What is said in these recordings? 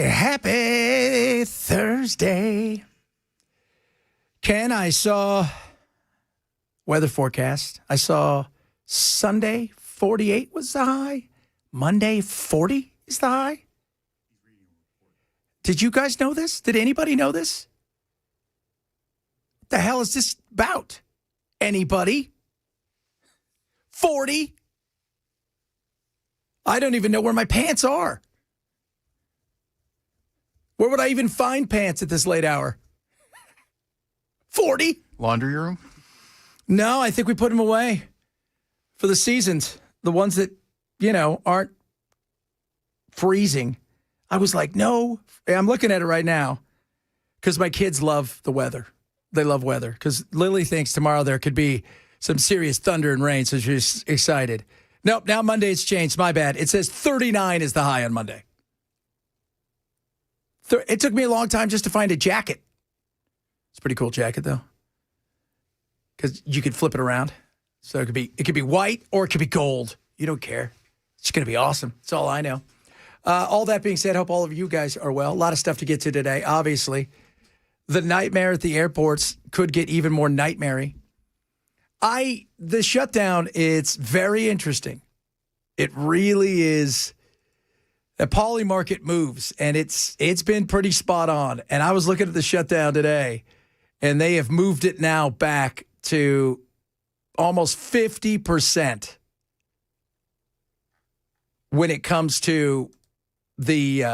Happy Thursday. Ken, I saw weather forecast. I saw Sunday, 48 was the high. Monday, 40 is the high. Did you guys know this? Did anybody know this? What the hell is this about? Anybody? 40? I don't even know where my pants are. Where would I even find pants at this late hour? 40? Laundry room? No, I think we put them away for the seasons. The ones that, aren't freezing. I was like, no. I'm looking at it right now because my kids love the weather. They love weather because Lily thinks tomorrow there could be some serious thunder and rain, so she's excited. Nope, now Monday it's changed. My bad. It says 39 is the high on Monday. It took me a long time just to find a jacket. It's a pretty cool jacket, though, because you could flip it around. So it could be white or it could be gold. You don't care. It's going to be awesome. That's all I know. All that being said, hope all of you guys are well. A lot of stuff to get to today, obviously. The nightmare at the airports could get even more nightmare-y. The shutdown, it's very interesting. It really is. The poly market moves, and it's been pretty spot on. And I was looking at the shutdown today, and they have moved it now back to almost 50% when it comes to the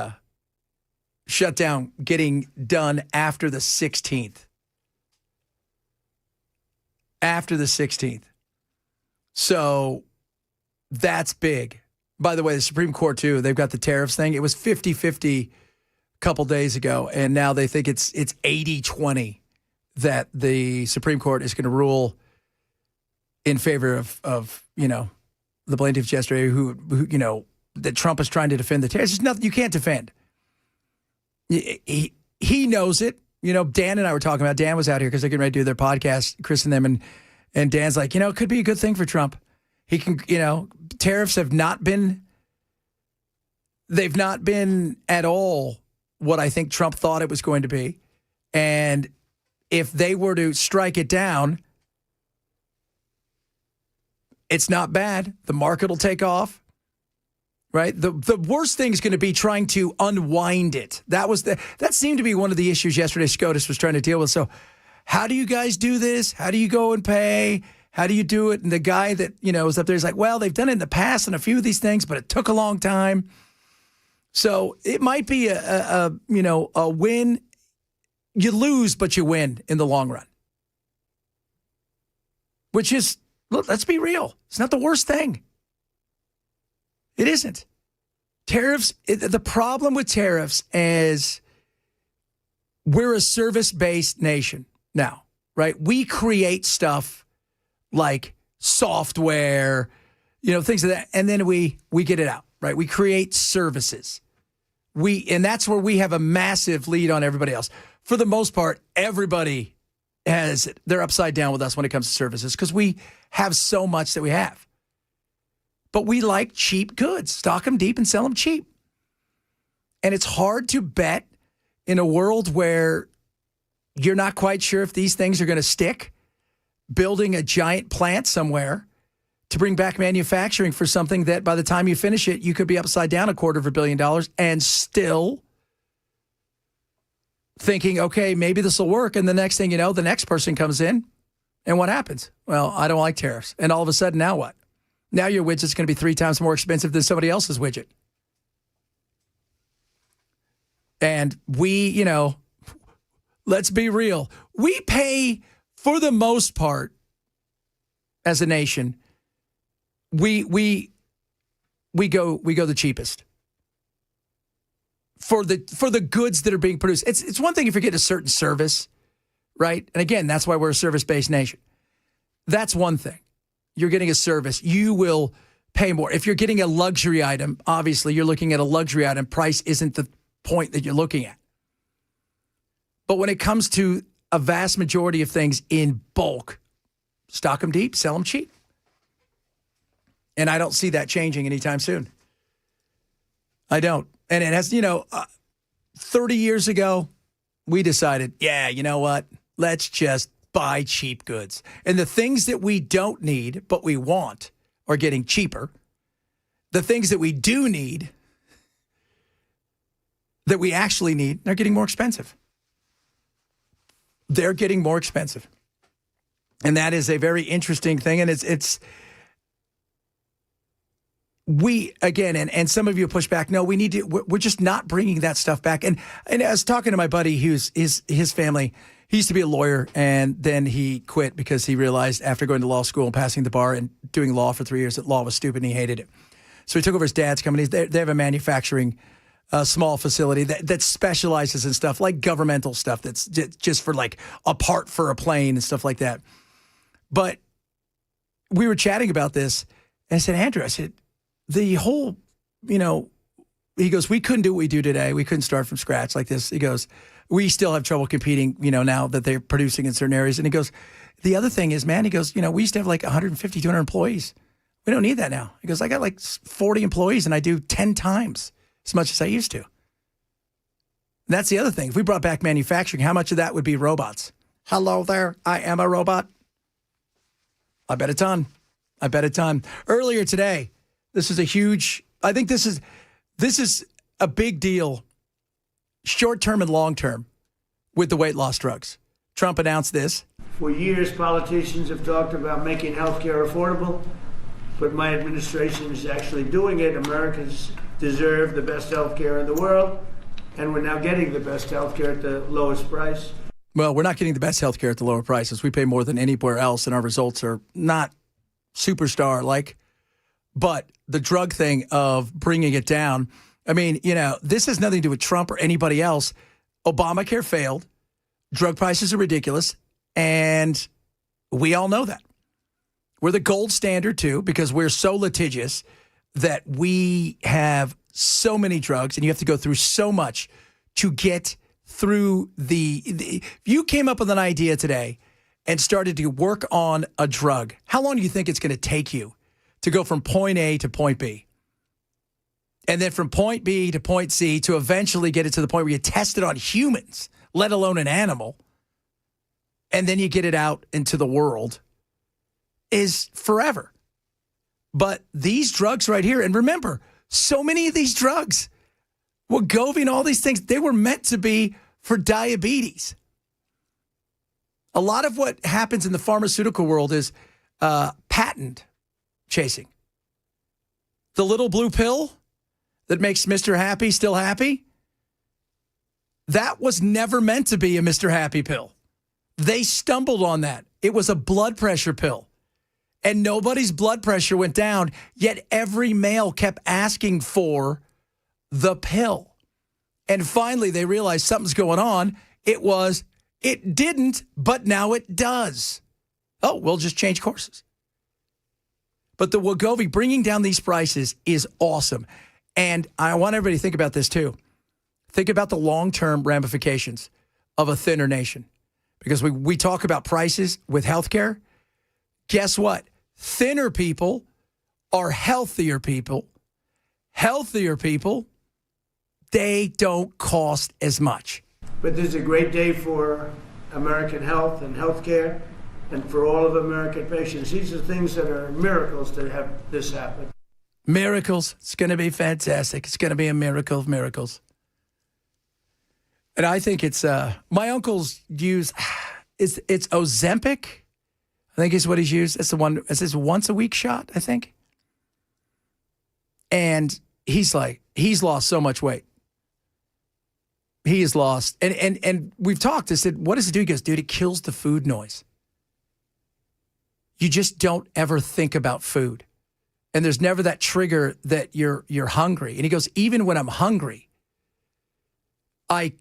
shutdown getting done after the 16th. After the 16th. So that's big. By the way, the Supreme Court, too, they've got the tariffs thing. It was 50-50 a couple days ago, and now they think it's 80-20 that the Supreme Court is going to rule in favor of the plaintiffs yesterday who that Trump is trying to defend the tariffs. There's nothing you can't defend. He knows it. Dan and I were talking about, Dan was out here because they're getting ready to do their podcast, Chris and them, and Dan's like, it could be a good thing for Trump. He can, tariffs they've not been at all what I think Trump thought it was going to be. And if they were to strike it down, it's not bad. The market will take off, right? The worst thing is going to be trying to unwind it. That seemed to be one of the issues yesterday SCOTUS was trying to deal with. So how do you guys do this? How do you go and pay? How do you do it? And the guy that, was up there is like, well, they've done it in the past on a few of these things, but it took a long time. So it might be a win. You lose, but you win in the long run. Which is, look, let's be real. It's not the worst thing. It isn't. Tariffs, the problem with tariffs is we're a service-based nation now, right? We create stuff like software, things like that, and then we get it out, right? We create services. And that's where we have a massive lead on everybody else. For the most part, everybody they're upside down with us when it comes to services because we have so much that we have. But we like cheap goods, stock them deep and sell them cheap. And it's hard to bet in a world where you're not quite sure if these things are going to stick. Building a giant plant somewhere to bring back manufacturing for something that by the time you finish it, you could be upside down $250 million and still thinking, okay, maybe this will work. And the next thing you know, the next person comes in and what happens? Well, I don't like tariffs. And all of a sudden, now what? Now your widget's going to be 3 times more expensive than somebody else's widget. And we, let's be real. We pay, for the most part, as a nation, we go the cheapest for the goods that are being produced. It's one thing if you're getting a certain service, right? And again, that's why we're a service-based nation. That's one thing. You're getting a service, you will pay more. If you're getting a luxury item, obviously you're looking at a luxury item. Price isn't the point that you're looking at. But when it comes to a vast majority of things in bulk, stock them deep, sell them cheap. And I don't see that changing anytime soon. I don't. And it has, 30 years ago, we decided, yeah, you know what? Let's just buy cheap goods. And the things that we don't need, but we want, are getting cheaper. The things that we do need, that we actually need, they're getting more expensive. They're getting more expensive. And that is a very interesting thing. And it's we, again, and some of you push back, no, we're just not bringing that stuff back. And I was talking to my buddy who's his family, he used to be a lawyer, and then he quit because he realized after going to law school and passing the bar and doing law for 3 years that law was stupid and he hated it. So he took over his dad's company. They have a manufacturing small facility that specializes in stuff like governmental stuff that's just for like a part for a plane and stuff like that. But we were chatting about this, and I said, Andrew, the whole, he goes, we couldn't do what we do today. We couldn't start from scratch like this. He goes, we still have trouble competing, now that they're producing in certain areas. And he goes, the other thing is, man, he goes, we used to have like 150, 200 employees. We don't need that now. He goes, I got like 40 employees and I do 10 times as much as I used to. And that's the other thing. If we brought back manufacturing, how much of that would be robots? Hello there, I am a robot. I bet a ton. Earlier today, this is I think this is a big deal, short-term and long-term, with the weight loss drugs. Trump announced this. For years, politicians have talked about making healthcare affordable, but my administration is actually doing it. Americans deserve the best healthcare in the world, and we're now getting the best healthcare at the lowest price. Well, we're not getting the best healthcare at the lower prices. We pay more than anywhere else, and our results are not superstar-like. But the drug thing of bringing it down, I mean, this has nothing to do with Trump or anybody else. Obamacare failed. Drug prices are ridiculous. And we all know that. We're the gold standard, too, because we're so litigious that we have so many drugs, and you have to go through so much to get through if you came up with an idea today and started to work on a drug, how long do you think it's going to take you to go from point A to point B? And then from point B to point C to eventually get it to the point where you test it on humans, let alone an animal, and then you get it out into the world, is forever. But these drugs right here, and remember, so many of these drugs, Wegovy and all these things, they were meant to be for diabetes. A lot of what happens in the pharmaceutical world is patent chasing. The little blue pill that makes Mr. Happy still happy, that was never meant to be a Mr. Happy pill. They stumbled on that. It was a blood pressure pill. And nobody's blood pressure went down, yet every male kept asking for the pill. And finally, they realized something's going on. It didn't, but now it does. Oh, we'll just change courses. But the Wegovy, bringing down these prices is awesome. And I want everybody to think about this too. Think about the long-term ramifications of a thinner nation. Because we talk about prices with healthcare. Guess what? Thinner people are healthier people. Healthier people, they don't cost as much. But this is a great day for American health and healthcare and for all of American patients. These are things that are miracles to have this happen. Miracles. It's going to be fantastic. It's going to be a miracle of miracles. And I think it's, my uncle's use, it's Ozempic, I think is what he's used. It's the one, it's his once a week shot, I think. And he's lost so much weight. He is lost. And we've talked, I said, what does it do? He goes, dude, it kills the food noise. You just don't ever think about food. And there's never that trigger that you're hungry. And he goes, even when I'm hungry, I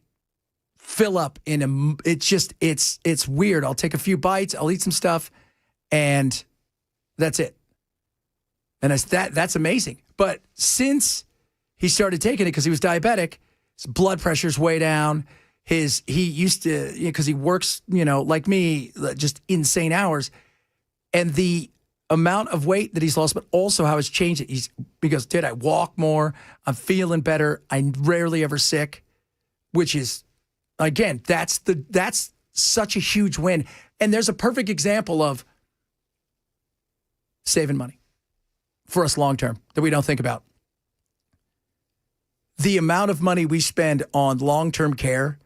fill up it's weird. I'll take a few bites, I'll eat some stuff, and that's it. And that's amazing. But since he started taking it because he was diabetic, his blood pressure's way down. He used to, because he works, like me, just insane hours. And the amount of weight that he's lost, but also how it's changed it. He goes, dude, I walk more. I'm feeling better. I'm rarely ever sick. which is, again, that's such a huge win. And there's a perfect example of saving money for us long term that we don't think about. The amount of money we spend on long-term care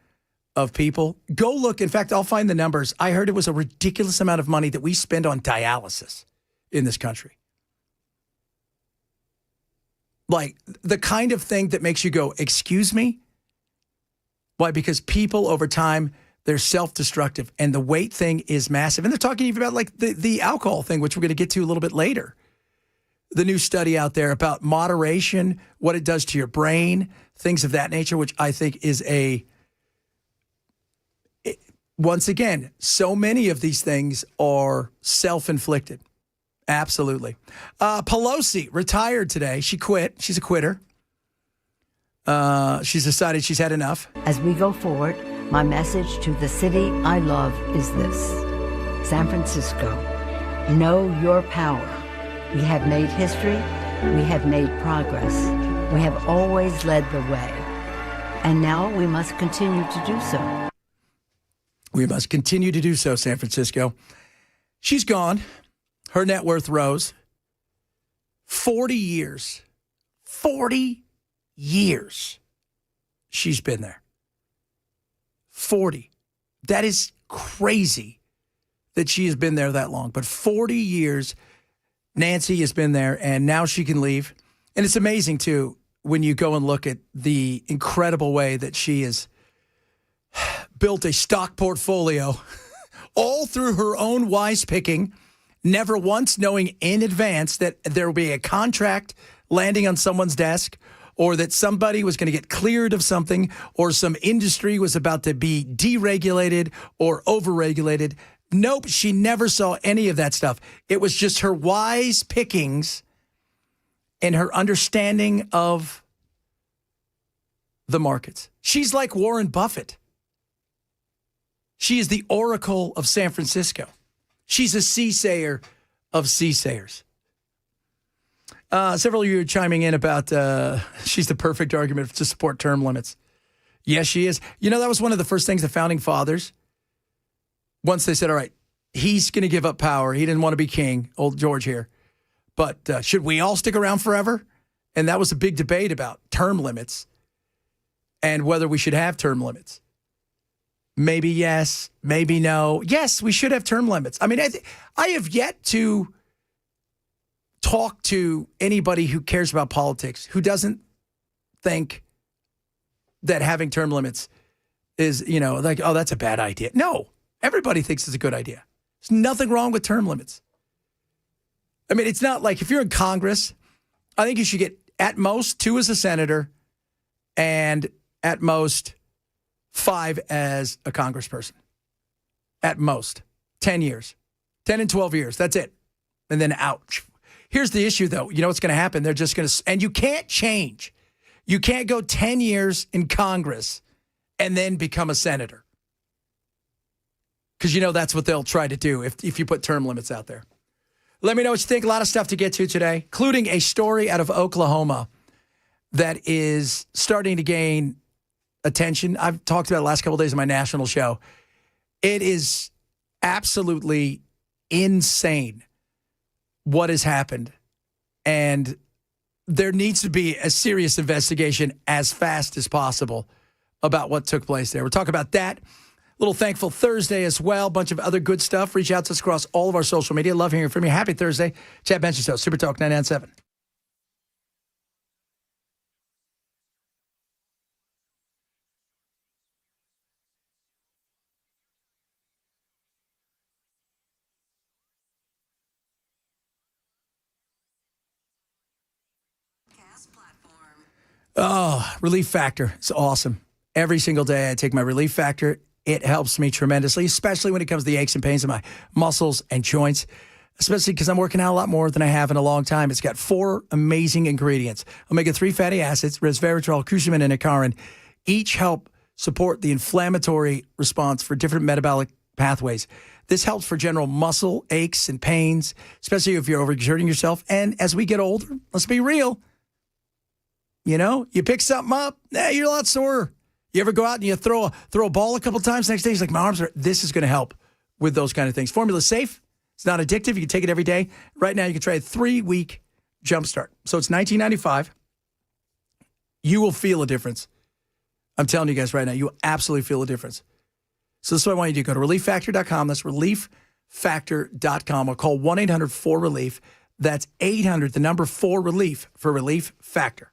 of people, go look. In fact, I'll find the numbers. I heard it was a ridiculous amount of money that we spend on dialysis in this country. Like the kind of thing that makes you go, excuse me? Why? Because people over time, they're self-destructive and the weight thing is massive. And they're talking even about like the alcohol thing, which we're going to get to a little bit later. The new study out there about moderation, what it does to your brain, things of that nature, which I think is once again, so many of these things are self-inflicted. Absolutely. Pelosi retired today. She quit. She's a quitter. She's decided she's had enough. As we go forward, my message to the city I love is this. San Francisco, know your power. We have made history. We have made progress. We have always led the way. And now we must continue to do so. We must continue to do so, San Francisco. She's gone. Her net worth rose. 40 years. 40 years she's been there. 40. That is crazy that she has been there that long. But 40 years, Nancy has been there, and now she can leave. And it's amazing, too, when you go and look at the incredible way that she has built a stock portfolio all through her own wise picking, never once knowing in advance that there will be a contract landing on someone's desk or that somebody was going to get cleared of something or some industry was about to be deregulated or overregulated. Nope, she never saw any of that stuff. It was just her wise pickings and her understanding of the markets. She's like Warren Buffett. She is the oracle of San Francisco. She's a seasayer of seasayers. Several of you are chiming in about she's the perfect argument to support term limits. Yes, she is. You know, that was one of the first things the founding fathers, once they said, all right, he's going to give up power. He didn't want to be king, old George here. But should we all stick around forever? And that was a big debate about term limits and whether we should have term limits. Maybe yes, maybe no. Yes, we should have term limits. I mean, I have yet to talk to anybody who cares about politics who doesn't think that having term limits is, you know, like, oh, that's a bad idea. No, everybody thinks it's a good idea. There's nothing wrong with term limits. I mean, it's not like if you're in Congress, I think you should get at most 2 as a senator and at most 5 as a congressperson. At most. 10 years. 10 and 12 years. That's it. And then out. Here's the issue, though. You know what's going to happen? They're just going to, and you can't change. You can't go 10 years in Congress and then become a senator. Because you know that's what they'll try to do if you put term limits out there. Let me know what you think. A lot of stuff to get to today, including a story out of Oklahoma that is starting to gain attention. I've talked about it the last couple of days on my national show. It is absolutely insane what has happened. And there needs to be a serious investigation as fast as possible about what took place there. We'll talk about that. Little Thankful Thursday as well. Bunch of other good stuff. Reach out to us across all of our social media. Love hearing from you. Happy Thursday. Chad Bench Show, Super Talk 997. Oh, Relief Factor. It's awesome. Every single day I take my Relief Factor. It helps me tremendously, especially when it comes to the aches and pains of my muscles and joints, especially because I'm working out a lot more than I have in a long time. It's got 4 amazing ingredients. Omega-3 fatty acids, resveratrol, curcumin, and icariin, each help support the inflammatory response for different metabolic pathways. This helps for general muscle aches and pains, especially if you're overexerting yourself. And as we get older, let's be real, you know, you pick something up, you're a lot sore. You ever go out and you throw a ball a couple times, next day he's like, my arms are, this is going to help with those kind of things. Formula's safe. It's not addictive. You can take it every day. Right now, you can try a 3-week jumpstart. So it's $19.95. You will feel a difference. I'm telling you guys right now, you will absolutely feel a difference. So this is what I want you to do. Go to relieffactor.com. That's relieffactor.com, or call 1-800-4RELIEF. That's 800, the number 4RELIEF for Relief Factor.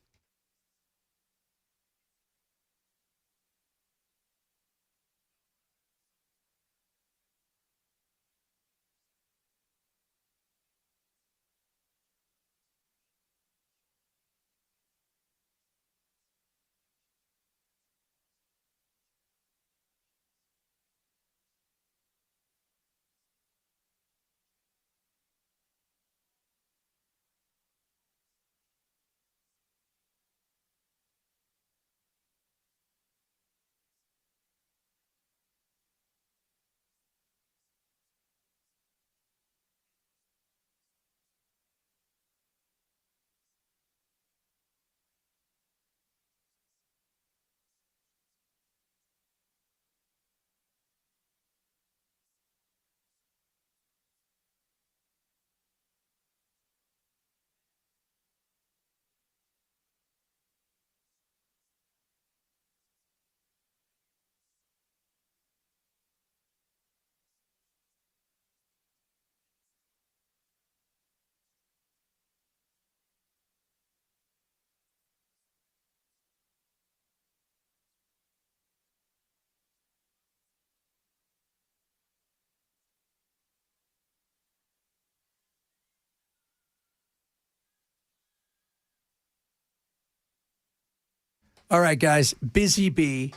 All right, guys, Busy Bee.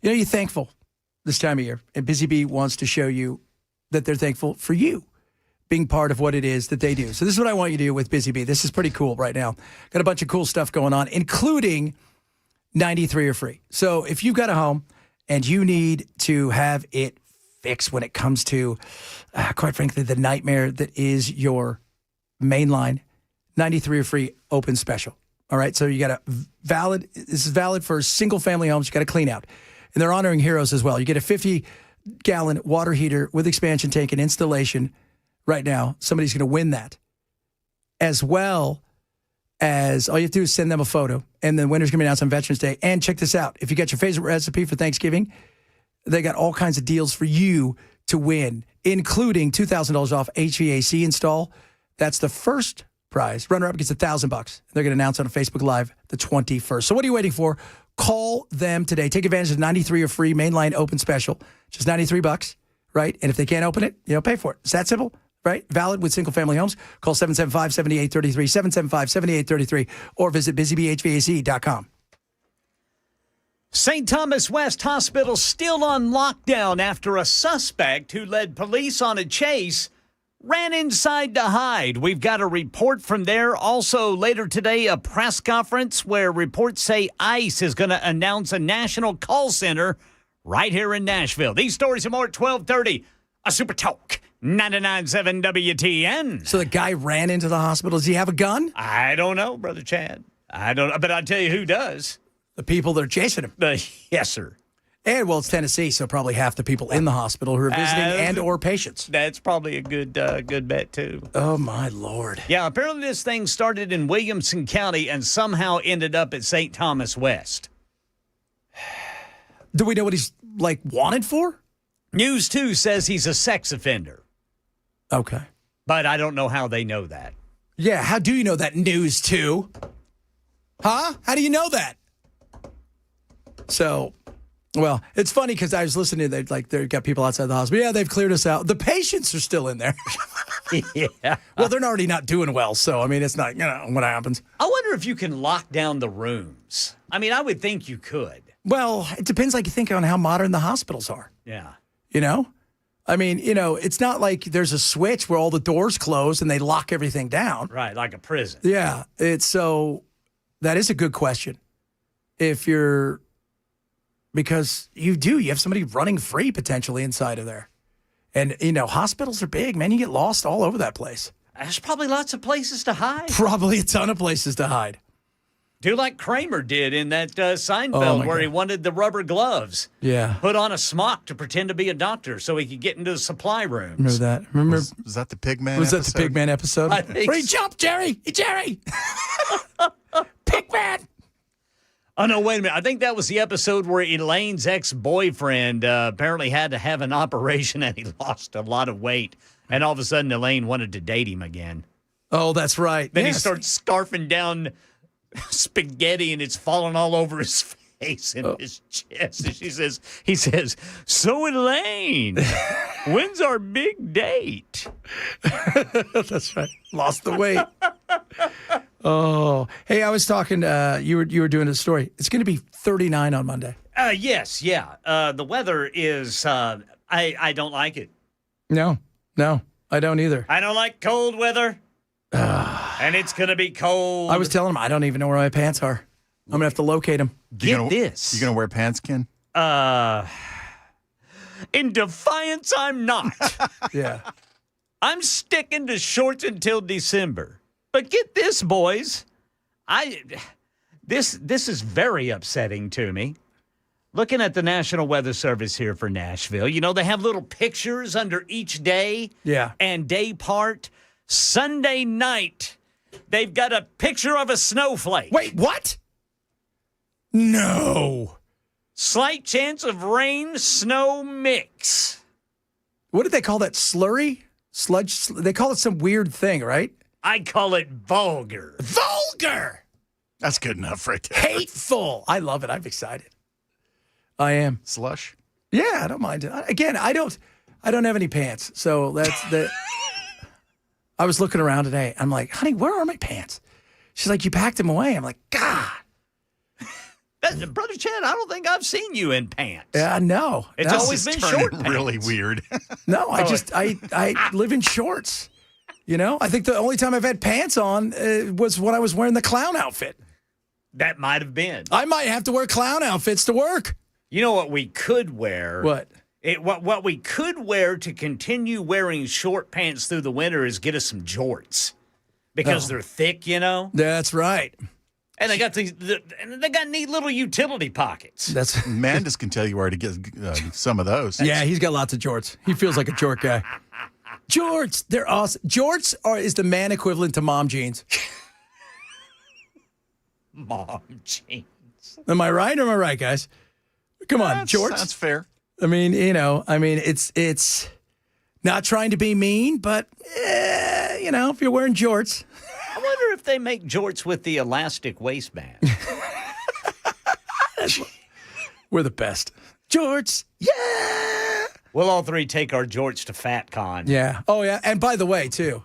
You know, you're thankful this time of year, and Busy Bee wants to show you that they're thankful for you being part of what it is that they do. So this is what I want you to do with Busy Bee. This is pretty cool right now. Got a bunch of cool stuff going on, including 93 are free. So if you've got a home and you need to have it fixed when it comes to, quite frankly, the nightmare that is your main line, 93 are free open special. All right, so you got a this is valid for single-family homes. You got to clean out. And they're honoring heroes as well. You get a 50-gallon water heater with expansion tank and installation right now. Somebody's going to win that. As well as, all you have to do is send them a photo, and the winner's going to be announced on Veterans Day. And check this out. If you got your favorite recipe for Thanksgiving, they got all kinds of deals for you to win, including $2,000 off HVAC install. That's the first prize. Runner-up gets $1,000. They're going to announce on Facebook Live the 21st. So what are you waiting for? Call them today. Take advantage of 93 are free mainline open special. Just $93, right? And if they can't open it, pay for it. It's that simple, right? Valid with single-family homes. Call 775-7833, 775-7833, or visit busybehvac.com. St. Thomas West Hospital still on lockdown after a suspect who led police on a chase ran inside to hide. We've got a report from there. Also, later today, a press conference where reports say ICE is going to announce a national call center right here in Nashville. These stories and more at 12:30. A Super Talk 99.7 WTN. So the guy ran into the hospital. Does he have a gun? I don't know, Brother Chad. I don't know, but I'll tell you who does. The people that are chasing him. Yes, sir. And, well, it's Tennessee, so probably half the people in the hospital who are visiting and or patients. That's probably a good bet, too. Oh, my Lord. Yeah, apparently this thing started in Williamson County and somehow ended up at St. Thomas West. Do we know what he's, wanted for? News 2 says he's a sex offender. Okay. But I don't know how they know that. Yeah, how do you know that, News 2? Huh? How do you know that? So... Well, it's funny because I was listening to they've got people outside the hospital. Yeah, they've cleared us out. The patients are still in there. Yeah. Well, they're already not doing well, so, it's not, what happens. I wonder if you can lock down the rooms. I would think you could. Well, it depends, you think, on how modern the hospitals are. Yeah. It's not like there's a switch where all the doors close and they lock everything down. Right, like a prison. Yeah. That is a good question. Because you have somebody running free potentially inside of there. And, hospitals are big, man. You get lost all over that place. There's probably lots of places to hide. Probably a ton of places to hide. Do like Kramer did in that Seinfeld where he wanted the rubber gloves. Yeah. Put on a smock to pretend to be a doctor so he could get into the supply rooms. Remember that? Remember? Was that the Pigman Was episode? that the Pigman episode? I think Where he so. jumped, Jerry! Hey, Jerry! Pigman! Oh, no, wait a minute. I think that was the episode where Elaine's ex-boyfriend apparently had to have an operation and he lost a lot of weight. And all of a sudden, Elaine wanted to date him again. Oh, that's right. Then Yes. he starts scarfing down spaghetti and it's falling all over his face and his chest. And he says, so Elaine, when's our big date? That's right. Lost the weight. Oh, hey, I was talking. You were doing a story. It's going to be 39 on Monday. Yes, yeah. The weather is. I don't like it. No, I don't either. I don't like cold weather. And it's going to be cold. I was telling him I don't even know where my pants are. I'm gonna have to locate them. Get this. You gonna wear pants, Ken? In defiance, I'm not. Yeah. I'm sticking to shorts until December. But get this, boys. This is very upsetting to me. Looking at the National Weather Service here for Nashville, you know, they have little pictures under each day Yeah. and day part. Sunday night, they've got a picture of a snowflake. Wait, what? No. Slight chance of rain, snow mix. What did they call that? Slurry? Sludge? They call it some weird thing, right? I call it vulgar. Vulgar. That's good enough right there. Hateful. I love it. I'm excited. I am. Slush. Yeah, I don't mind it. Again, I don't have any pants. So that's the I was looking around today. I'm like, honey, where are my pants? She's like, you packed them away. I'm like, God. Brother Chad, I don't think I've seen you in pants. Yeah, no. It's No. always This been is turning short pants. really weird. No, I live in shorts. You know, I think the only time I've had pants on was when I was wearing the clown outfit. That might have been. I might have to wear clown outfits to work. You know what we could wear? What? What we could wear to continue wearing short pants through the winter is get us some jorts. Because they're thick, you know? That's right. And they got they got neat little utility pockets. That's Mandus can tell you where to get some of those. yeah. He's got lots of jorts. He feels like a jort guy. Jorts, they're awesome. Jorts is the man equivalent to mom jeans. Mom jeans. Am I right or am I right, guys? Come on, jorts. That's fair. I mean, it's not trying to be mean, but if you're wearing jorts, I wonder if they make jorts with the elastic waistband. we're the best. Jorts, yeah, We'll all three take our jorts to FatCon. yeah. Oh yeah, and by the way, too,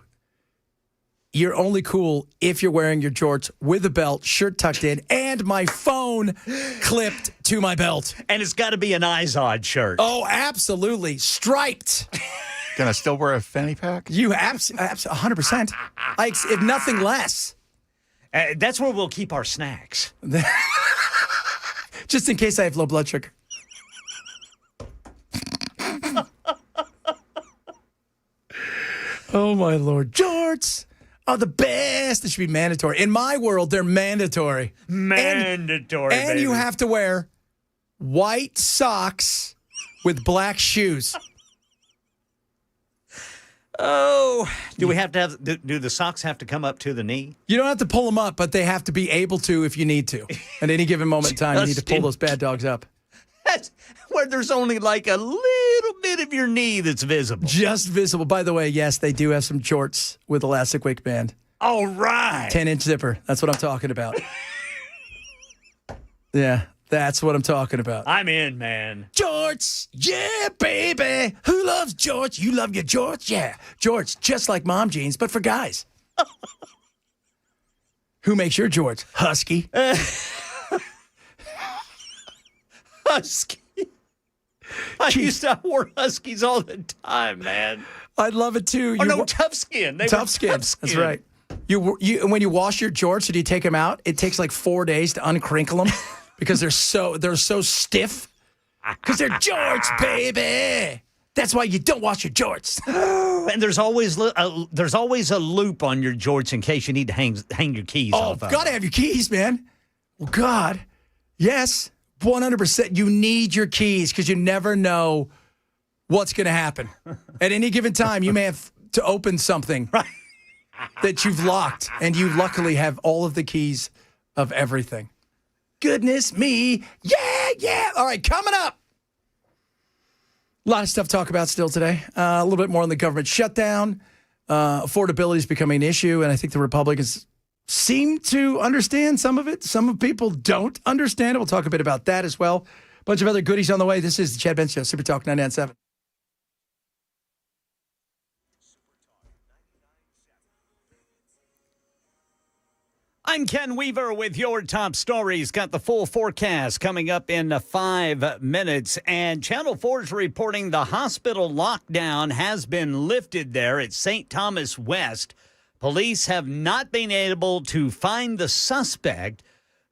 you're only cool if you're wearing your jorts with a belt, shirt tucked in, and my phone clipped to my belt. And it's got to be an Izod shirt. Oh, absolutely, striped. Can I still wear a fanny pack? You 100%. If nothing less. That's where we'll keep our snacks. Just in case I have low blood sugar. Oh, my Lord. Jorts are the best. They should be mandatory. In my world, they're mandatory. Mandatory, And baby. you have to wear white socks with black shoes. Oh, do we have to have? Do the socks have to come up to the knee? You don't have to pull them up, but they have to be able to if you need to. At any given moment in time, you need to pull those bad dogs up. That's where there's only like a little bit of your knee that's visible. Just visible. By the way, yes, they do have some jorts with elastic waistband. All right. 10-inch zipper. That's what I'm talking about. Yeah, that's what I'm talking about. I'm in, man. Jorts, yeah, baby. Who loves jorts? You love your jorts? Yeah. Jorts, just like mom jeans, but for guys. Who makes your jorts? Husky. Husky. I wore Huskies all the time, man. I love it too. Oh, no, Tough Skin. They were Tough skin. That's right. You when you wash your jorts and you take them out, it takes like 4 days to uncrinkle them because they're so stiff. Because they're jorts, baby. That's why you don't wash your jorts. And there's always a loop on your jorts in case you need to hang your keys Oh, off of. gotta have your keys, man. Well, God, yes, 100%. You need your keys because you never know what's going to happen. At any given time, you may have to open something that you've locked, and you luckily have all of the keys of everything. Goodness me. Yeah. All right, coming up. A lot of stuff to talk about still today. A little bit more on the government shutdown. Affordability is becoming an issue, and I think the Republicans seem to understand some of it. Some of people don't understand it. We'll talk a bit about that as well. A bunch of other goodies on the way. This is the Chad Benson Show, Super Talk 99.7. I'm Ken Weaver with your top stories. Got the full forecast coming up in 5 minutes. And Channel 4 is reporting the hospital lockdown has been lifted there at St. Thomas West. Police have not been able to find the suspect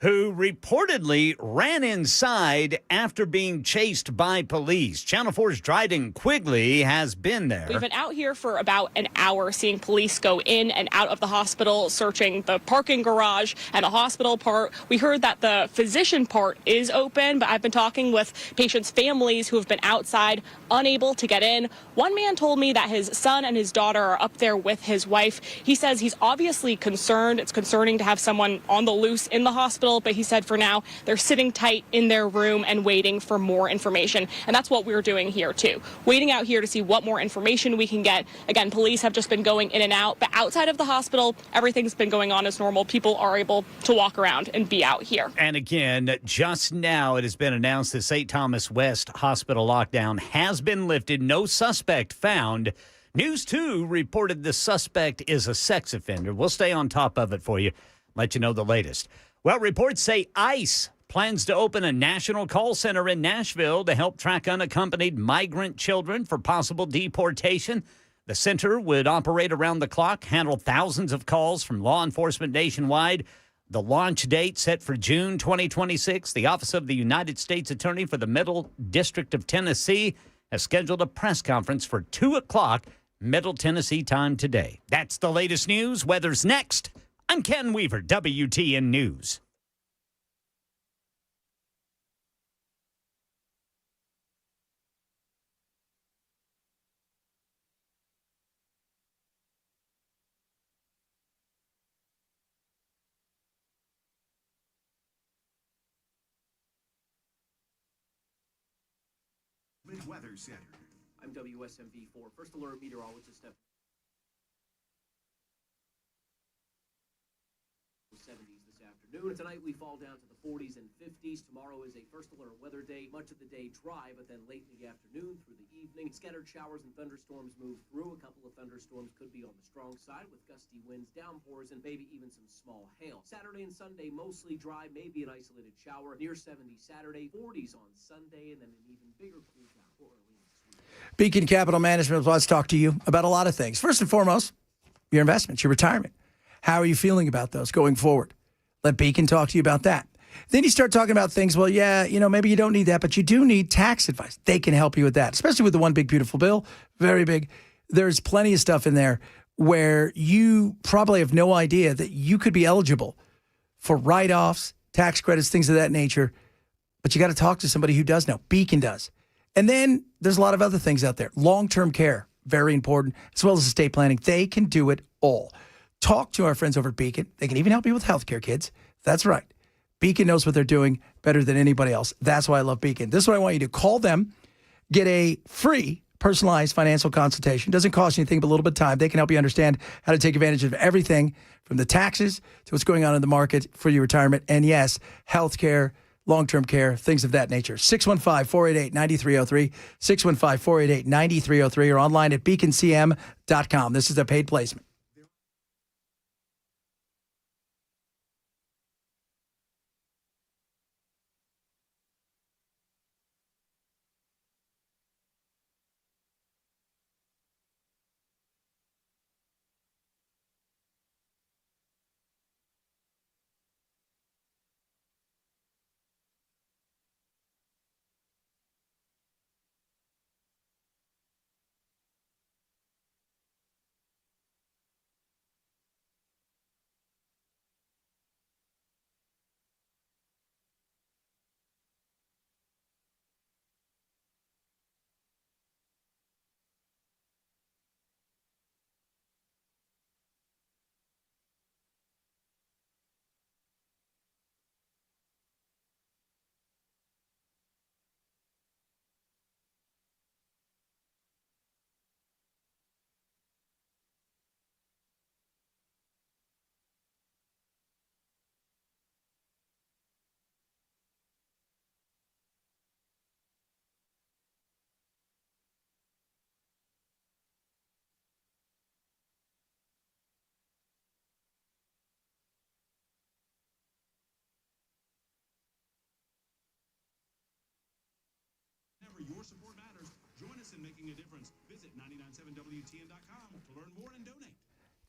who reportedly ran inside after being chased by police. Channel 4's Dryden Quigley has been there. We've been out here for about an hour seeing police go in and out of the hospital, searching the parking garage and the hospital part. We heard that the physician part is open, but I've been talking with patients' families who have been outside, unable to get in. One man told me that his son and his daughter are up there with his wife. He says he's obviously concerned. It's concerning to have someone on the loose in the hospital, but he said for now they're sitting tight in their room and waiting for more information. And that's what we're doing here too. Waiting out here to see what more information we can get. Again, police have just been going in and out, but outside of the hospital, everything's been going on as normal. People are able to walk around and be out here. And again, just now it has been announced the St. Thomas West hospital lockdown has been lifted. No suspect found. News 2 reported the suspect is a sex offender. We'll stay on top of it for you, let you know the latest. Well, reports say ICE plans to open a national call center in Nashville to help track unaccompanied migrant children for possible deportation. The center would operate around the clock, handle thousands of calls from law enforcement nationwide. The launch date set for June 2026. The Office of the United States Attorney for the Middle District of Tennessee has scheduled a press conference for 2 o'clock Middle Tennessee time today. That's the latest news. Weather's next. I'm Ken Weaver, WTN News. Weather Center. I'm WSMV4 First Alert Meteorologist Steph. 70s this afternoon. Tonight we fall down to the 40s and 50s. Tomorrow is a first alert weather day. Much of the day dry, but then late in the afternoon through the evening, scattered showers and thunderstorms move through. A couple of thunderstorms could be on the strong side with gusty winds, downpours, and maybe even some small hail. Saturday and Sunday mostly dry, maybe an isolated shower. Near 70 Saturday, 40s on Sunday, and then an even bigger cool down for early next week. Beacon Capital Management wants to talk to you about a lot of things. First and foremost, your investments, your retirement. How are you feeling about those going forward? Let Beacon talk to you about that. Then you start talking about things, well, yeah, maybe you don't need that, but you do need tax advice. They can help you with that, especially with the One Big Beautiful Bill. Very big. There's plenty of stuff in there where you probably have no idea that you could be eligible for write-offs, tax credits, things of that nature, but you got to talk to somebody who does know. Beacon does. And then there's a lot of other things out there. Long-term care, very important, as well as estate planning. They can do it all. Talk to our friends over at Beacon. They can even help you with healthcare, kids. That's right. Beacon knows what they're doing better than anybody else. That's why I love Beacon. This is what I want you to call them. Get a free personalized financial consultation. Doesn't cost you anything but a little bit of time. They can help you understand how to take advantage of everything from the taxes to what's going on in the market for your retirement. And yes, healthcare, long-term care, things of that nature. 615-488-9303, 615-488-9303, or online at beaconcm.com. This is a paid placement.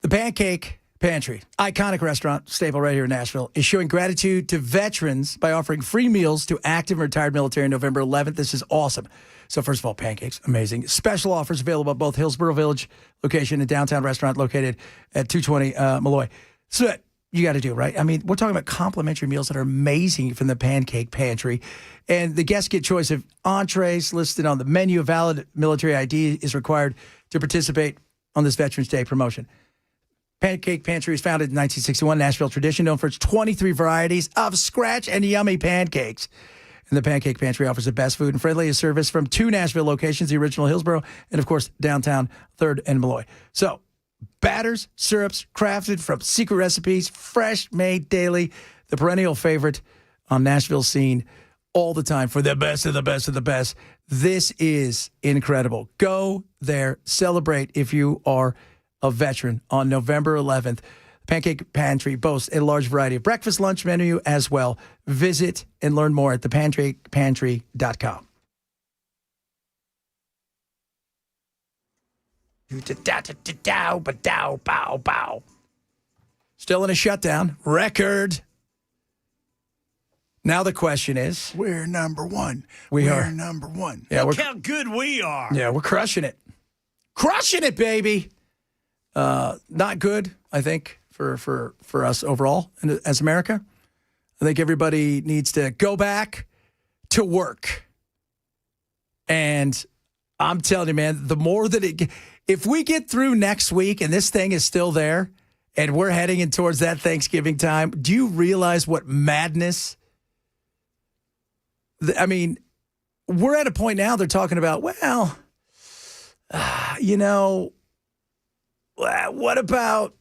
The Pancake Pantry, iconic restaurant, staple right here in Nashville, is showing gratitude to veterans by offering free meals to active and retired military on November 11th. This is awesome. So first of all, pancakes, amazing. Special offers available at both Hillsborough Village location and downtown restaurant located at 220 Malloy. So you got to do, right? I mean, we're talking about complimentary meals that are amazing from the Pancake Pantry. And the guests get choice of entrees listed on the menu. A valid military ID is required to participate on this Veterans Day promotion. Pancake Pantry was founded in 1961, Nashville tradition, known for its 23 varieties of scratch and yummy pancakes. And the Pancake Pantry offers the best food and friendliest service from 2 Nashville locations, the original Hillsborough and, of course, downtown 3rd and Malloy. So, batters, syrups, crafted from secret recipes, fresh made daily, the perennial favorite on Nashville's scene all the time for the best of the best of the best. This is incredible. Go there, celebrate if you are a veteran on November 11th. Pancake Pantry boasts a large variety of breakfast, lunch menu as well. Visit and learn more at thepancakepantry.com. Still in a shutdown. Record. Now the question is, We're number one. We're number one. yeah, Look how good we are. Yeah, we're crushing it. Crushing it, baby. Not good, I think, for us overall as America. I think everybody needs to go back to work. And I'm telling you, man, the more that if we get through next week and this thing is still there and we're heading in towards that Thanksgiving time, do you realize what madness? I mean, we're at a point now they're talking about, well, what about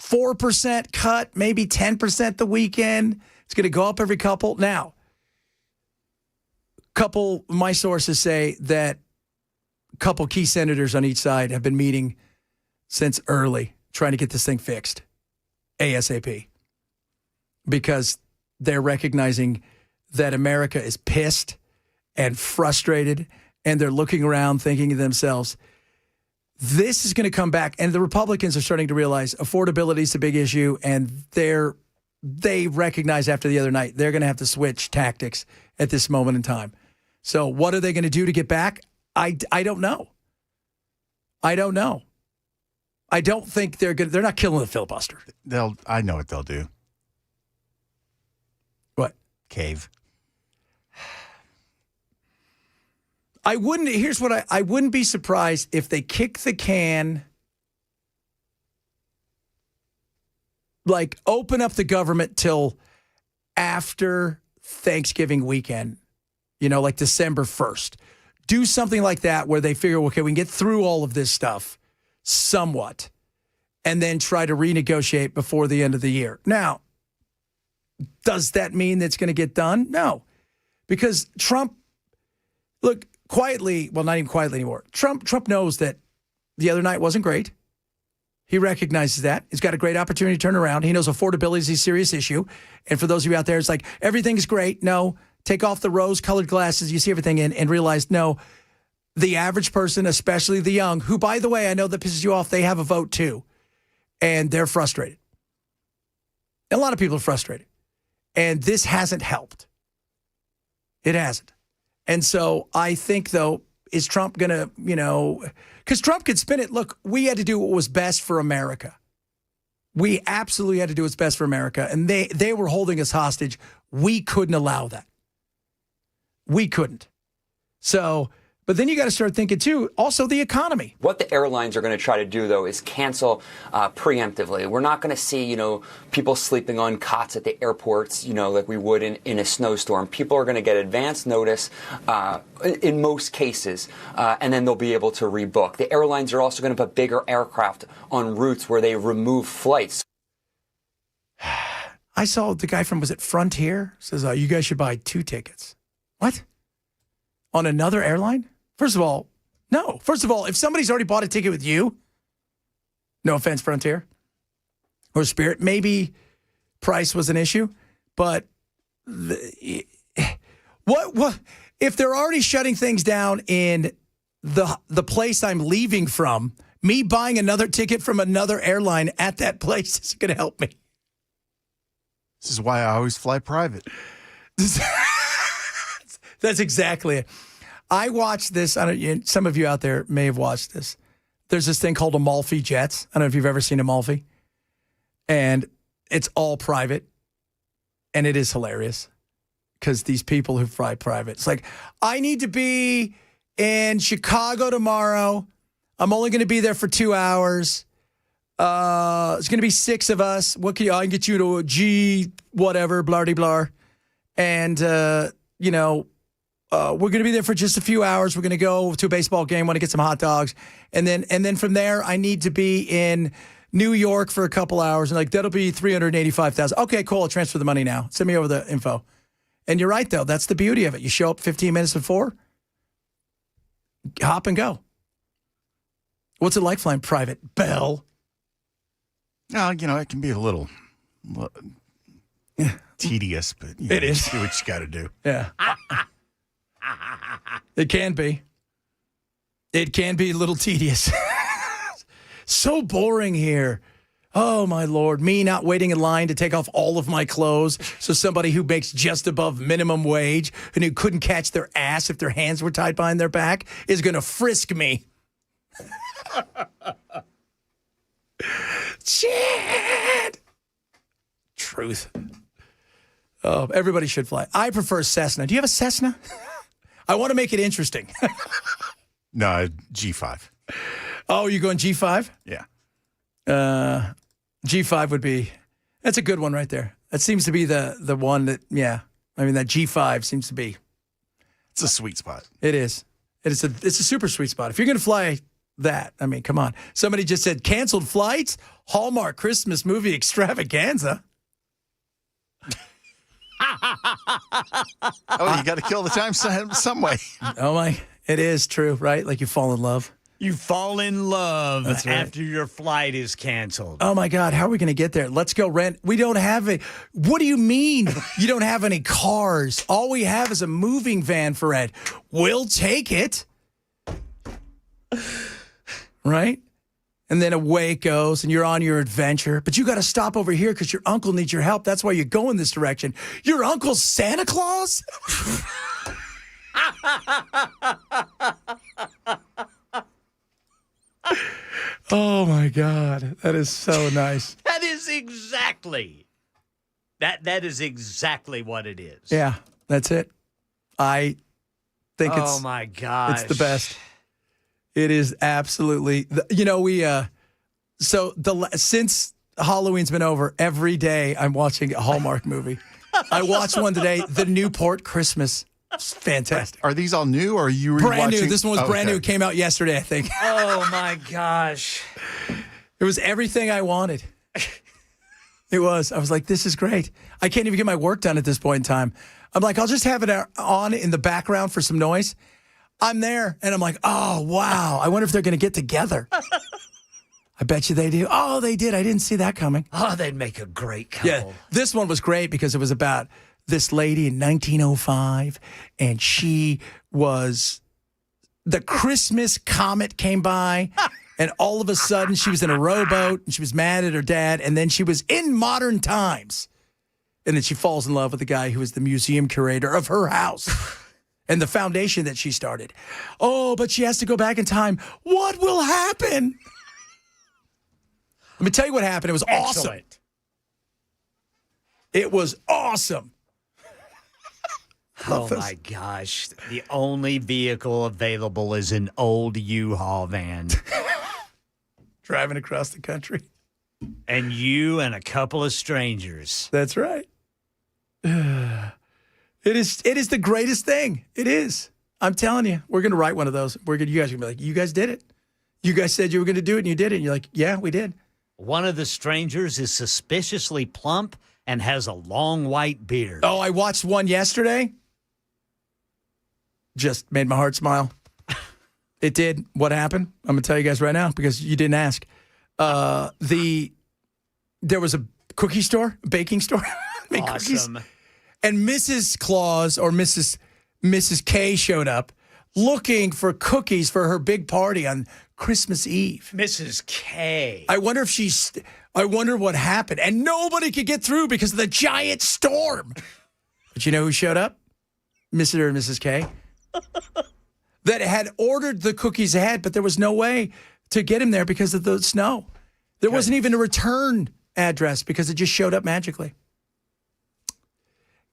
4% cut, maybe 10% the weekend? It's going to go up every couple. Now, my sources say that a couple key senators on each side have been meeting since early, trying to get this thing fixed ASAP, because they're recognizing that America is pissed and frustrated, and they're looking around thinking to themselves, this is going to come back. And the Republicans are starting to realize affordability is a big issue, and they recognize after the other night they're going to have to switch tactics at this moment in time. So what are they going to do to get back? I don't know. I don't know. I don't think they're not killing the filibuster. I know what they'll do. What? Cave. I wouldn't be surprised if they kick the can, like open up the government till after Thanksgiving weekend, like December 1st. Do something like that where they figure, okay, we can get through all of this stuff somewhat and then try to renegotiate before the end of the year. Now, does that mean it's going to get done? No, because Trump, look, quietly, well, not even quietly anymore. Trump knows that the other night wasn't great. He recognizes that. He's got a great opportunity to turn around. He knows affordability is a serious issue. And for those of you out there, it's like, everything's great. No, take off the rose-colored glasses. You see everything and realize, no, the average person, especially the young, who, by the way, I know that pisses you off, they have a vote too. And they're frustrated. A lot of people are frustrated. And this hasn't helped. It hasn't. And so I think, though, is Trump going to, because Trump could spin it. Look, we had to do what was best for America. We absolutely had to do what's best for America. And they were holding us hostage. We couldn't allow that. We couldn't. So, but then you got to start thinking, too, also the economy. What the airlines are going to try to do, though, is cancel preemptively. We're not going to see, people sleeping on cots at the airports, like we would in a snowstorm. People are going to get advance notice in most cases, and then they'll be able to rebook. The airlines are also going to put bigger aircraft on routes where they remove flights. I saw the guy from, was it Frontier? Says, you guys should buy 2 tickets. What? On another airline? First of all, no. First of all, if somebody's already bought a ticket with you, no offense, Frontier or Spirit, maybe price was an issue, but what if they're already shutting things down in the place I'm leaving from, me buying another ticket from another airline at that place isn't going to help me. This is why I always fly private. That's exactly it. I watched this. Some of you out there may have watched this. There's this thing called Amalfi Jets. I don't know if you've ever seen Amalfi. And it's all private. And it is hilarious because these people who fly private, it's like, I need to be in Chicago tomorrow. I'm only going to be there for 2 hours. It's going to be 6 of us. I can get you to a G, whatever, blah-de-blah. And, we're going to be there for just a few hours. We're going to go to a baseball game, want to get some hot dogs. And then from there, I need to be in New York for a couple hours. And that'll be $385,000. Okay, cool. I'll transfer the money now. Send me over the info. And you're right, though. That's the beauty of it. You show up 15 minutes before, hop and go. What's it like flying private, Bell? No, it can be a little tedious, but it is. Do what you got to do. Yeah. It can be. It can be a little tedious. So boring here. Oh, my Lord. Me not waiting in line to take off all of my clothes so somebody who makes just above minimum wage and who couldn't catch their ass if their hands were tied behind their back is going to frisk me. Shit. Truth. Oh, everybody should fly. I prefer Cessna. Do you have a Cessna? I want to make it interesting. No, G5. Oh, you going G5? Yeah. G5 would be, that's a good one right there. That seems to be the one that, yeah. I mean, that G5 seems to be. It's a sweet spot. It is. It's a super sweet spot. If you're going to fly that, I mean, come on. Somebody just said canceled flights, Hallmark Christmas movie extravaganza. Oh, you got to kill the time some way. Oh, my. It is true, right? Like you fall in love. You fall in love That's right. after your flight is canceled. Oh, my God. How are we going to get there? Let's go rent. We don't have it. What do you mean you don't have any cars? All we have is a moving van for Ed. We'll take it. Right? And then away it goes, and you're on your adventure. But you got to stop over here because your uncle needs your help. That's why you go in this direction. Your uncle's Santa Claus? Oh, my God. That is so nice. That is exactly what it is. Yeah, that's it. I think Oh, my gosh. it's the best. It is absolutely, since Halloween's been over, every day I'm watching a Hallmark movie. I watched one today, The Newport Christmas. It's fantastic. Are these all new, or are you Brand rewatching? new. This one was brand new. Okay. It came out yesterday, I think. Oh, my gosh. It was everything I wanted. It was. I was like, this is great. I can't even get my work done at this point in time. I'm like, I'll just have it on in the background for some noise. I'm there, and I'm like, oh, wow. I wonder if they're going to get together. I bet you they do. Oh, they did. I didn't see that coming. Oh, they'd make a great couple. Yeah, this one was great because it was about this lady in 1905, and she was, the Christmas comet came by, and all of a sudden she was in a rowboat, and she was mad at her dad, and then she was in modern times. And then she falls in love with the guy who was the museum curator of her house and the foundation that she started. Oh, but she has to go back in time. What will happen? Let me tell you what happened. It was awesome. Excellent. It was awesome. Oh, my gosh. The only vehicle available is an old U-Haul van. Driving across the country. And you and a couple of strangers. That's right. It is the greatest thing. It is. I'm telling you, we're going to write one of those. You guys are going to be like, you guys did it. You guys said you were going to do it, and you did it. And you're like, yeah, we did. One of the strangers is suspiciously plump and has a long white beard. Oh, I watched one yesterday. Just made my heart smile. It did. What happened? I'm going to tell you guys right now because you didn't ask. There was a cookie store, a baking store. Made cookies. Awesome. And Mrs. Claus or Mrs. K showed up looking for cookies for her big party on Christmas Eve. Mrs. K. I wonder if I wonder what happened. And nobody could get through because of the giant storm. But you know who showed up? Mr. and Mrs. K. That had ordered the cookies ahead, but there was no way to get him there because of the snow. There wasn't even a return address because it just showed up magically.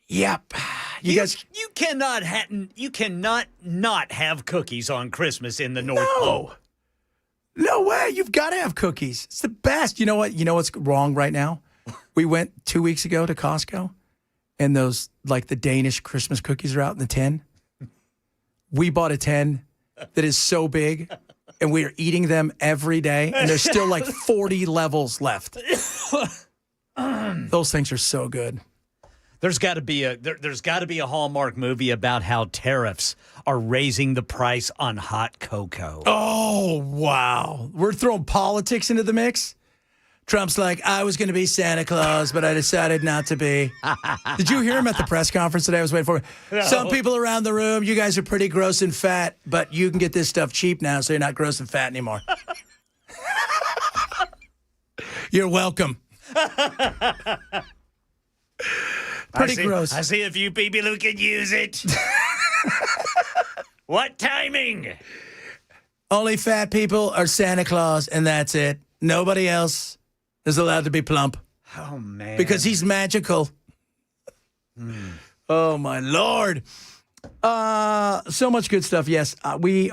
Yep. You guys, you cannot not have cookies on Christmas in the North Pole. No way. You've got to have cookies. It's the best. You know what? You know what's wrong right now? We went 2 weeks ago to Costco, and those, like the Danish Christmas cookies are out in the tin. We bought a tin that is so big, and we are eating them every day, and there's still like 40 levels left. Those things are so good. There's got to be a Hallmark movie about how tariffs are raising the price on hot cocoa. Oh, wow. We're throwing politics into the mix. Trump's like, I was going to be Santa Claus, but I decided not to be. Did you hear him at the press conference today? I was waiting for No. Some people around the room, you guys are pretty gross and fat, but you can get this stuff cheap now, so you're not gross and fat anymore. You're welcome. Pretty gross. I see a few people who can use it. What timing? Only fat people are Santa Claus, and that's it. Nobody else is allowed to be plump. Oh, man. Because he's magical. Oh, my Lord. So much good stuff. Yes, we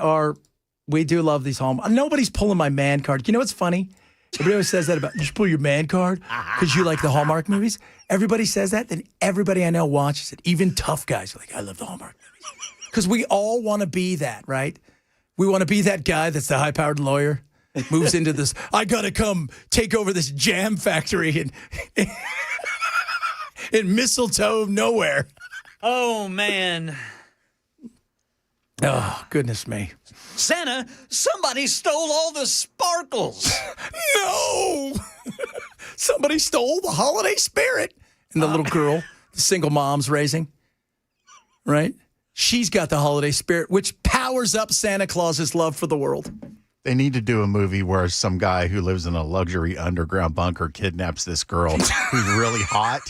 do love these home. Nobody's pulling my man card. You know what's funny? Everybody always says that about, you should pull your man card because you like the Hallmark movies. Everybody says that, then everybody I know watches it. Even tough guys are like, I love the Hallmark movies. Because we all want to be that, right? We want to be that guy that's the high-powered lawyer, moves into this, I got to come take over this jam factory in mistletoe nowhere. Oh, man. Oh, goodness me. Santa, somebody stole all the sparkles. No! Somebody stole the holiday spirit. And the little girl, the single mom's raising, right? She's got the holiday spirit, which powers up Santa Claus's love for the world. They need to do a movie where some guy who lives in a luxury underground bunker kidnaps this girl who's really hot,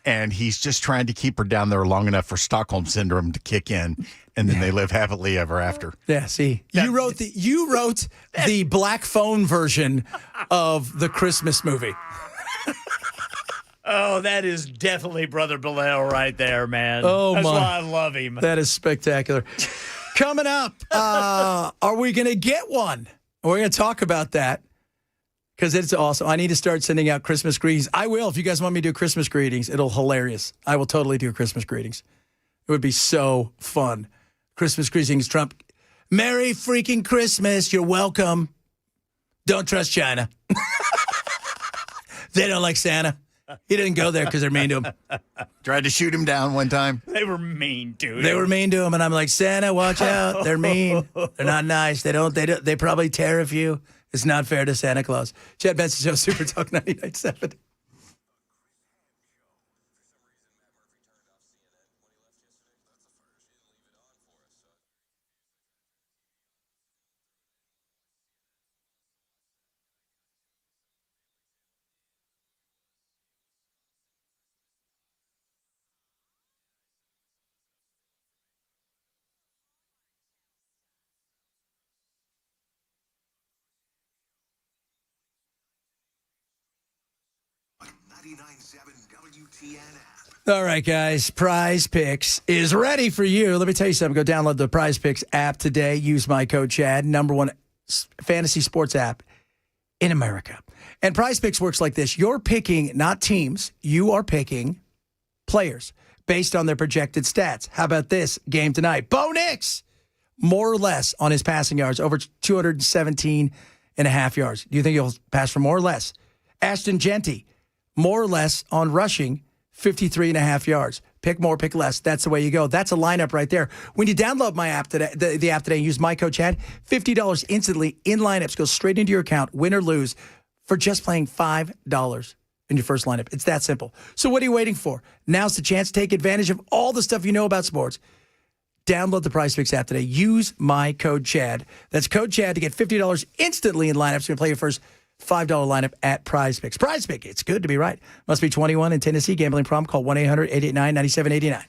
and he's just trying to keep her down there long enough for Stockholm Syndrome to kick in, and then they live happily ever after. Yeah, see, you wrote the black phone version of the Christmas movie. Oh, that is definitely Brother Bilal right there, man. Oh, That's my. why I love him. That is spectacular. Coming up, are we going to get one? We're going to talk about that because it's awesome. I need to start sending out Christmas greetings. I will. If you guys want me to do Christmas greetings, it'll hilarious. I will totally do Christmas greetings. It would be so fun. Christmas greetings, Trump. Merry freaking Christmas. You're welcome. Don't trust China. They don't like Santa. He didn't go there because they're mean to him. Tried to shoot him down one time. They were mean to him. They were mean to him, and I'm like, Santa, watch out. They're mean. They're not nice. They probably tariff you. It's not fair to Santa Claus. Chad Benson Show, Super Talk 99.7. All right, guys. Prize Picks is ready for you. Let me tell you something. Go download the Prize Picks app today. Use my code Chad, #1 fantasy sports app in America. And Prize Picks works like this. You're picking not teams. You are picking players based on their projected stats. How about this game tonight? Bo Nix, more or less on his passing yards, over 217 and a half yards. Do you think he'll pass for more or less? Ashton Genty, more or less on rushing, 53 and a half yards. Pick more, pick less. That's the way you go. That's a lineup right there. When you download my app today, the app today, and use my code Chad, $50 instantly in lineups goes straight into your account, win or lose, for just playing $5 in your first lineup. It's that simple. So what are you waiting for? Now's the chance to take advantage of all the stuff you know about sports. Download the Prize Picks app today. Use my code CHAD. That's code CHAD to get $50 instantly in lineups. You're going to play your first $5 lineup at Prize Picks. Prize Pick, it's good to be right. Must be 21 in Tennessee. Gambling problem. Call 1-800-889-9789.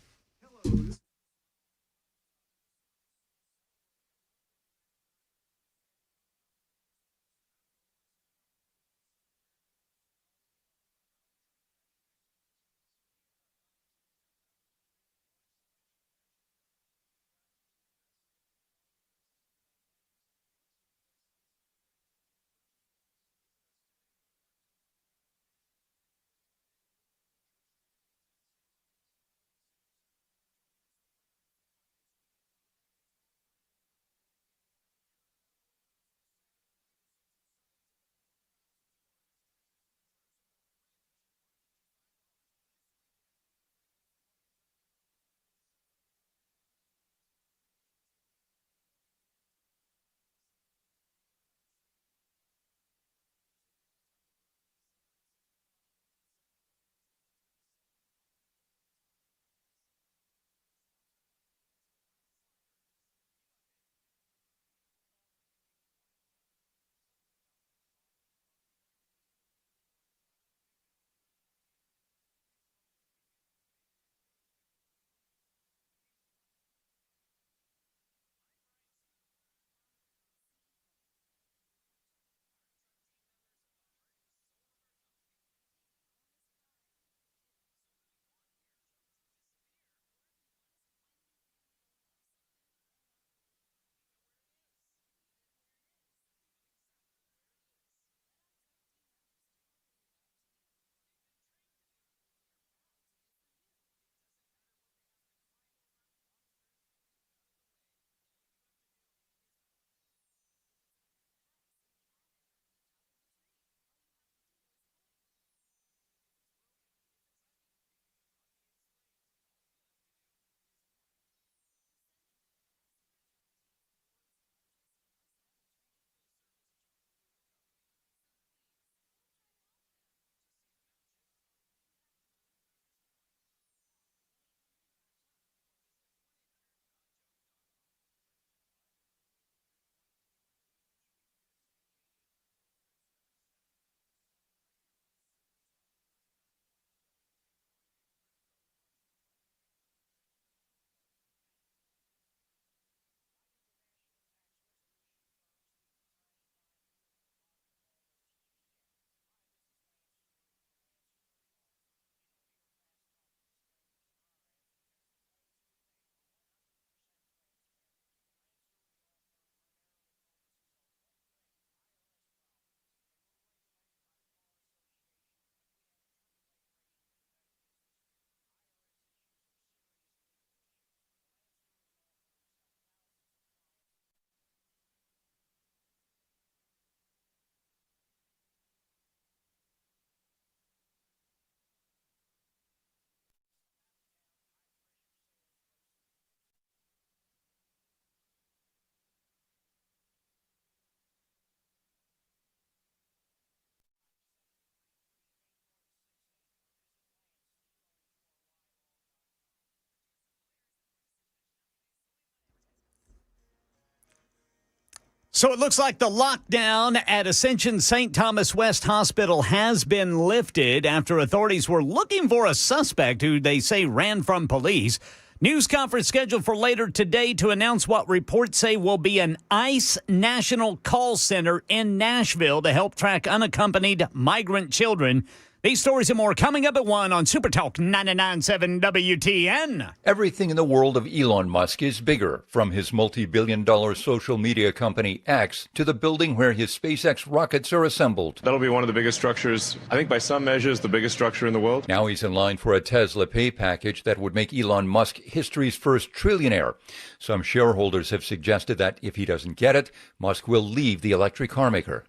So it looks like the lockdown at Ascension St. Thomas West Hospital has been lifted after authorities were looking for a suspect who they say ran from police. News conference scheduled for later today to announce what reports say will be an ICE national call center in Nashville to help track unaccompanied migrant children. These stories and more coming up at 1 on Super Talk 99.7 WTN. Everything in the world of Elon Musk is bigger, from his multi-billion-dollar social media company X to the building where his SpaceX rockets are assembled. That'll be one of the biggest structures, I think by some measures, the biggest structure in the world. Now he's in line for a Tesla pay package that would make Elon Musk history's first trillionaire. Some shareholders have suggested that if he doesn't get it, Musk will leave the electric car maker.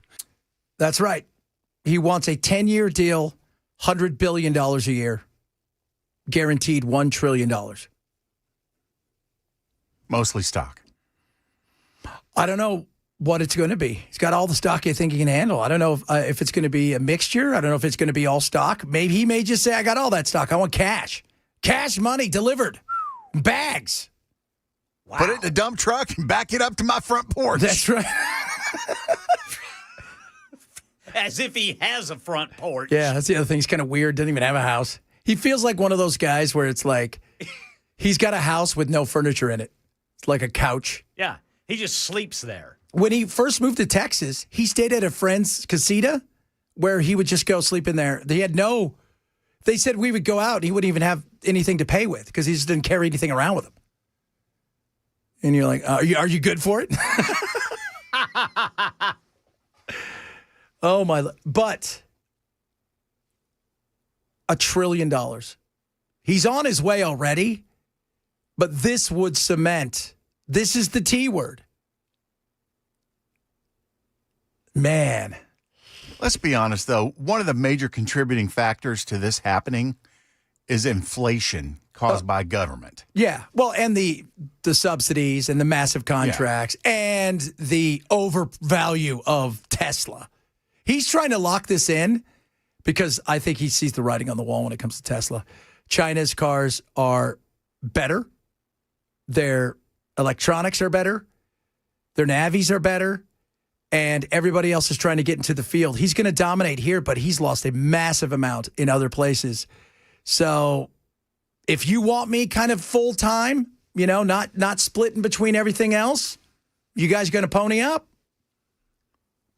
That's right. He wants a 10-year deal, $100 billion a year, guaranteed $1 trillion. Mostly stock. I don't know what it's going to be. He's got all the stock I think he can handle. I don't know if it's going to be a mixture. I don't know if it's going to be all stock. Maybe he may just say, I got all that stock. I want cash. Cash money delivered. Bags. Put it in a dump truck and back it up to my front porch. That's right. As if he has a front porch. Yeah, that's the other thing. He's kind of weird. Doesn't even have a house. He feels like one of those guys where it's like he's got a house with no furniture in it. It's like a couch. Yeah, he just sleeps there. When he first moved to Texas, he stayed at a friend's casita where he would just go sleep in there. They said we would go out and he wouldn't even have anything to pay with because he just didn't carry anything around with him. And you're like, are you good for it? Oh, my. But $1 trillion. He's on his way already, but this would cement. This is the T word. Man. Let's be honest, though. One of the major contributing factors to this happening is inflation caused by government. Yeah. Well, and the subsidies and the massive contracts and the overvalue of Tesla. He's trying to lock this in because I think he sees the writing on the wall when it comes to Tesla. China's cars are better. Their electronics are better. Their navies are better. And everybody else is trying to get into the field. He's going to dominate here, but he's lost a massive amount in other places. So if you want me kind of full time, not splitting between everything else, you guys going to pony up?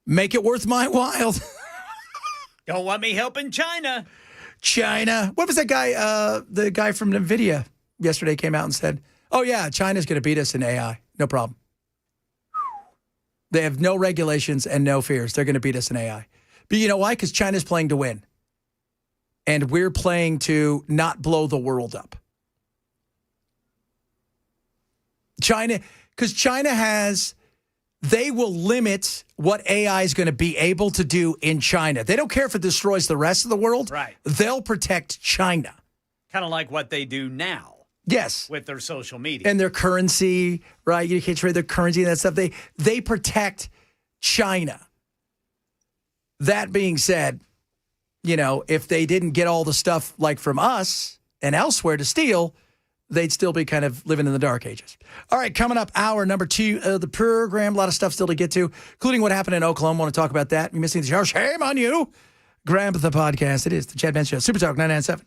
Make it worth my while. Don't want me helping China. China. What was that guy, the guy from NVIDIA yesterday came out and said, oh, yeah, China's going to beat us in AI. No problem. They have no regulations and no fears. They're going to beat us in AI. But you know why? Because China's playing to win. And we're playing to not blow the world up. Because China they will limit what AI is going to be able to do in China. They don't care if it destroys the rest of the world. Right. They'll protect China. Kind of like what they do now. Yes. With their social media. And their currency, right? You can't trade their currency and that stuff. They protect China. That being said, if they didn't get all the stuff like from us and elsewhere to steal, they'd still be kind of living in the dark ages. All right, coming up, hour number 2 of the program. A lot of stuff still to get to, including what happened in Oklahoma. Want to talk about that. You're missing the show. Shame on you. Grab the podcast. It is the Chad Benz Show. Super Talk 997.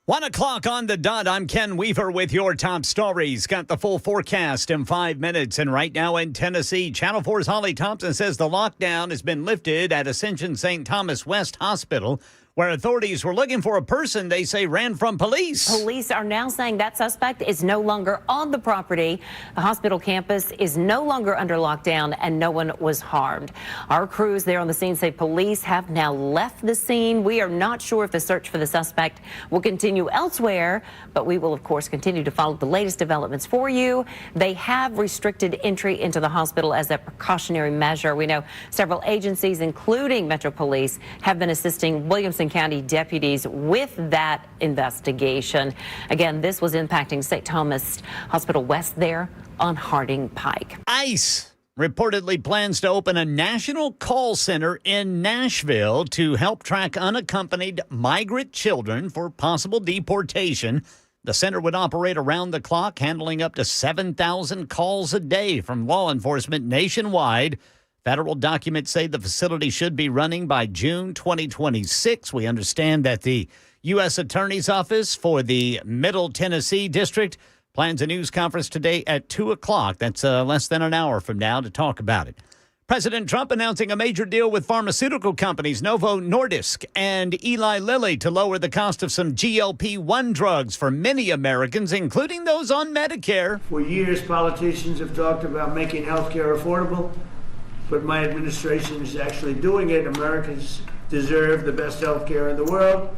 One o'clock on the dot. I'm Ken Weaver with your top stories. Got the full forecast in 5 minutes. And right now in Tennessee, Channel 4's Holly Thompson says the lockdown has been lifted at Ascension St. Thomas West Hospital, where authorities were looking for a person they say ran from police. Police are now saying that suspect is no longer on the property. The hospital campus is no longer under lockdown and no one was harmed. Our crews there on the scene say police have now left the scene. We are not sure if the search for the suspect will continue elsewhere, but we will, of course, continue to follow the latest developments for you. They have restricted entry into the hospital as a precautionary measure. We know several agencies, including Metro Police, have been assisting Williamson County deputies with that investigation. Again, this was impacting St. Thomas Hospital West there on Harding Pike. ICE reportedly plans to open a national call center in Nashville to help track unaccompanied migrant children for possible deportation. The center would operate around the clock, handling up to 7,000 calls a day from law enforcement nationwide. Federal documents say the facility should be running by June 2026. We understand that the U.S. Attorney's Office for the Middle Tennessee District plans a news conference today at 2 o'clock. That's less than an hour from now to talk about it. President Trump announcing a major deal with pharmaceutical companies Novo Nordisk and Eli Lilly to lower the cost of some GLP-1 drugs for many Americans, including those on Medicare. For years, politicians have talked about making health care affordable, but my administration is actually doing it. Americans deserve the best health care in the world,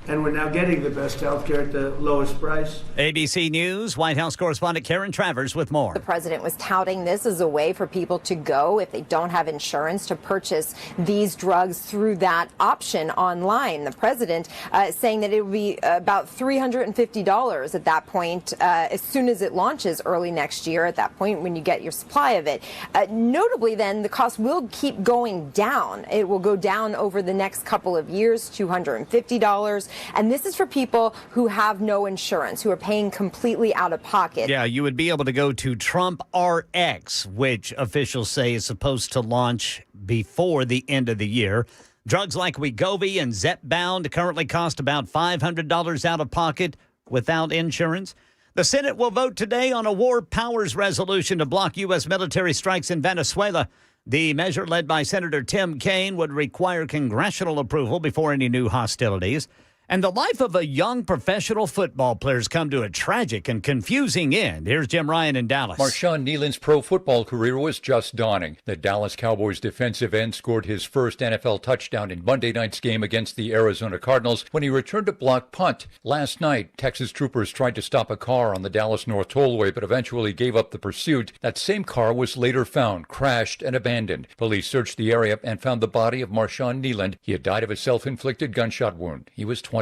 and we're now getting the best health care at the lowest price. ABC News White House correspondent Karen Travers with more. The president was touting this as a way for people to go, if they don't have insurance, to purchase these drugs through that option online. The president saying that it would be about $350 at that point as soon as it launches early next year, at that point when you get your supply of it. Notably, then, the cost will keep going down. It will go down over the next couple of years, $250. And this is for people who have no insurance, who are paying completely out of pocket. Yeah, you would be able to go to Trump RX, which officials say is supposed to launch before the end of the year. Drugs like Wegovy and Zepbound currently cost about $500 out of pocket without insurance. The Senate will vote today on a war powers resolution to block U.S. military strikes in Venezuela. The measure, led by Senator Tim Kaine, would require congressional approval before any new hostilities. And the life of a young professional football player has come to a tragic and confusing end. Here's Jim Ryan in Dallas. Marshawn Kneeland's pro football career was just dawning. The Dallas Cowboys defensive end scored his first NFL touchdown in Monday night's game against the Arizona Cardinals when he returned a blocked punt. Last night, Texas troopers tried to stop a car on the Dallas North Tollway, but eventually gave up the pursuit. That same car was later found, crashed, and abandoned. Police searched the area and found the body of Marshawn Kneeland. He had died of a self-inflicted gunshot wound. He was 24.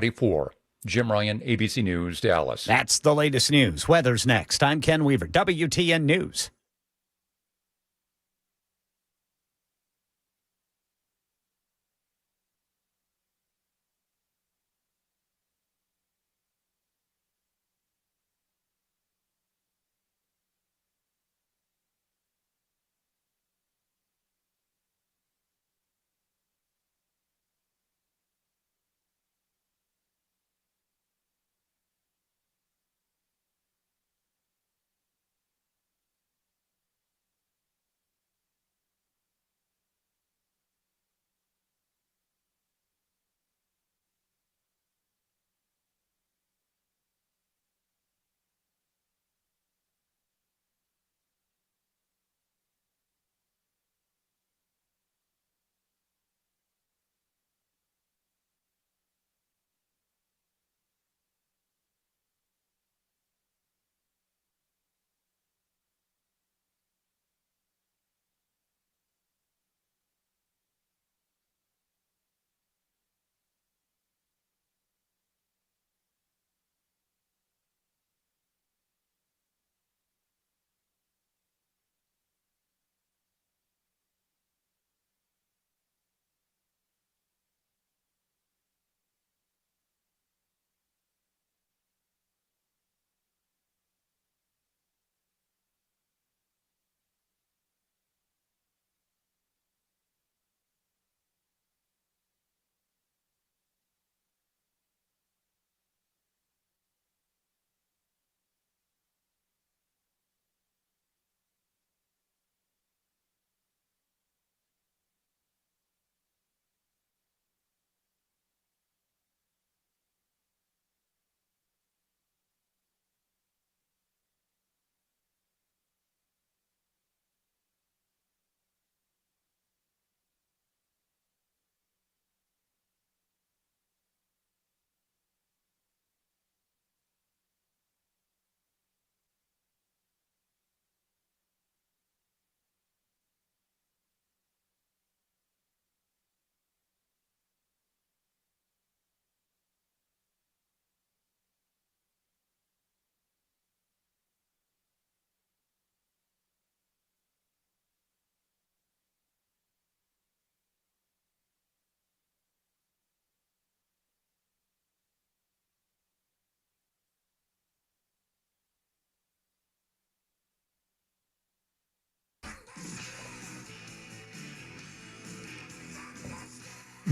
Jim Ryan, ABC News, Dallas. That's the latest news. Weather's next. I'm Ken Weaver, WTN News.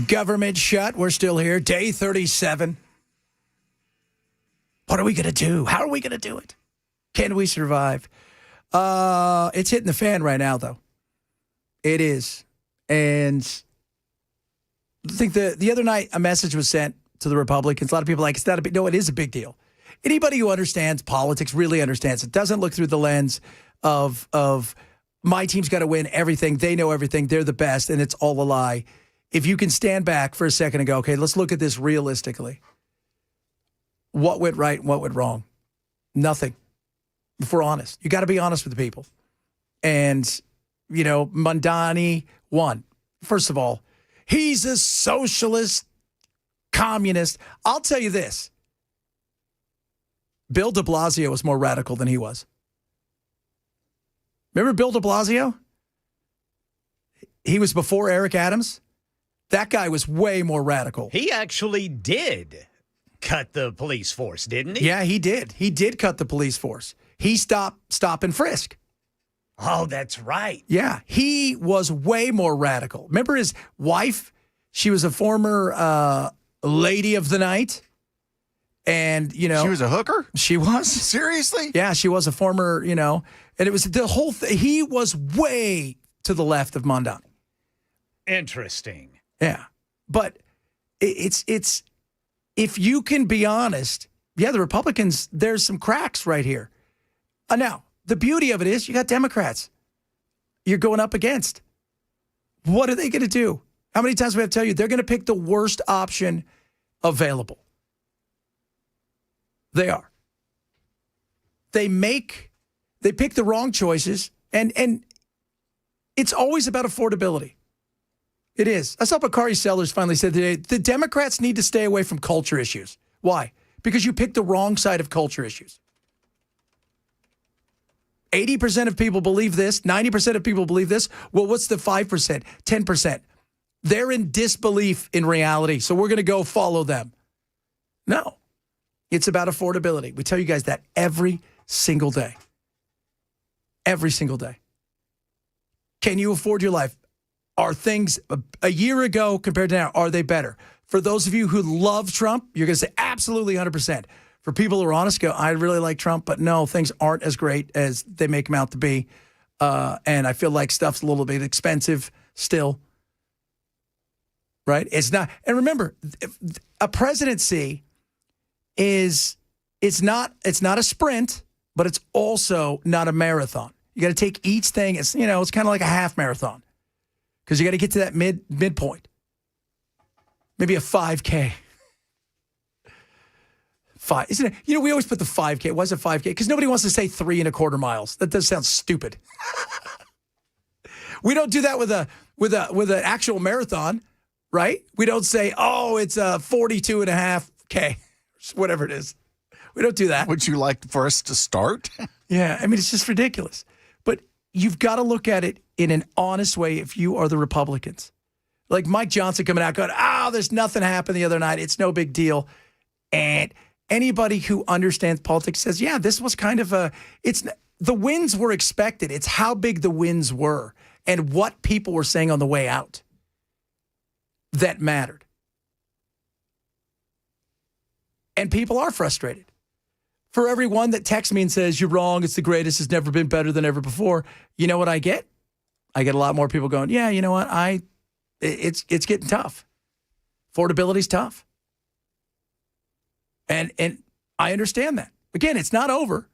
Government shut. We're still here. Day 37. What are we going to do? How are we going to do it? Can we survive? It's hitting the fan right now, though. It is. And I think the other night a message was sent to the Republicans. A lot of people are like, it's not a big deal. No, it is a big deal. Anybody who understands politics really understands it. Doesn't look through the lens of my team's got to win everything. They know everything. They're the best, and it's all a lie. If you can stand back for a second and go, okay, let's look at this realistically. what went right and what went wrong? Nothing. If we're honest. You got to be honest with the people. And, Mondani won. First of all, he's a socialist, communist. I'll tell you this. Bill de Blasio was more radical than he was. Remember Bill de Blasio? He was before Eric Adams. That guy was way more radical. He actually did cut the police force, didn't he? Yeah, he did. He did cut the police force. He stopped stop and frisk. Oh, that's right. Yeah, he was way more radical. Remember his wife? She was a former lady of the night. And, She was a hooker? She was. Seriously? Yeah, she was a former, and it was the whole thing. He was way to the left of Mondani. Interesting. Yeah. But it's if you can be honest, the Republicans, there's some cracks right here. Now, the beauty of it is you got Democrats you're going up against. What are they going to do? How many times do we have to tell you they're going to pick the worst option available? They are. They pick the wrong choices, and it's always about affordability. It is. I saw Bakari Sellers finally said today, the Democrats need to stay away from culture issues. Why? Because you picked the wrong side of culture issues. 80% of people believe this. 90% of people believe this. Well, what's the 5%, 10%? They're in disbelief in reality, so we're going to go follow them. No. It's about affordability. We tell you guys that every single day. Every single day. Can you afford your life? Are things a year ago compared to now, are they better? For those of you who love Trump, you're going to say absolutely 100%. For people who are honest, go, I really like Trump, but no, things aren't as great as they make them out to be. And I feel like stuff's a little bit expensive still. Right? It's not. And remember, a presidency it's not a sprint, but it's also not a marathon. You got to take each thing. It's kind of like a half marathon because you got to get to that midpoint. Maybe a 5K. Isn't it? We always put the 5K. Why is it 5K? Because nobody wants to say 3.25 miles. That does sound stupid. We don't do that with an actual marathon, right? We don't say, oh, it's a 42.5K. Whatever it is. We don't do that. Would you like for us to start? Yeah, I mean, it's just ridiculous. But you've got to look at it in an honest way if you are the Republicans. Like Mike Johnson coming out going, there's nothing happened the other night. It's no big deal. And anybody who understands politics says, yeah, this was kind of the wins were expected. It's how big the wins were and what people were saying on the way out that mattered. And people are frustrated. For everyone that texts me and says, you're wrong, it's the greatest, it's never been better than ever before, you know what I get? I get a lot more people going, yeah, you know what? It's getting tough. Affordability's tough. And I understand that. Again, it's not over.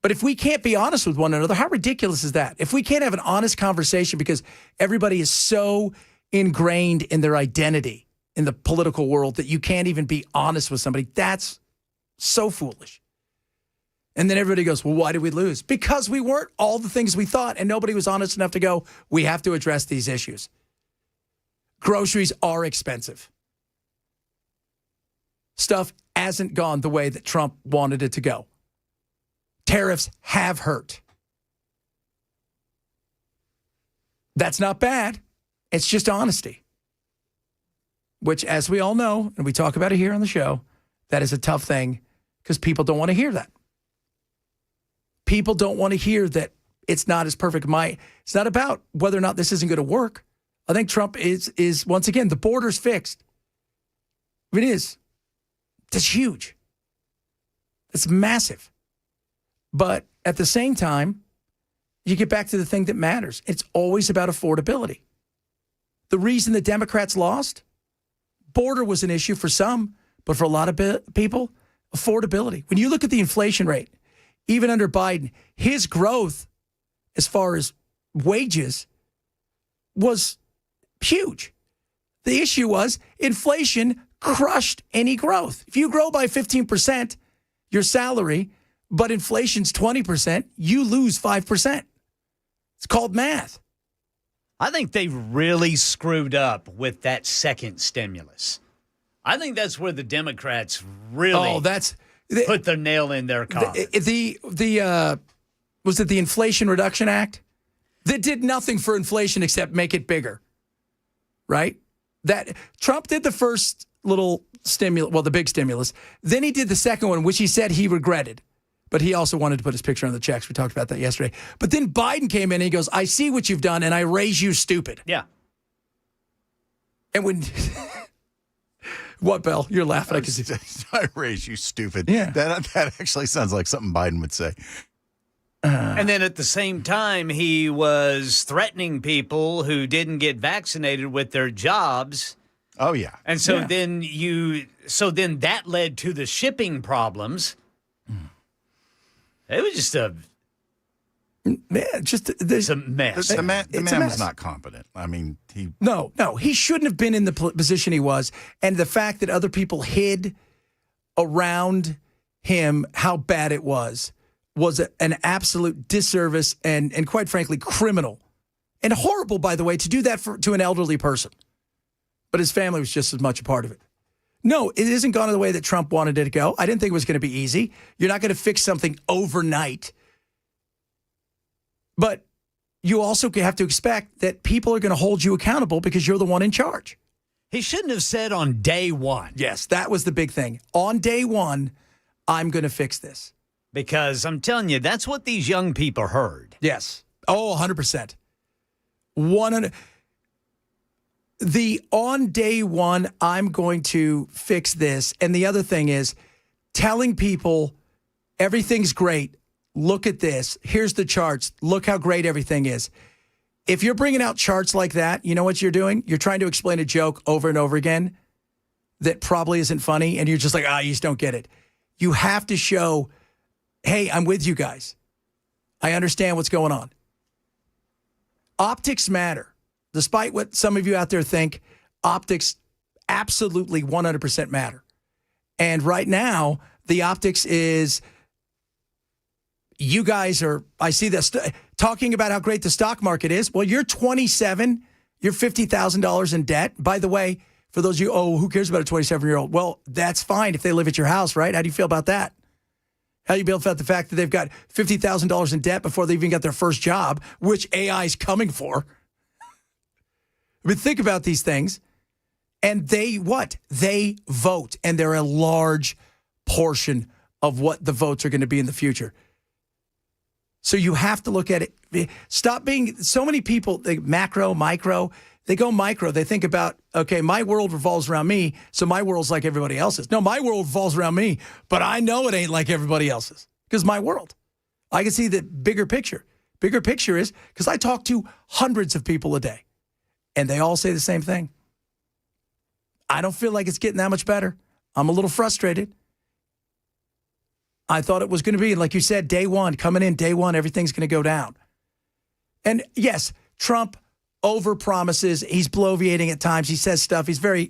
But if we can't be honest with one another, how ridiculous is that? If we can't have an honest conversation because everybody is so ingrained in their identity in the political world that you can't even be honest with somebody, that's so foolish. And then everybody goes, well, why did we lose? Because we weren't all the things we thought, and nobody was honest enough to go, we have to address these issues. Groceries are expensive. Stuff hasn't gone the way that Trump wanted it to go. Tariffs have hurt. That's not bad. It's just honesty. Which, as we all know, and we talk about it here on the show, that is a tough thing because people don't want to hear that. People don't want to hear that it's not as perfect. It's not about whether or not this isn't going to work. I think Trump is once again, the border's fixed. It is. That's huge. It's massive. But at the same time, you get back to the thing that matters. It's always about affordability. The reason the Democrats lost, border was an issue for some, but for a lot of people, affordability. When you look at the inflation rate, even under Biden, his growth as far as wages was huge. The issue was inflation crushed any growth. If you grow by 15%, your salary, but inflation's 20%, you lose 5%. It's called math. I think they really screwed up with that second stimulus. I think that's where the Democrats really put their nail in their coffin. Was it the Inflation Reduction Act? That did nothing for inflation except make it bigger, right? That Trump did the first little stimulus, well, the big stimulus. Then he did the second one, which he said he regretted. But he also wanted to put his picture on the checks. We talked about that yesterday. But then Biden came in and he goes, I see what you've done and I raise you stupid. Yeah. And when... What, Bell? You're laughing. I can see. I raise you stupid. Yeah. That actually sounds like something Biden would say. And then at the same time, he was threatening people who didn't get vaccinated with their jobs. Oh, yeah. And so then that led to the shipping problems. It was just a there's a mess. The man was not competent. I mean, No, he shouldn't have been in the position he was. And the fact that other people hid around him how bad it was an absolute disservice and quite frankly, criminal. And horrible, by the way, to do that to an elderly person. But his family was just as much a part of it. No, it isn't gone the way that Trump wanted it to go. I didn't think it was going to be easy. You're not going to fix something overnight. But you also have to expect that people are going to hold you accountable because you're the one in charge. He shouldn't have said on day one. Yes, that was the big thing. On day one, I'm going to fix this. Because I'm telling you, that's what these young people heard. Yes. Oh, 100%. 100. The on day one, I'm going to fix this. And the other thing is telling people everything's great. Look at this. Here's the charts. Look how great everything is. If you're bringing out charts like that, you know what you're doing? You're trying to explain a joke over and over again that probably isn't funny. And you're just like, you just don't get it. You have to show, hey, I'm with you guys. I understand what's going on. Optics matter. Despite what some of you out there think, optics absolutely 100% matter. And right now, the optics is, you guys are, I see this, talking about how great the stock market is. Well, you're 27, you're $50,000 in debt. By the way, for those of you, who cares about a 27-year-old? Well, that's fine if they live at your house, right? How do you feel about that? How do you feel about the fact that they've got $50,000 in debt before they even got their first job, which AI is coming for? I mean, think about these things. And they vote. And they're a large portion of what the votes are going to be in the future. So you have to look at it. Stop being, so many people, they macro, micro, they go micro. They think about, okay, my world revolves around me, so my world's like everybody else's. No, my world revolves around me, but I know it ain't like everybody else's because my world. I can see the bigger picture. Bigger picture is because I talk to hundreds of people a day. And they all say the same thing. I don't feel like it's getting that much better. I'm a little frustrated. I thought it was going to be, like you said, day one, coming in, day one, everything's going to go down. And yes, Trump overpromises. He's bloviating at times. He says stuff. He's very,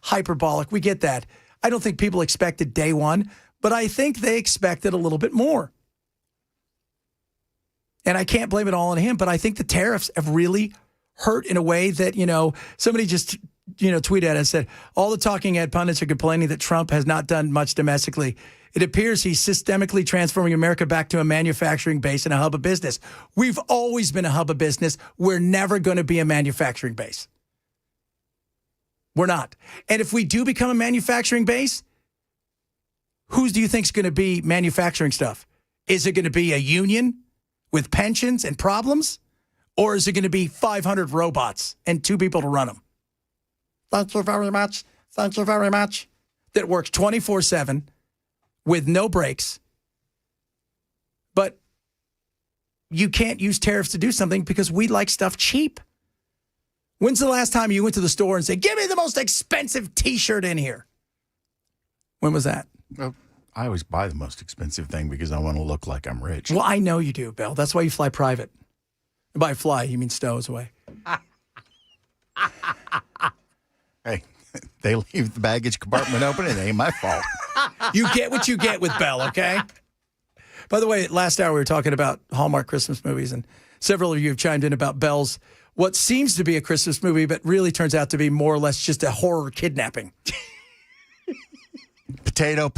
hyperbolic. We get that. I don't think people expected day one, but I think they expected a little bit more. And I can't blame it all on him, but I think the tariffs have really hurt in a way that, somebody just, tweeted at us, said, all the talking head pundits are complaining that Trump has not done much domestically. It appears he's systemically transforming America back to a manufacturing base and a hub of business. We've always been a hub of business. We're never going to be a manufacturing base. We're not. And if we do become a manufacturing base, who do you think is going to be manufacturing stuff? Is it going to be a union with pensions and problems? Or is it going to be 500 robots and 2 people to run them? Thank you very much. Thank you very much. That works 24/7 with no breaks. But you can't use tariffs to do something because we like stuff cheap. When's the last time you went to the store and said, give me the most expensive T-shirt in here? When was that? Well, I always buy the most expensive thing because I want to look like I'm rich. Well, I know you do, Bill. That's why you fly private. By fly, you mean stows away. Hey, They leave the baggage compartment open, and it ain't my fault. You get what you get with Bell, okay? By the way, last hour we were talking about Hallmark Christmas movies, and several of you have chimed in about Bell's, what seems to be a Christmas movie, but really turns out to be more or less just a horror kidnapping. Potato.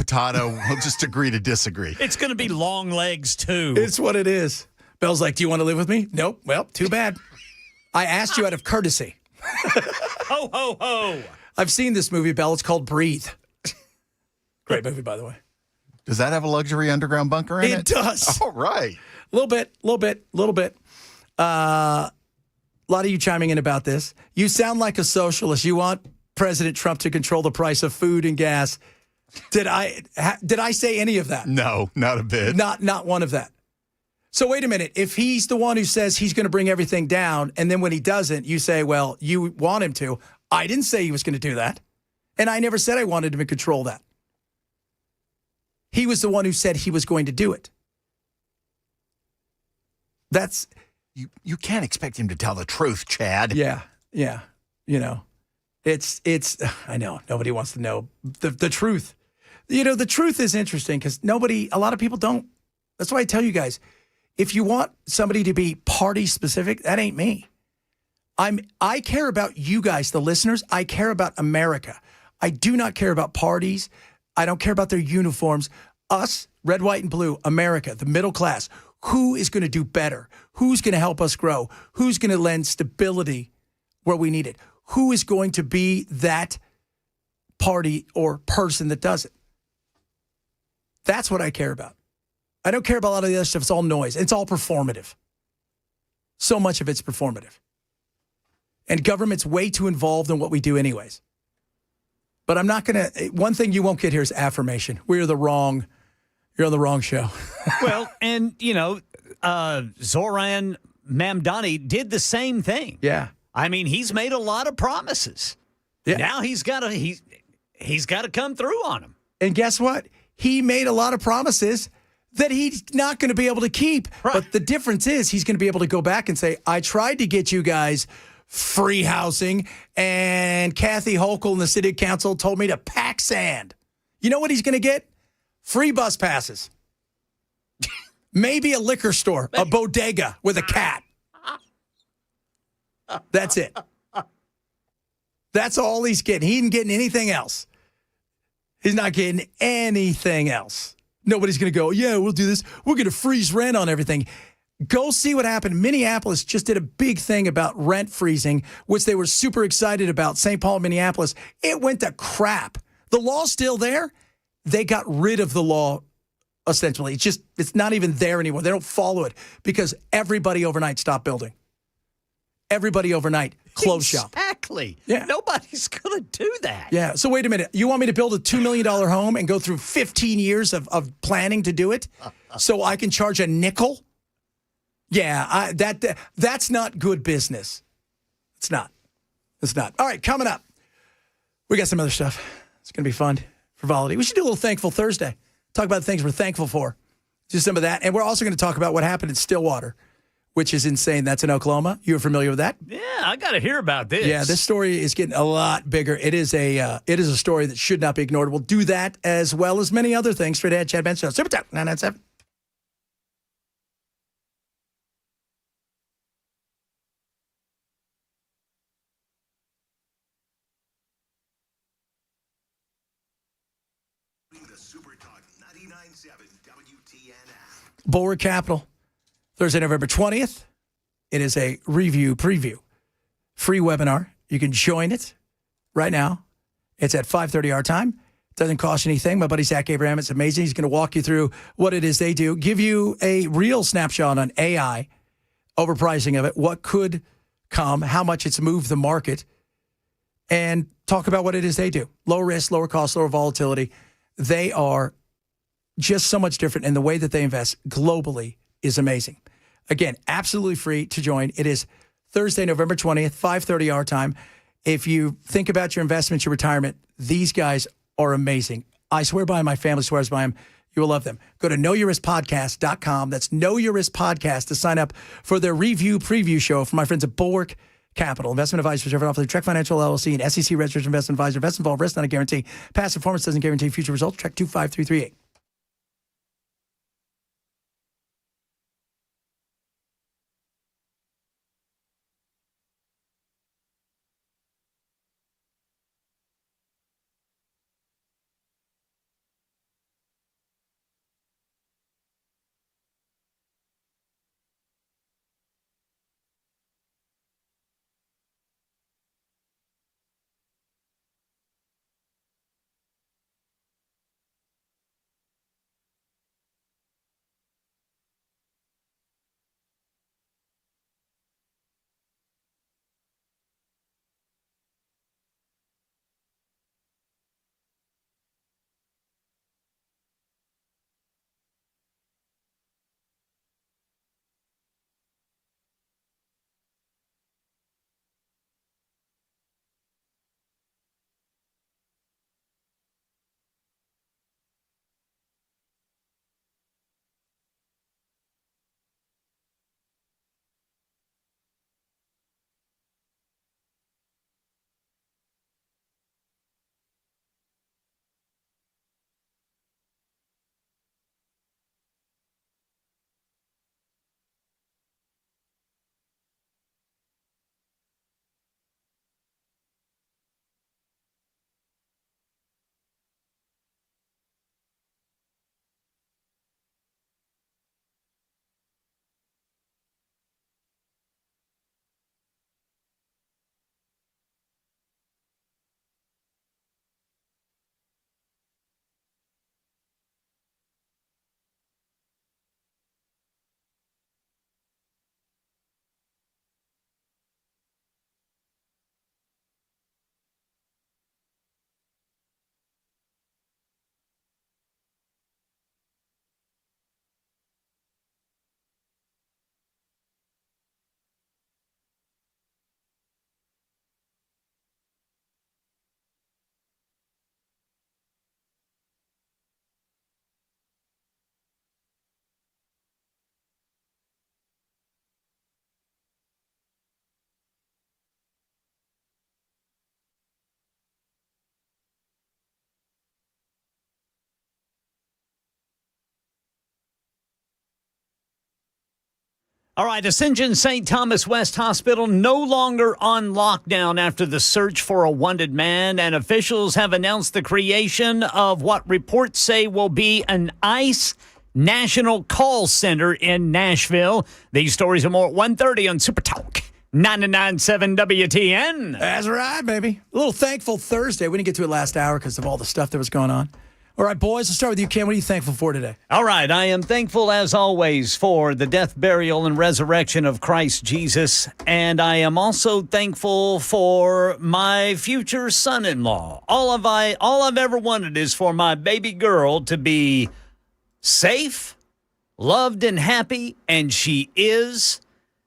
We'll just agree to disagree. It's going to be Long Legs, too. It's what it is. Bell's like, do you want to live with me? Nope. Well, too bad. I asked you out of courtesy. Ho, ho, ho. I've seen this movie, Bell. It's called Breathe. Great movie, by the way. Does that have a luxury underground bunker in it? It does. All right. A little bit. A lot of you chiming in about this. You sound like a socialist. You want President Trump to control the price of food and gas. Did I say any of that? No, not a bit. Not one of that. So wait a minute. If he's the one who says he's going to bring everything down, and then when he doesn't, you say, well, you want him to. I didn't say he was going to do that. And I never said I wanted him to control that. He was the one who said he was going to do it. That's... You can't expect him to tell the truth, Chad. Yeah. You know, it's. I know nobody wants to know the truth. You know, the truth is interesting because a lot of people don't. That's why I tell you guys, if you want somebody to be party specific, that ain't me. I care about you guys, the listeners. I care about America. I do not care about parties. I don't care about their uniforms. Us, red, white, and blue, America, the middle class. Who is going to do better? Who's going to help us grow? Who's going to lend stability where we need it? Who is going to be that party or person that does it? That's what I care about. I don't care about a lot of the other stuff. It's all noise. It's all performative. So much of it's performative. And government's way too involved in what we do anyways. But I'm not going to, one thing you won't get here is affirmation. You're on the wrong show. Well, and, Zoran Mamdani did the same thing. Yeah. I mean, he's made a lot of promises. Yeah. Now he's got to come through on them. And guess what? He made a lot of promises that he's not going to be able to keep. Right. But the difference is he's going to be able to go back and say, I tried to get you guys free housing, and Kathy Hochul and the city council told me to pack sand. You know what he's going to get? Free bus passes. Maybe a liquor store, a bodega with a cat. That's it. That's all he's getting. He ain't getting anything else. He's not getting anything else. Nobody's going to go, yeah, we'll do this. We're going to freeze rent on everything. Go see what happened. Minneapolis just did a big thing about rent freezing, which they were super excited about. St. Paul, Minneapolis. It went to crap. The law's still there. They got rid of the law, essentially. It's not even there anymore. They don't follow it because everybody overnight stopped building. Everybody overnight closed shop. Exactly. Yeah. Nobody's going to do that. Yeah. So wait a minute. You want me to build a $2 million home and go through 15 years of planning to do it so I can charge a nickel? Yeah, that's not good business. It's not. All right, coming up, we got some other stuff. It's going to be fun, frivolity. We should do a little Thankful Thursday. Talk about the things we're thankful for. Just some of that. And we're also going to talk about what happened in Stillwater, which is insane. That's in Oklahoma. You're familiar with that? Yeah, I got to hear about this. Yeah, this story is getting a lot bigger. It is a story that should not be ignored. We'll do that as well as many other things. Straight ahead, Chad Benson Show. Super Talk 997. Bulwark Capital, Thursday, November 20th. It is a review preview. Free webinar. You can join it right now. It's at 5:30 our time. Doesn't cost you anything. My buddy Zach Abraham, it's amazing. He's going to walk you through what it is they do, give you a real snapshot on AI, overpricing of it, what could come, how much it's moved the market, and talk about what it is they do. Low risk, lower cost, lower volatility. They are just so much different, and the way that they invest globally is amazing. Again, absolutely free to join. It is Thursday, November 20th, 5:30 our time. If you think about your investments, your retirement, these guys are amazing. I swear by them. My family swears by them. You will love them. Go to knowyourriskpodcast.com. That's Know Your Risk Podcast to sign up for their review preview show from my friends at Bulwark Capital. Investment advice reserved off the Trek Financial LLC and SEC registered investment advisor. Investment involved risk, not a guarantee. Past performance doesn't guarantee future results. Trek 25338. All right, Ascension St. Thomas West Hospital no longer on lockdown after the search for a wanted man, and officials have announced the creation of what reports say will be an ICE National Call Center in Nashville. These stories are more at 1:30 on Super Talk 99.7 WTN. That's right, baby. A little thankful Thursday. We didn't get to it last hour because of all the stuff that was going on. All right, boys, let's start with you, Ken. What are you thankful for today? All right, I am thankful, as always, for the death, burial, and resurrection of Christ Jesus. And I am also thankful for my future son-in-law. All I've ever wanted is for my baby girl to be safe, loved, and happy, and she is,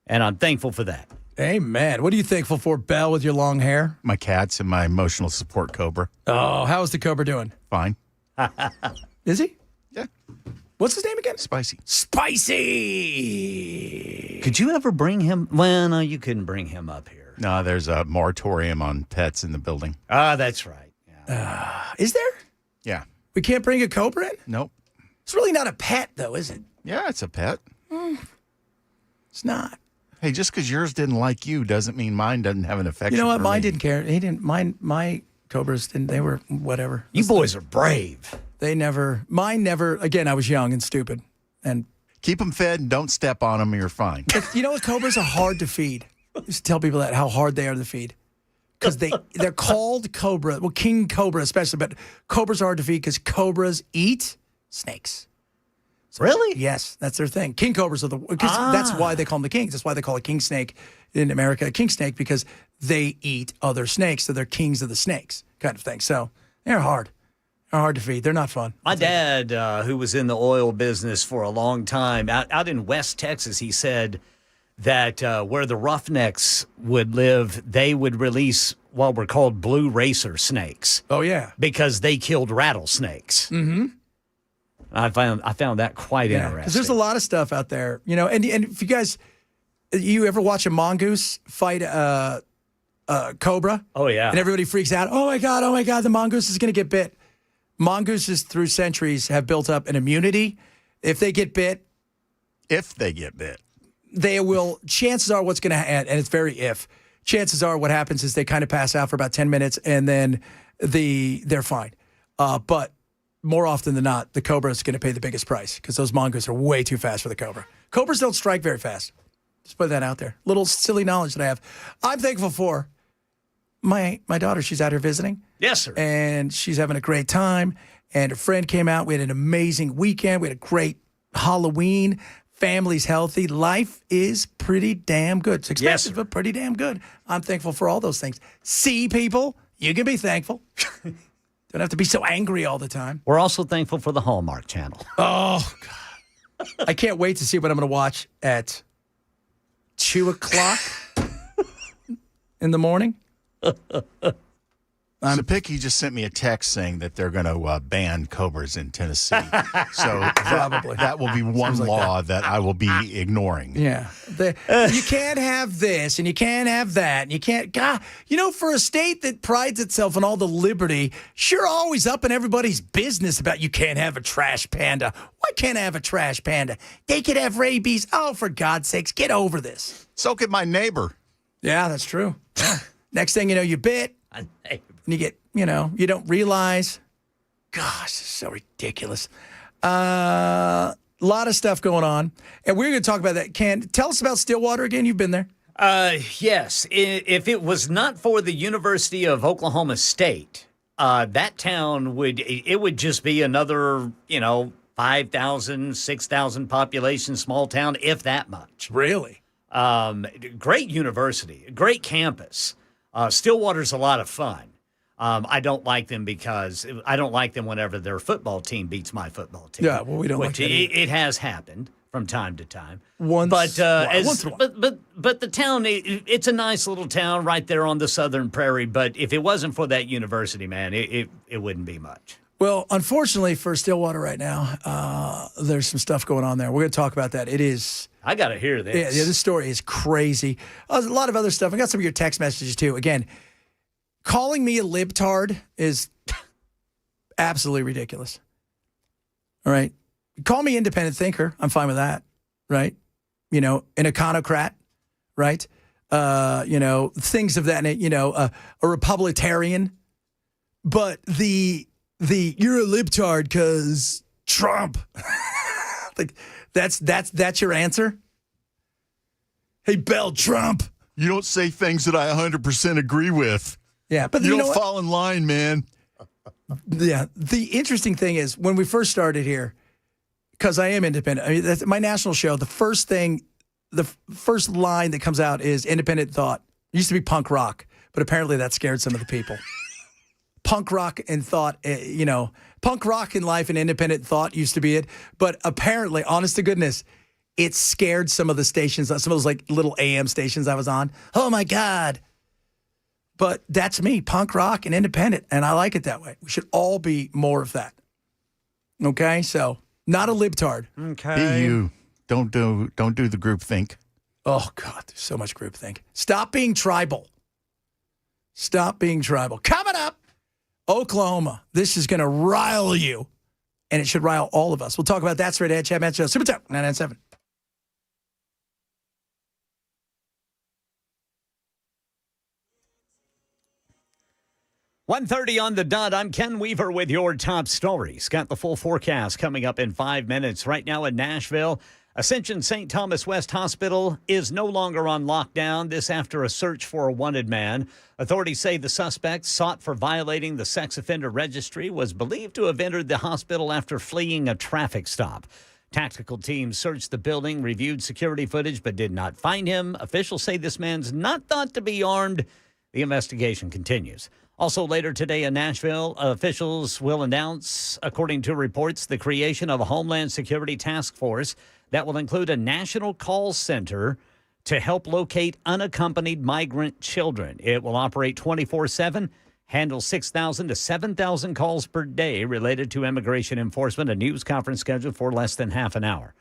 and I'm thankful for that. Amen. What are you thankful for, Belle, with your long hair? My cats and my emotional support cobra. Oh, how's the Cobra doing? Fine. Is he? Yeah. What's his name again? Spicy. Spicy. Could you ever bring him? Well, no, you couldn't bring him up here. No, there's a moratorium on pets in the building. Ah, that's right. Is there? Yeah. We can't bring a Cobra in? Nope. It's really not a pet, though, is it? Yeah, it's a pet. It's not. Hey, just because yours didn't like you doesn't mean mine doesn't have an affection. You know what? for Mine me. didn't care. He didn't. My Cobras didn't. They were whatever. You boys are brave. Mine never. Again, I was young and stupid. And Keep them fed and don't step on them. You're fine. you know what? Cobras are hard to feed. I used to tell people that how hard they are to feed. Because they're called Cobra. Well, King Cobra especially, but Cobras are hard to feed because Cobras eat snakes. Really? Yes, that's their thing. King Cobras are that's why they call them the kings. That's why they call a king snake in America a king snake, because they eat other snakes, so they're kings of the snakes kind of thing. So they're hard. They're hard to feed. They're not fun. My dad, who was in the oil business for a long time, out in West Texas, he said that where the Roughnecks would live, they would release what were called blue racer snakes. Oh, yeah. Because they killed rattlesnakes. Mm-hmm. I found that quite interesting. Because there's a lot of stuff out there, and if you guys, You ever watch a mongoose fight a cobra? Oh, yeah. And everybody freaks out. Oh, my God, the mongoose is going to get bit. Mongooses through centuries have built up an immunity. If they get bit, they will, chances are what's going to happen, and it's very if, chances are what happens is they kind of pass out for about 10 minutes and then they're fine. But more often than not, the cobra is going to pay the biggest price because those mongooses are way too fast for the cobra. Cobras don't strike very fast. Just put that out there. Little silly knowledge that I have. I'm thankful for my daughter. She's out here visiting. Yes, sir. And she's having a great time. And her friend came out. We had an amazing weekend. We had a great Halloween. Family's healthy. Life is pretty damn good. It's expensive, but pretty damn good. I'm thankful for all those things. See, people, you can be thankful. Don't have to be so angry all the time. We're also thankful for the Hallmark Channel. Oh, God. I can't wait to see what I'm going to watch at 2 o'clock in the morning. Picky just sent me a text saying that they're going to ban cobras in Tennessee. So Probably. that will be one law that I will be ignoring. Yeah. You can't have this and you can't have that. And you can't, God, for a state that prides itself on all the liberty, sure always up in everybody's business about you can't have a trash panda. Why can't I have a trash panda? They could have rabies. Oh, for God's sakes, get over this. So could my neighbor. Yeah, that's true. Yeah. Next thing you know, you bit. And you get, you don't realize. Gosh, this is so ridiculous. A lot of stuff going on. And we're going to talk about that. Tell us about Stillwater again. You've been there. Yes. If it was not for the University of Oklahoma State, that town would just be another, 5,000, 6,000 population, small town, if that much. Really? Great university, great campus. Stillwater's a lot of fun. I don't like them because I don't like them whenever their football team beats my football team. Yeah, well, we don't like that either. It has happened from time to time. Once in a while. But the town, it's a nice little town right there on the southern prairie. But if it wasn't for that university, man, it wouldn't be much. Well, unfortunately for Stillwater right now, there's some stuff going on there. We're going to talk about that. It is. I got to hear this. Yeah, this story is crazy. A lot of other stuff. I got some of your text messages too. Again, calling me a libtard is absolutely ridiculous. All right. Call me independent thinker. I'm fine with that. Right. An iconocrat. Right. Things of that, a Republitarian. But the you're a libtard because Trump. Like that's your answer? Hey, Bell, Trump. You don't say things that I 100% agree with. Yeah, but you don't fall in line, man. Yeah, the interesting thing is when we first started here, because I am independent. I mean, that's my national show. The first line that comes out is independent thought. It used to be punk rock, but apparently that scared some of the people. Punk rock and thought, punk rock in life and independent thought used to be it. But apparently, honest to goodness, it scared some of the stations, some of those like little AM stations I was on. Oh my God. But that's me, punk rock and independent. And I like it that way. We should all be more of that. Okay. So not a libtard. Okay. Be you. Don't do the group think. Oh God, there's so much group think. Stop being tribal. Stop being tribal. Coming up. Oklahoma, this is going to rile you, and it should rile all of us. We'll talk about that straight ahead. Chad Match Show, Super Talk 997. $1:30 on the dot. I'm Ken Weaver with your top stories. Got the full forecast coming up in 5 minutes. Right now in Nashville, Ascension St. Thomas West Hospital is no longer on lockdown. This after a search for a wanted man. Authorities say the suspect, sought for violating the sex offender registry, was believed to have entered the hospital after fleeing a traffic stop. Tactical teams searched the building, reviewed security footage, but did not find him. Officials say this man's not thought to be armed. The investigation continues. Also later today in Nashville, officials will announce, according to reports, the creation of a Homeland Security task force that will include a national call center to help locate unaccompanied migrant children. It will operate 24/7, handle 6,000 to 7,000 calls per day related to immigration enforcement. A news conference scheduled for less than half an hour.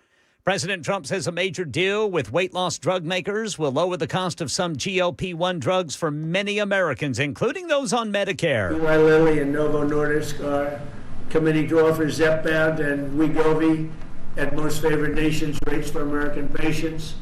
President Trump says a major deal with weight loss drug makers will lower the cost of some GLP-1 drugs for many Americans, including those on Medicare. Eli Lilly and Novo Nordisk are committing to offer Zepbound and Wegovy at most favored nations rates for American patients.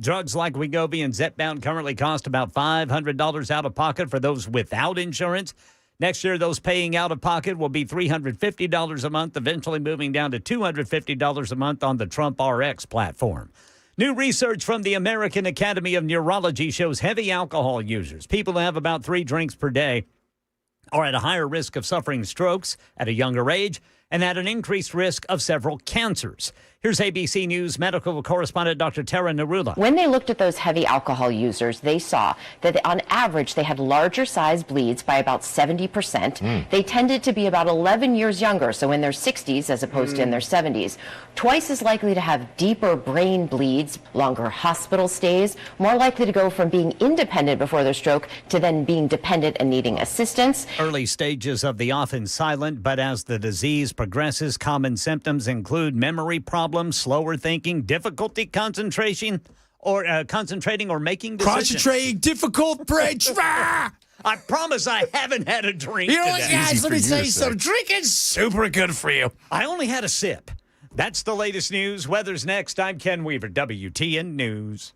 Drugs like Wegovy and Zepbound currently cost about $500 out of pocket for those without insurance. Next year, those paying out of pocket will be $350 a month, eventually moving down to $250 a month on the Trump RX platform. New research from the American Academy of Neurology shows heavy alcohol users, people who have about 3 drinks per day, are at a higher risk of suffering strokes at a younger age and at an increased risk of several cancers. Here's ABC News medical correspondent Dr. Tara Narula. When they looked at those heavy alcohol users, they saw that on average they had larger size bleeds by about 70%. They tended to be about 11 years younger, so in their 60s as opposed to in their 70s. Twice as likely to have deeper brain bleeds, longer hospital stays, more likely to go from being independent before their stroke to then being dependent and needing assistance. Early stages of the often silent, but as the disease progresses, common symptoms include memory problems, slower thinking, difficulty concentration, or concentrating or making decisions. Concentrating, difficult bridge. I promise I haven't had a drink You know what, today. guys? Let me tell you something. Drinking's super good for you. I only had a sip. That's the latest news. Weather's next. I'm Ken Weaver, WTN News.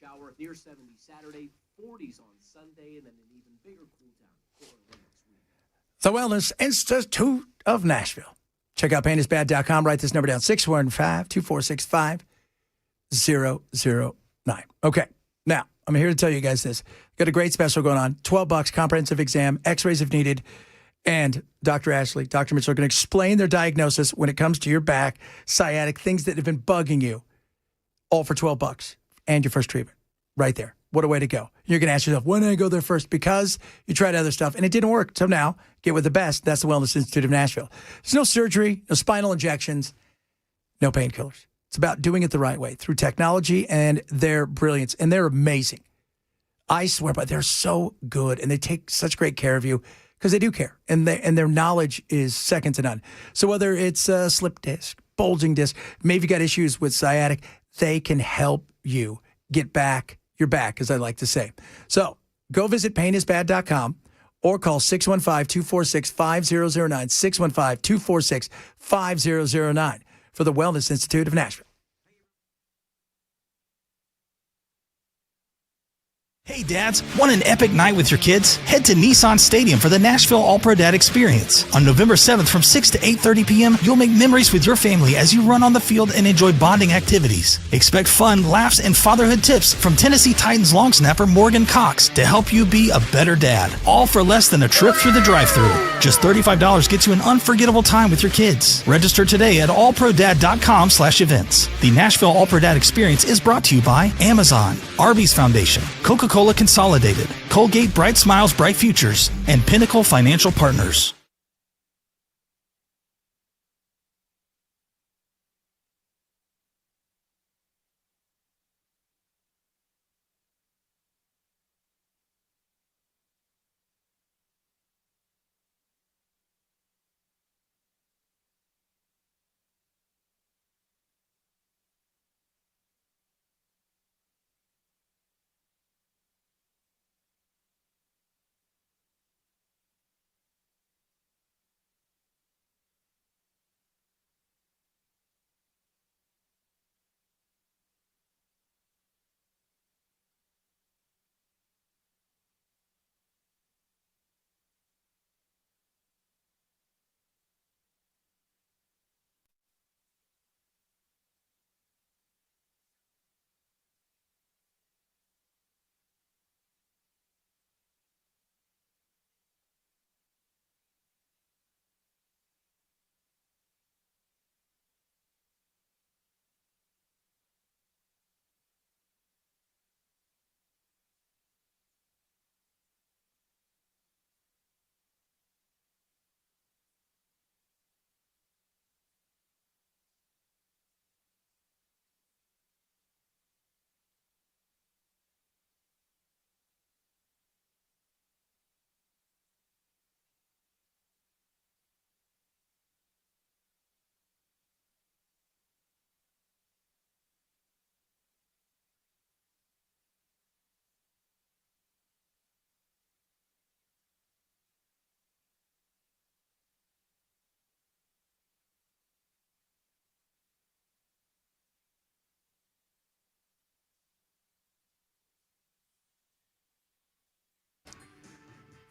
Shower near 70 Saturday, 40s on Sunday, and then an even bigger cool down next week. The Wellness Institute of Nashville. Check out painisbad.com. Write this number down, 615-246-5009. Okay, now, I'm here to tell you guys this. Got a great special going on. $12, comprehensive exam, x-rays if needed. And Dr. Ashley, Dr. Mitchell are going to explain their diagnosis when it comes to your back, sciatic, things that have been bugging you, all for $12. And your first treatment right there. What a way to go. You're going to ask yourself, why did I go there first? Because you tried other stuff and it didn't work. So now get with the best. That's the Wellness Institute of Nashville. There's no surgery, no spinal injections, no painkillers. It's about doing it the right way through technology and their brilliance. And they're amazing. I swear, but they're so good and they take such great care of you because they do care. And their knowledge is second to none. So whether it's a slip disc, bulging disc, maybe you got issues with sciatic, they can help you get back your back, as I like to say. So go visit painisbad.com or call 615-246-5009, 615-246-5009 for the Wellness Institute of Nashville. Hey dads, want an epic night with your kids? Head to Nissan Stadium for the Nashville All-Pro Dad Experience. On November 7th from 6 to 8:30 p.m., you'll make memories with your family as you run on the field and enjoy bonding activities. Expect fun, laughs, and fatherhood tips from Tennessee Titans long snapper Morgan Cox to help you be a better dad. All for less than a trip through the drive-thru. Just $35 gets you an unforgettable time with your kids. Register today at allprodad.com/events. The Nashville All-Pro Dad Experience is brought to you by Amazon, Arby's Foundation, Coca-Cola Consolidated, Colgate Bright Smiles Bright Futures, and Pinnacle Financial Partners.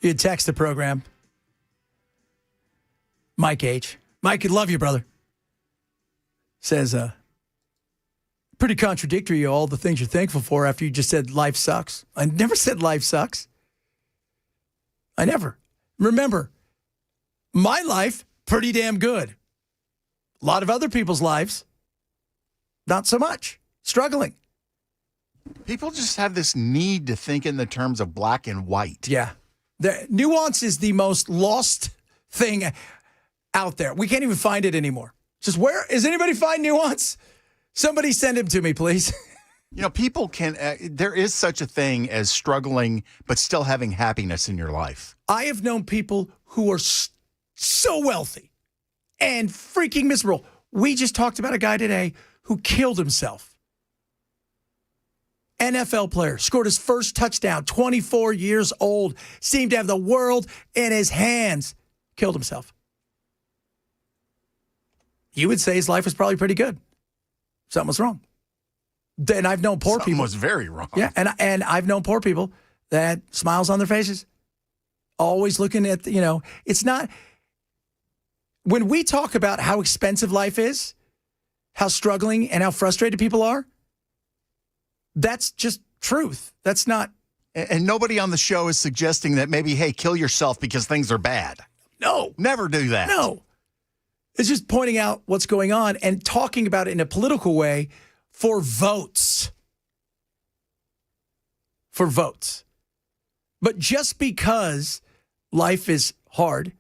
You text the program. Mike H. Mike, I love you, brother. Says, pretty contradictory, all the things you're thankful for after you just said life sucks. I never said life sucks. I never. Remember, my life, pretty damn good. A lot of other people's lives, not so much. Struggling. People just have this need to think in the terms of black and white. Yeah. The nuance is the most lost thing out there. We can't even find it anymore. Just where is anybody find nuance? Somebody send him to me, please. You know, people can, there is such a thing as struggling, but still having happiness in your life. I have known people who are so wealthy and freaking miserable. We just talked about a guy today who killed himself. NFL player, scored his first touchdown, 24 years old, seemed to have the world in his hands, killed himself. You would say his life was probably pretty good. Something was wrong. And I've known poor people. Something was very wrong. Yeah, and I've known poor people that had smiles on their faces. Always looking at, it's not. When we talk about how expensive life is, how struggling and how frustrated people are, that's just truth. That's not. And nobody on the show is suggesting that maybe, hey, kill yourself because things are bad. No. Never do that. No. It's just pointing out what's going on and talking about it in a political way for votes. For votes. But just because life is hard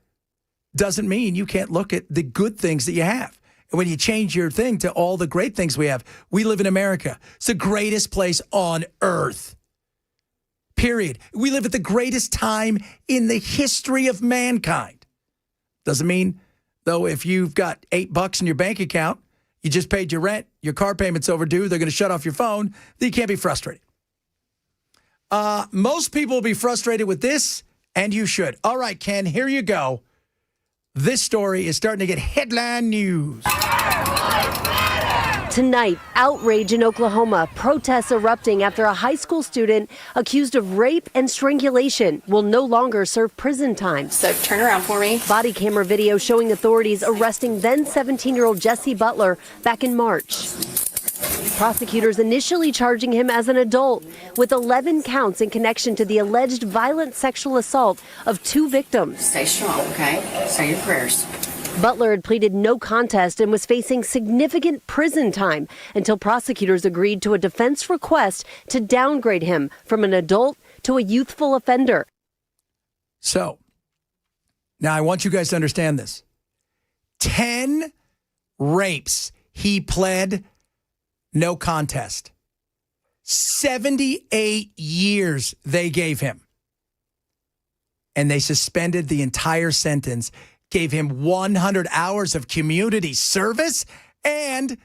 doesn't mean you can't look at the good things that you have. And when you change your thing to all the great things we have, we live in America. It's the greatest place on earth. Period. We live at the greatest time in the history of mankind. Doesn't mean, though, if you've got $8 in your bank account, you just paid your rent, your car payment's overdue, they're going to shut off your phone, then you can't be frustrated. Most people will be frustrated with this, and you should. All right, Ken, here you go. This story is starting to get headline news. Tonight, outrage in Oklahoma, protests erupting after a high school student accused of rape and strangulation will no longer serve prison time. So turn around for me. Body camera video showing authorities arresting then 17-year-old Jesse Butler back in March. Prosecutors initially charging him as an adult with 11 counts in connection to the alleged violent sexual assault of 2 victims. Stay strong, okay? Say your prayers. Butler had pleaded no contest and was facing significant prison time until prosecutors agreed to a defense request to downgrade him from an adult to a youthful offender. So, now I want you guys to understand this. 10 rapes he pled no contest. 78 years they gave him. And they suspended the entire sentence, gave him 100 hours of community service, and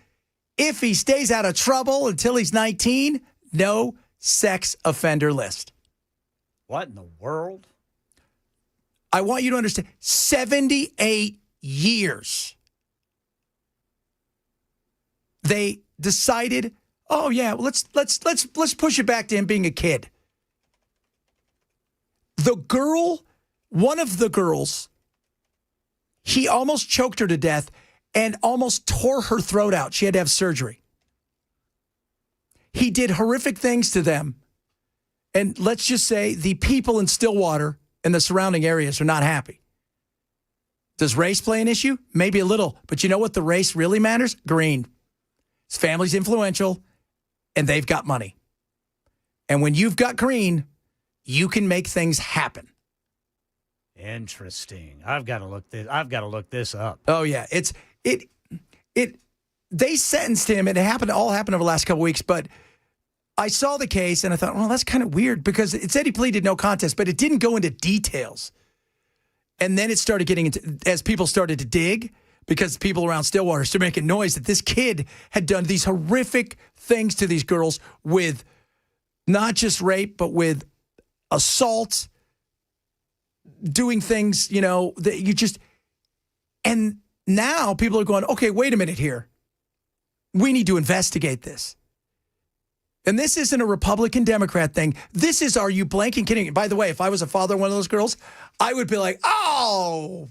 if he stays out of trouble until he's 19, no sex offender list. What in the world? I want you to understand, 78 years. They decided, oh yeah, let's push it back to him being a kid. The girl, one of the girls, he almost choked her to death and almost tore her throat out. She had to have surgery. He did horrific things to them. And let's just say the people in Stillwater and the surrounding areas are not happy. Does race play an issue? Maybe a little. But you know what the race really matters? Green. His family's influential, and they've got money. And when you've got green, you can make things happen. Interesting. I've got to look this up. Oh yeah, they sentenced him. It all happened over the last couple of weeks, but I saw the case and I thought, well, that's kind of weird because it said he pleaded no contest, but it didn't go into details. And then it started getting into, as people started to dig, because people around Stillwater started making noise that this kid had done these horrific things to these girls with not just rape, but with assault, doing things, that you just, and now people are going, okay, wait a minute here. We need to investigate this. And this isn't a Republican-Democrat thing. This is, are you blanking kidding me? By the way, if I was a father of one of those girls, I would be like, oh,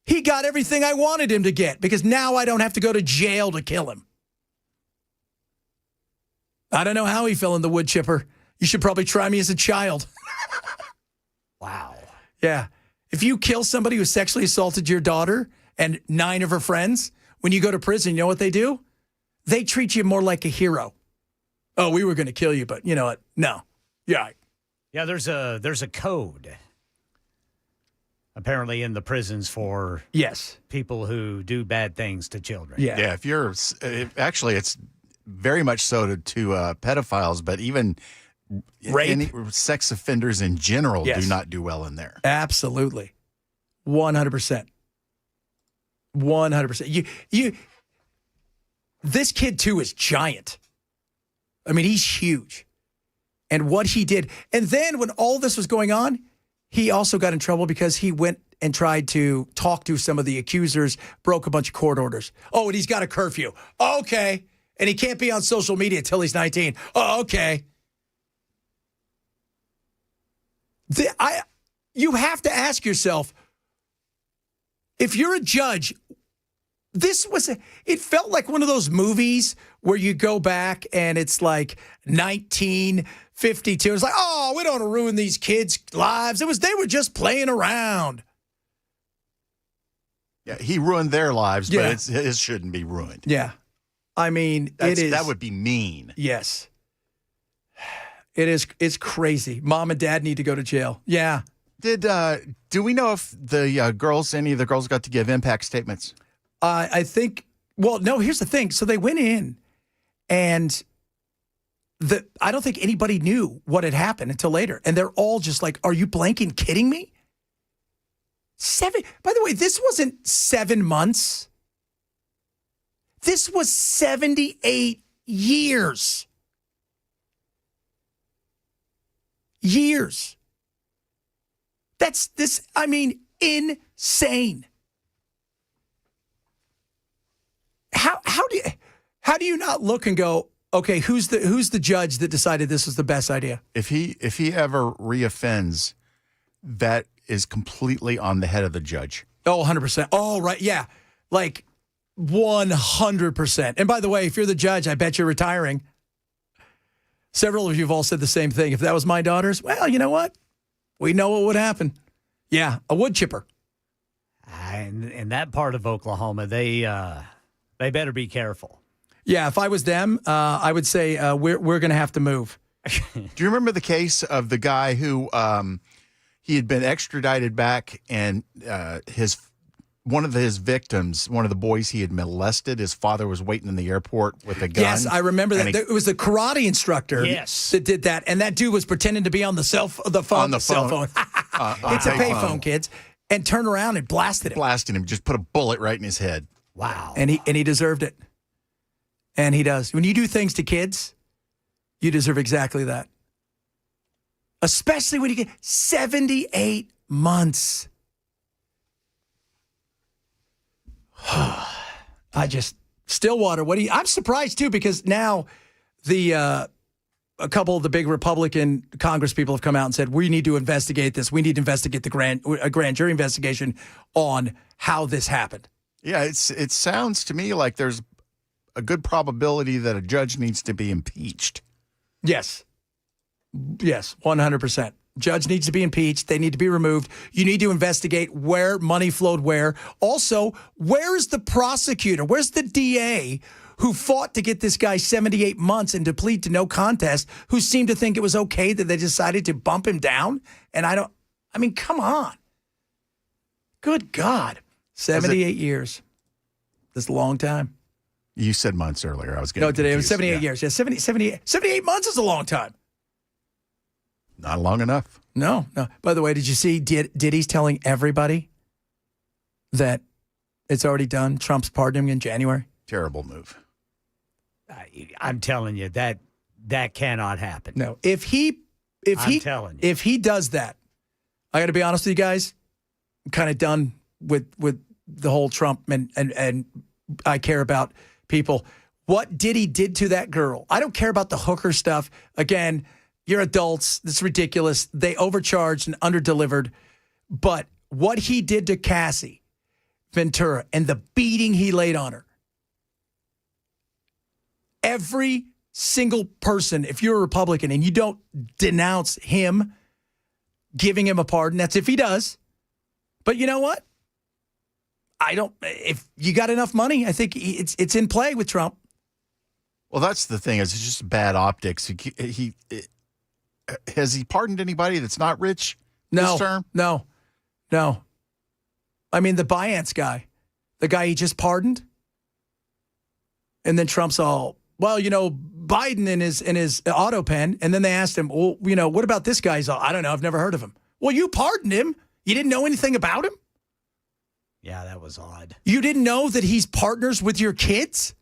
he got everything I wanted him to get because now I don't have to go to jail to kill him. I don't know how he fell in the wood chipper. You should probably try me as a child. Wow. Yeah. If you kill somebody who sexually assaulted your daughter and 9 of her friends, when you go to prison, you know what they do? They treat you more like a hero. Oh, we were going to kill you, but you know what? No. Yeah. Yeah, there's a code apparently in the prisons for people who do bad things to children. Yeah, if you're actually it's very much so to pedophiles, but even rape, any sex offenders in general do not do well in there. Absolutely. 100%. 100%. You this kid too is giant. I mean, he's huge. And what he did. And then when all this was going on, he also got in trouble because he went and tried to talk to some of the accusers, broke a bunch of court orders. Oh, and he's got a curfew. Okay. And he can't be on social media until he's 19. Oh, okay. You have to ask yourself, if you're a judge, it felt like one of those movies where you go back and it's like 1952. It's like, oh, we don't want to ruin these kids' lives. They were just playing around. Yeah, he ruined their lives, but his shouldn't be ruined. Yeah. I mean, that would be mean. Yes. It is. It's crazy. Mom and dad need to go to jail. Yeah. Do we know if any of the girls got to give impact statements? I think, well, no, here's the thing. So they went in and I don't think anybody knew what had happened until later. And they're all just like, are you blanking kidding me? By the way, this wasn't 7 months. This was 78 years. Years. Insane. How do you not look and go, okay, who's the judge that decided this was the best idea? If he ever reoffends, that is completely on the head of the judge. Oh, 100%. Oh, right. Yeah. Like 100%. And by the way, if you're the judge, I bet you're retiring. Several of you have all said the same thing. If that was my daughters, well, you know what? We know what would happen. Yeah, a wood chipper. In that part of Oklahoma, they better be careful. Yeah, if I was them, I would say we're going to have to move. Do you remember the case of the guy who he had been extradited back, and one of his victims, one of the boys he had molested, his father was waiting in the airport with a gun. Yes, I remember that. It was the karate instructor that did that, and that dude was pretending to be on the cell phone. It's a payphone, kids, and turned around and blasted him. Just put a bullet right in his head. Wow. And he deserved it. And he does. When you do things to kids, you deserve exactly that. Especially when you get 78 months. Stillwater, I'm surprised too, because now a couple of the big Republican Congress people have come out and said, we need to investigate this. We need to investigate a grand jury investigation on how this happened. Yeah, it sounds to me like there's a good probability that a judge needs to be impeached. Yes. Yes, 100%. Judge needs to be impeached. They need to be removed. You need to investigate where money flowed where. Also, where is the prosecutor? Where's the DA who fought to get this guy 78 months and to plead to no contest, who seemed to think it was okay that they decided to bump him down? And come on. Good God. 78 years. That's a long time. You said months earlier. I was getting today confused. It was 78 years. Yeah, 78 months is a long time. Not long enough. No. By the way, did you see Diddy's telling everybody that it's already done? Trump's pardoning him in January. Terrible move. I'm telling you, that cannot happen. No. If he does that, I got to be honest with you guys, I'm kind of done with the whole Trump and I care about people. what Diddy did to that girl. I don't care about the hooker stuff. Again, you're adults. This is ridiculous. They overcharged and underdelivered. But what he did to Cassie Ventura and the beating he laid on her. Every single person, if you're a Republican and you don't denounce him giving him a pardon, that's if he does. But you know what? If you got enough money, I think it's in play with Trump. Well, that's the thing. Is it's just bad optics. Has he pardoned anybody that's not rich this term? No. I mean, the Byance guy, the guy he just pardoned. And then Trump's all, well, Biden in his auto pen. And then they asked him, well, what about this guy? He's all, I don't know. I've never heard of him. Well, you pardoned him. You didn't know anything about him? Yeah, that was odd. You didn't know that he's partners with your kids?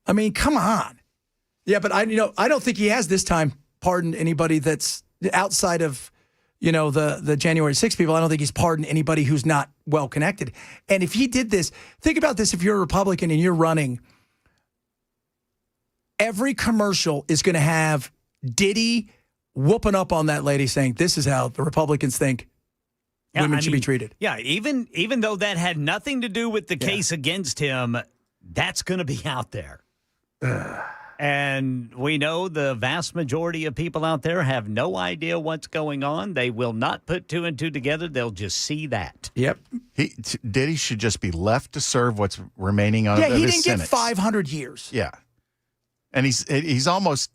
I mean, come on. Yeah, but I don't think he has this time pardoned anybody that's outside of, the January 6th people. I don't think he's pardoned anybody who's not well connected. And if he did this, think about this. If you're a Republican and you're running, every commercial is going to have Diddy whooping up on that lady saying, this is how the Republicans think women should be treated. Yeah, even though that had nothing to do with the case against him, that's going to be out there. And we know the vast majority of people out there have no idea what's going on. They will not put two and two together. They'll just see that. Yep. Diddy should just be left to serve what's remaining of his sentence. Yeah, he didn't sentence. get 500 years. Yeah. And he's almost,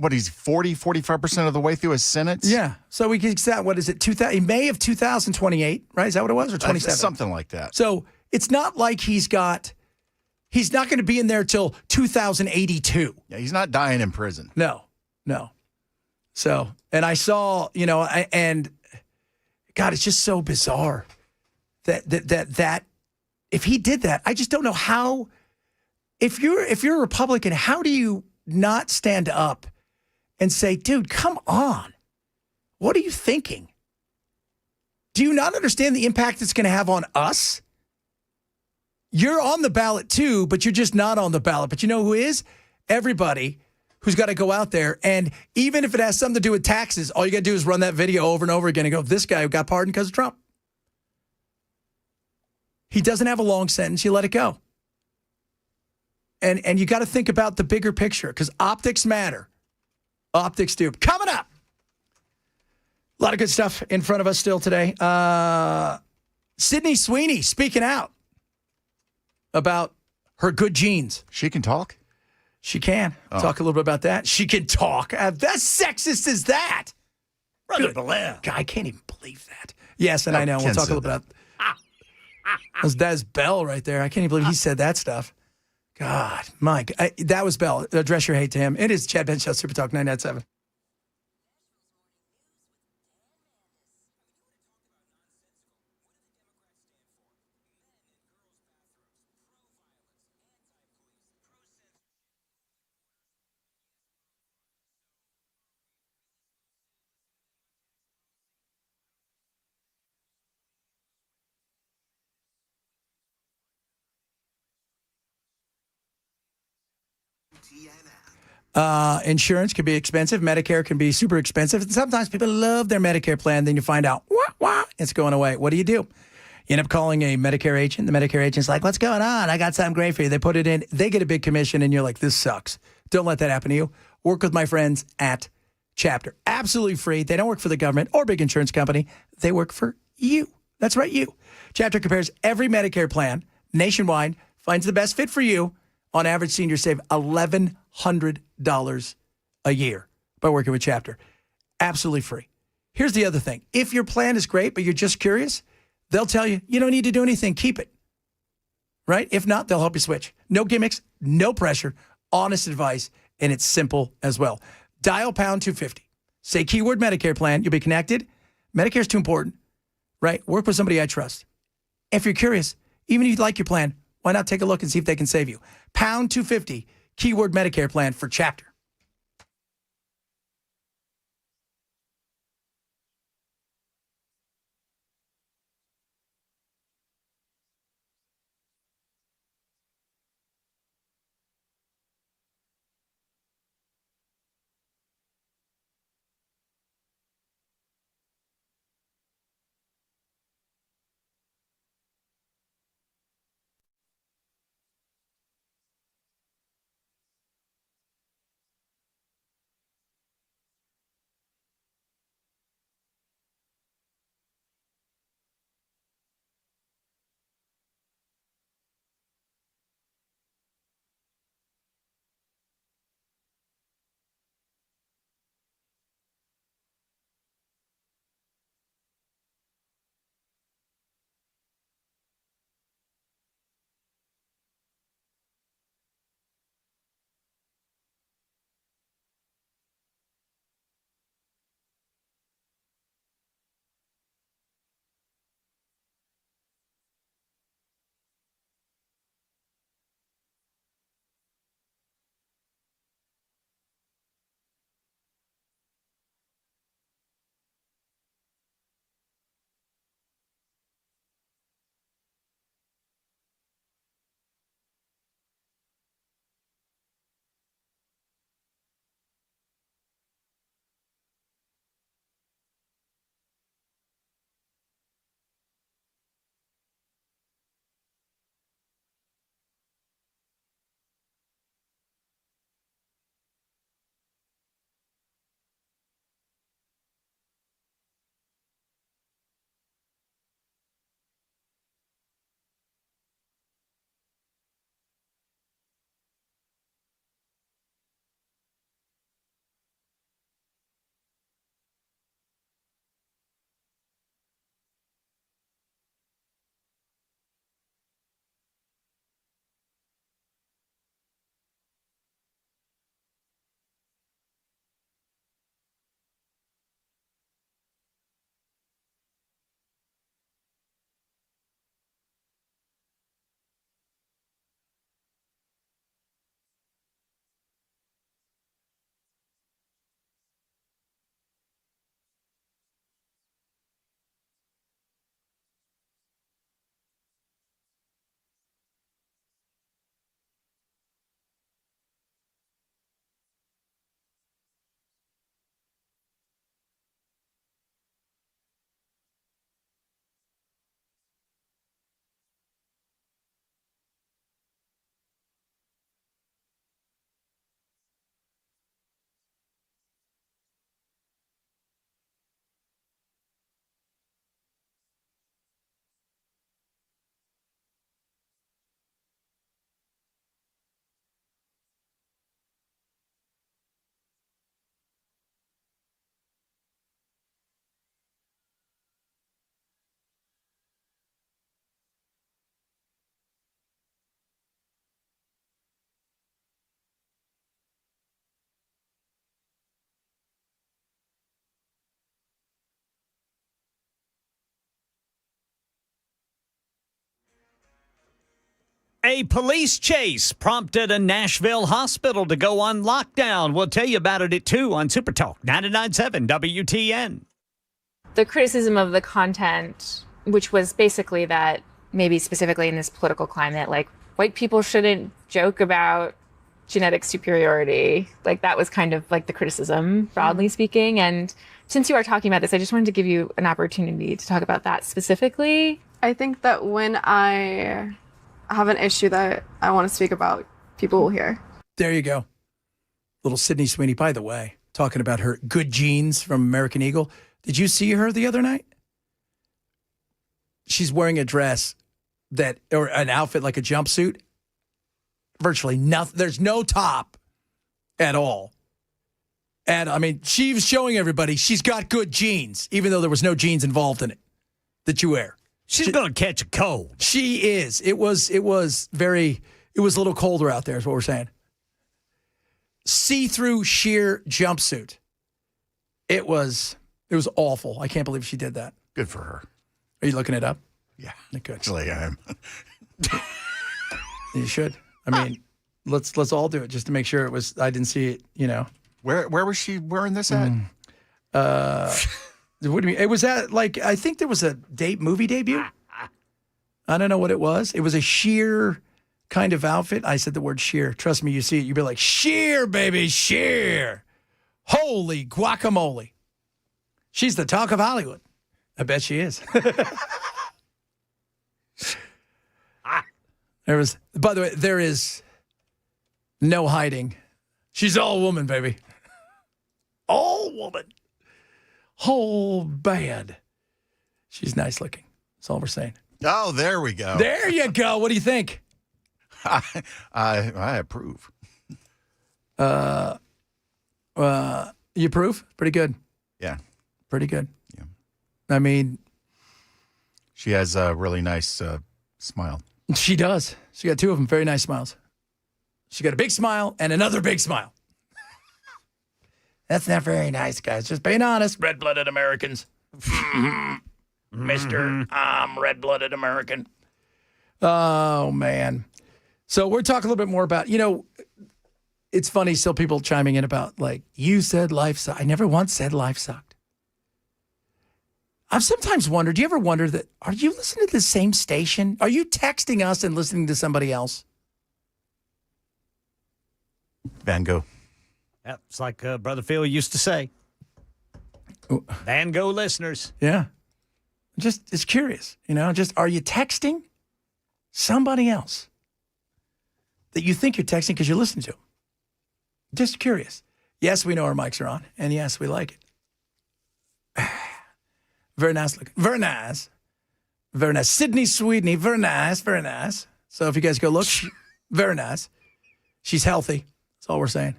he's 45% of the way through his sentence? Yeah. So we get that, what is it, May of 2028, right? Is that what it was, or 27? Something like that. So it's not like he's not going to be in there till 2082. Yeah, he's not dying in prison. No. So, and I saw, and God, it's just so bizarre that if he did that, I just don't know how. If you're a Republican, how do you not stand up and say, dude, come on? What are you thinking? Do you not understand the impact it's going to have on us? You're on the ballot too, but you're just not on the ballot. But you know who is? Everybody who's got to go out there. And even if it has something to do with taxes, all you got to do is run that video over and over again and go, this guy who got pardoned because of Trump. He doesn't have a long sentence. You let it go. And you got to think about the bigger picture because optics matter. Optics do. Coming up. A lot of good stuff in front of us still today. Sydney Sweeney speaking out about her good genes. She can talk? She can. Talk a little bit about that. She can talk. That's sexist as that. Brother Blair. God, I can't even believe that. Yes, and I know. We'll talk a little bit about that's Bell right there. I can't even believe he said that stuff. God, Mike, that was Bell. Address your hate to him. It is Chad Ben Show, Super Talk 997. Insurance can be expensive. Medicare can be super expensive. And sometimes people love their Medicare plan. Then you find out, it's going away. What do? You end up calling a Medicare agent. The Medicare agent's like, what's going on? I got something great for you. They put it in. They get a big commission, and you're like, this sucks. Don't let that happen to you. Work with my friends at Chapter. Absolutely free. They don't work for the government or big insurance company. They work for you. That's right, you. Chapter compares every Medicare plan nationwide, finds the best fit for you. On average, seniors save $1,100 a year by working with Chapter. Absolutely free. Here's the other thing. If your plan is great, but you're just curious, they'll tell you, you don't need to do anything. Keep it. Right? If not, they'll help you switch. No gimmicks, no pressure, honest advice, and it's simple as well. Dial pound 250. Say keyword Medicare plan. You'll be connected. Medicare's too important. Right? Work with somebody I trust. If you're curious, even if you like your plan, why not take a look and see if they can save you? Pound 250, keyword Medicare plan for Chapter. A police chase prompted a Nashville hospital to go on lockdown. We'll tell you about it at 2 on Super Talk 99.7 WTN. The criticism of the content, which was basically that maybe specifically in this political climate, like white people shouldn't joke about genetic superiority. Like that was kind of like the criticism, broadly speaking. And since you are talking about this, I just wanted to give you an opportunity to talk about that specifically. I think that when I have an issue that I want to speak about, people will hear. There you go. Little Sydney Sweeney, by the way, talking about her good genes from American Eagle. Did you see her the other night? She's wearing a dress or an outfit like a jumpsuit. Virtually nothing. There's no top at all. And I mean, she was showing everybody she's got good genes, even though there was no genes involved in it that you wear. She's going to catch a cold. She is. It was a little colder out there is what we're saying. See-through sheer jumpsuit. It was awful. I can't believe she did that. Good for her. Are you looking it up? Yeah. Good. Actually, I am. You should. I mean, let's all do it just to make sure I didn't see it, you know. Where was she wearing this at? What do you mean? It was at, like, I think there was a movie debut. I don't know what it was. It was a sheer kind of outfit. I said the word sheer. Trust me, you see it, you'd be like, sheer, baby, sheer. Holy guacamole. She's the talk of Hollywood. I bet she is. By the way, there is no hiding. She's all woman, baby. All woman. Whole bad. She's nice looking. That's all we're saying. Oh, there we go. There you go. What do you think? I approve. You approve? Pretty good. Yeah. Pretty good. Yeah. I mean, she has a really nice smile. She does. She got two of them. Very nice smiles. She got a big smile and another big smile. That's not very nice, guys. Just being honest. Red-blooded Americans. Mr. I'm red-blooded American. Oh, man. So we're talking a little bit more about, it's funny still people chiming in about, like, you said life sucked. I never once said life sucked. I've sometimes wondered, do you ever wonder that, are you listening to the same station? Are you texting us and listening to somebody else? Van Gogh. Yep, it's like Brother Phil used to say. Van Gogh listeners. Yeah. It's curious, are you texting somebody else that you think you're texting because you're listening to them? Just curious. Yes, we know our mics are on, and yes, we like it. Very nice looking. Very nice. Very nice. Sydney Sweeney. Very nice. Very nice. So if you guys go look, very nice. She's healthy. That's all we're saying.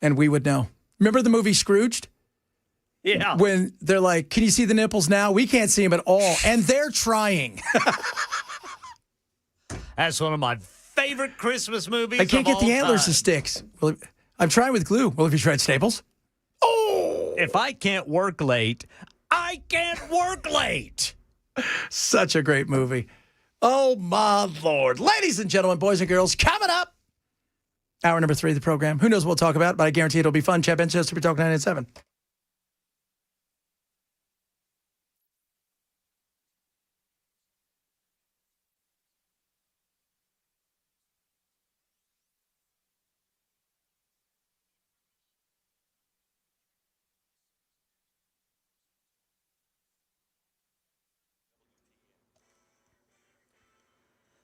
And we would know. Remember the movie Scrooged? Yeah. When they're like, can you see the nipples now? We can't see them at all. And they're trying. That's one of my favorite Christmas movies. I can't get the antlers to sticks. Well, I'm trying with glue. Well, have you tried Staples? Oh! If I can't work late, I can't work late. Such a great movie. Oh, my Lord. Ladies and gentlemen, boys and girls, coming up. Hour number 3 of the program. Who knows what we'll talk about, but I guarantee it'll be fun. Chad Benson, Super Talk 987.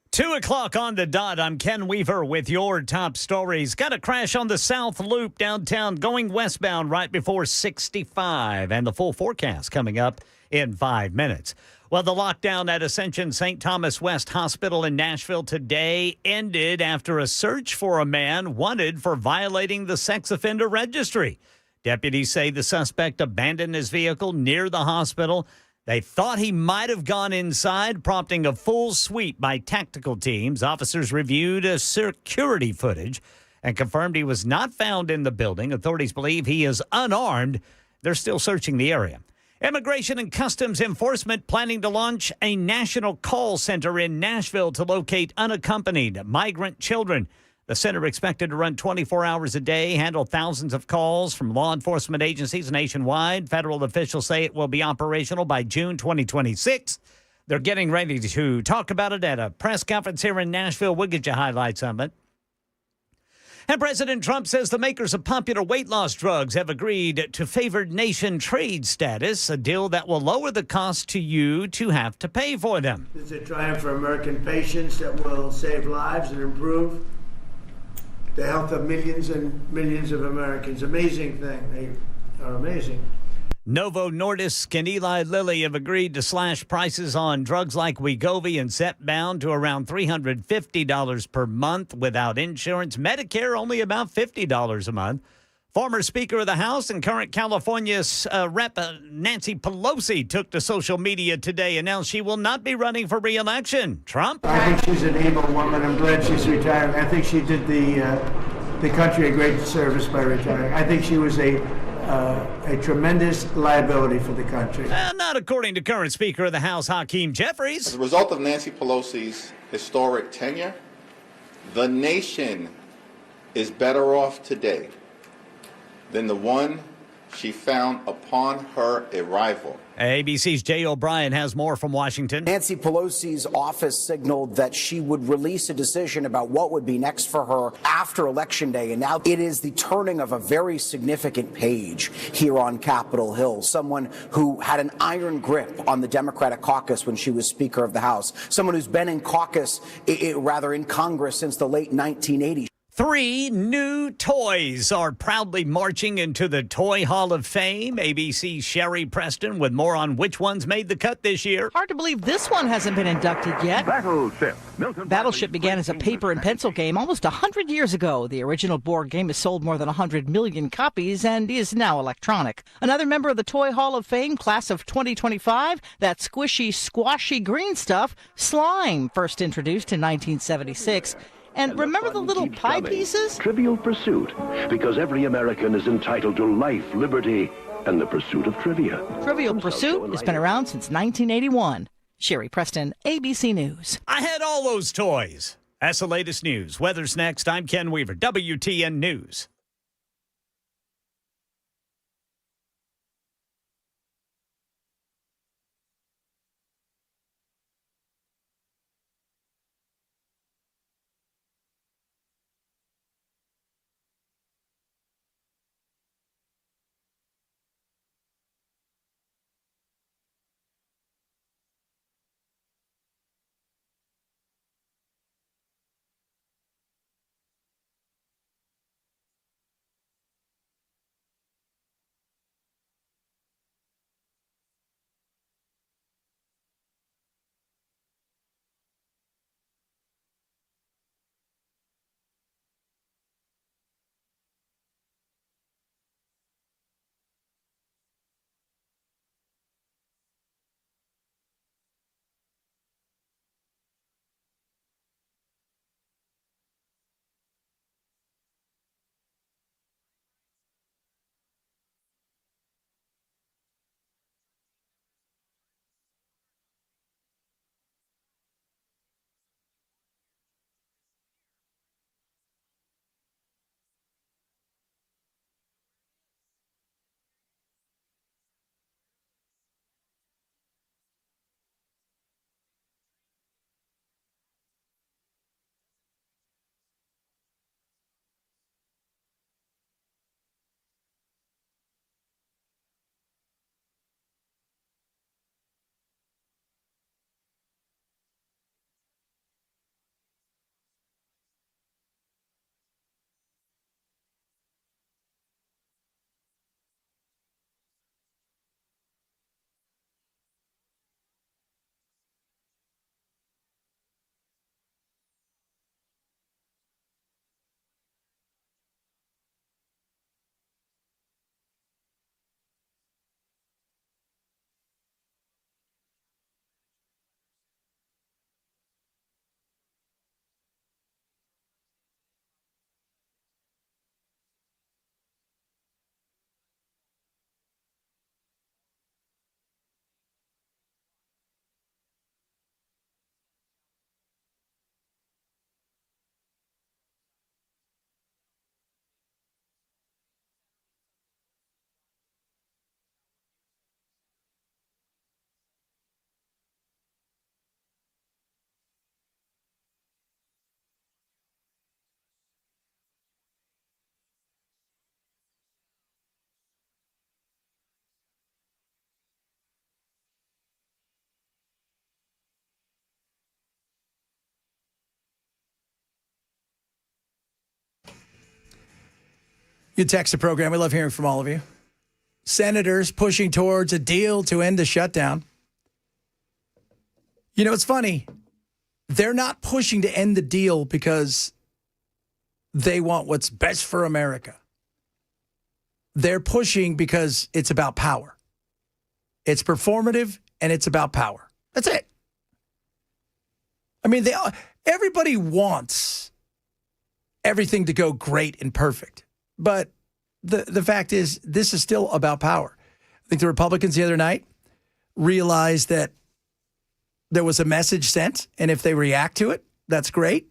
Two o'clock on the dot. I'm Ken Weaver with your top stories. Got a crash on the South Loop downtown going westbound right before 65. And the full forecast coming up in 5 minutes. Well, the lockdown at Ascension St. Thomas West Hospital in Nashville today ended after a search for a man wanted for violating the sex offender registry. Deputies say the suspect abandoned his vehicle near the hospital. They thought he might have gone inside, prompting a full sweep by tactical teams. Officers reviewed security footage and confirmed he was not found in the building. Authorities believe he is unarmed. They're still searching the area. Immigration and Customs Enforcement planning to launch a national call center in Nashville to locate unaccompanied migrant children. The center expected to run 24 hours a day, handle thousands of calls from law enforcement agencies nationwide. Federal officials say it will be operational by June 2026. They're getting ready to talk about it at a press conference here in Nashville. We'll get you highlights of it. And President Trump says the makers of popular weight loss drugs have agreed to favored nation trade status, a deal that will lower the cost to you to have to pay for them. It's a triumph for American patients that will save lives and improve the health of millions and millions of Americans. Amazing thing. They are amazing. Novo Nordisk and Eli Lilly have agreed to slash prices on drugs like Wegovy and Zepbound to around $350 per month without insurance. Medicare only about $50 a month. Former Speaker of the House and current California Rep Nancy Pelosi took to social media today, announced she will not be running for re-election. Trump? I think she's an able woman. I'm glad she's retiring. I think she did the country a great service by retiring. I think she was a tremendous liability for the country. Not according to current Speaker of the House, Hakeem Jeffries. As a result of Nancy Pelosi's historic tenure, the nation is better off today than the one she found upon her arrival. ABC's Jay O'Brien has more from Washington. Nancy Pelosi's office signaled that she would release a decision about what would be next for her after Election Day. And now it is the turning of a very significant page here on Capitol Hill. Someone who had an iron grip on the Democratic caucus when she was Speaker of the House. Someone who's been in caucus, in Congress since the late 1980s. 3 new toys are proudly marching into the Toy Hall of Fame. ABC's Sherry Preston with more on which ones made the cut this year. Hard to believe this one hasn't been inducted yet. Battleship began as a paper and pencil game almost 100 years ago. The original board game has sold more than 100 million copies and is now electronic. Another member of the Toy Hall of Fame, class of 2025, that squishy, squashy green stuff, slime, first introduced in 1976. And remember the little pie pieces? Trivial Pursuit, because every American is entitled to life, liberty, and the pursuit of trivia. Trivial Pursuit has been around since 1981. Sherry Preston, ABC News. I had all those toys. That's the latest news. Weather's next. I'm Ken Weaver, WTN News. You text the program. We love hearing from all of you. Senators pushing towards a deal to end the shutdown. You know, it's funny. They're not pushing to end the deal because they want what's best for America. They're pushing because it's about power. It's performative and it's about power. That's it. I mean, everybody wants everything to go great and perfect. But the fact is, this is still about power. I think the Republicans the other night realized that there was a message sent, and if they react to it, that's great.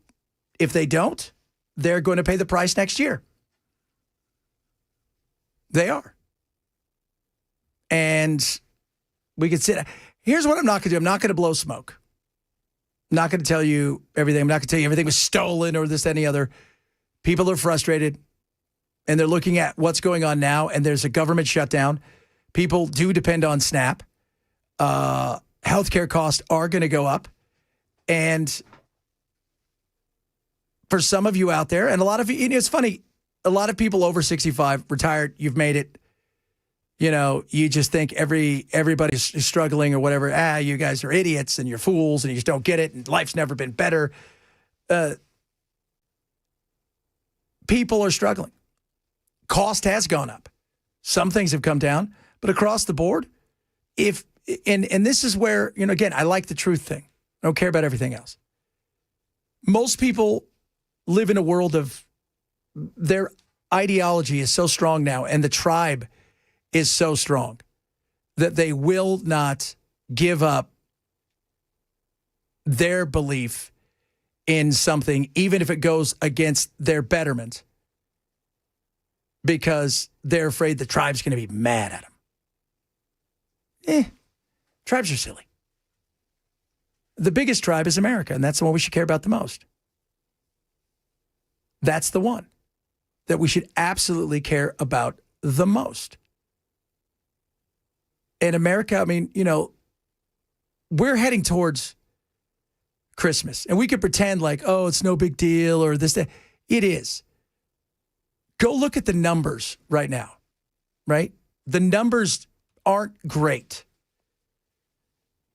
If they don't, they're going to pay the price next year. They are. And we could sit. Here's what I'm not going to do. I'm not going to blow smoke. I'm not going to tell you everything. I'm not going to tell you everything was stolen or this, any other. People are frustrated, and they're looking at what's going on now, and there's a government shutdown. People do depend on SNAP. Healthcare costs are going to go up. And for some of you out there, and a lot of you, it's funny, a lot of people over 65, retired, you've made it. You know, you just think everybody's struggling or whatever. You guys are idiots and you're fools and you just don't get it and life's never been better. People are struggling. Cost has gone up. Some things have come down, but across the board, and this is where, you know, again, I like the truth thing. I don't care about everything else. Most people live in a world of their ideology is so strong now, and the tribe is so strong that they will not give up their belief in something, even if it goes against their betterment, because they're afraid the tribe's going to be mad at them. Tribes are silly. The biggest tribe is America, and that's the one we should care about the most. That's the one that we should absolutely care about the most. In America, I mean, you know, we're heading towards Christmas, and we could pretend like, oh, it's no big deal or this, that. It is. Go look at the numbers right now, right? The numbers aren't great.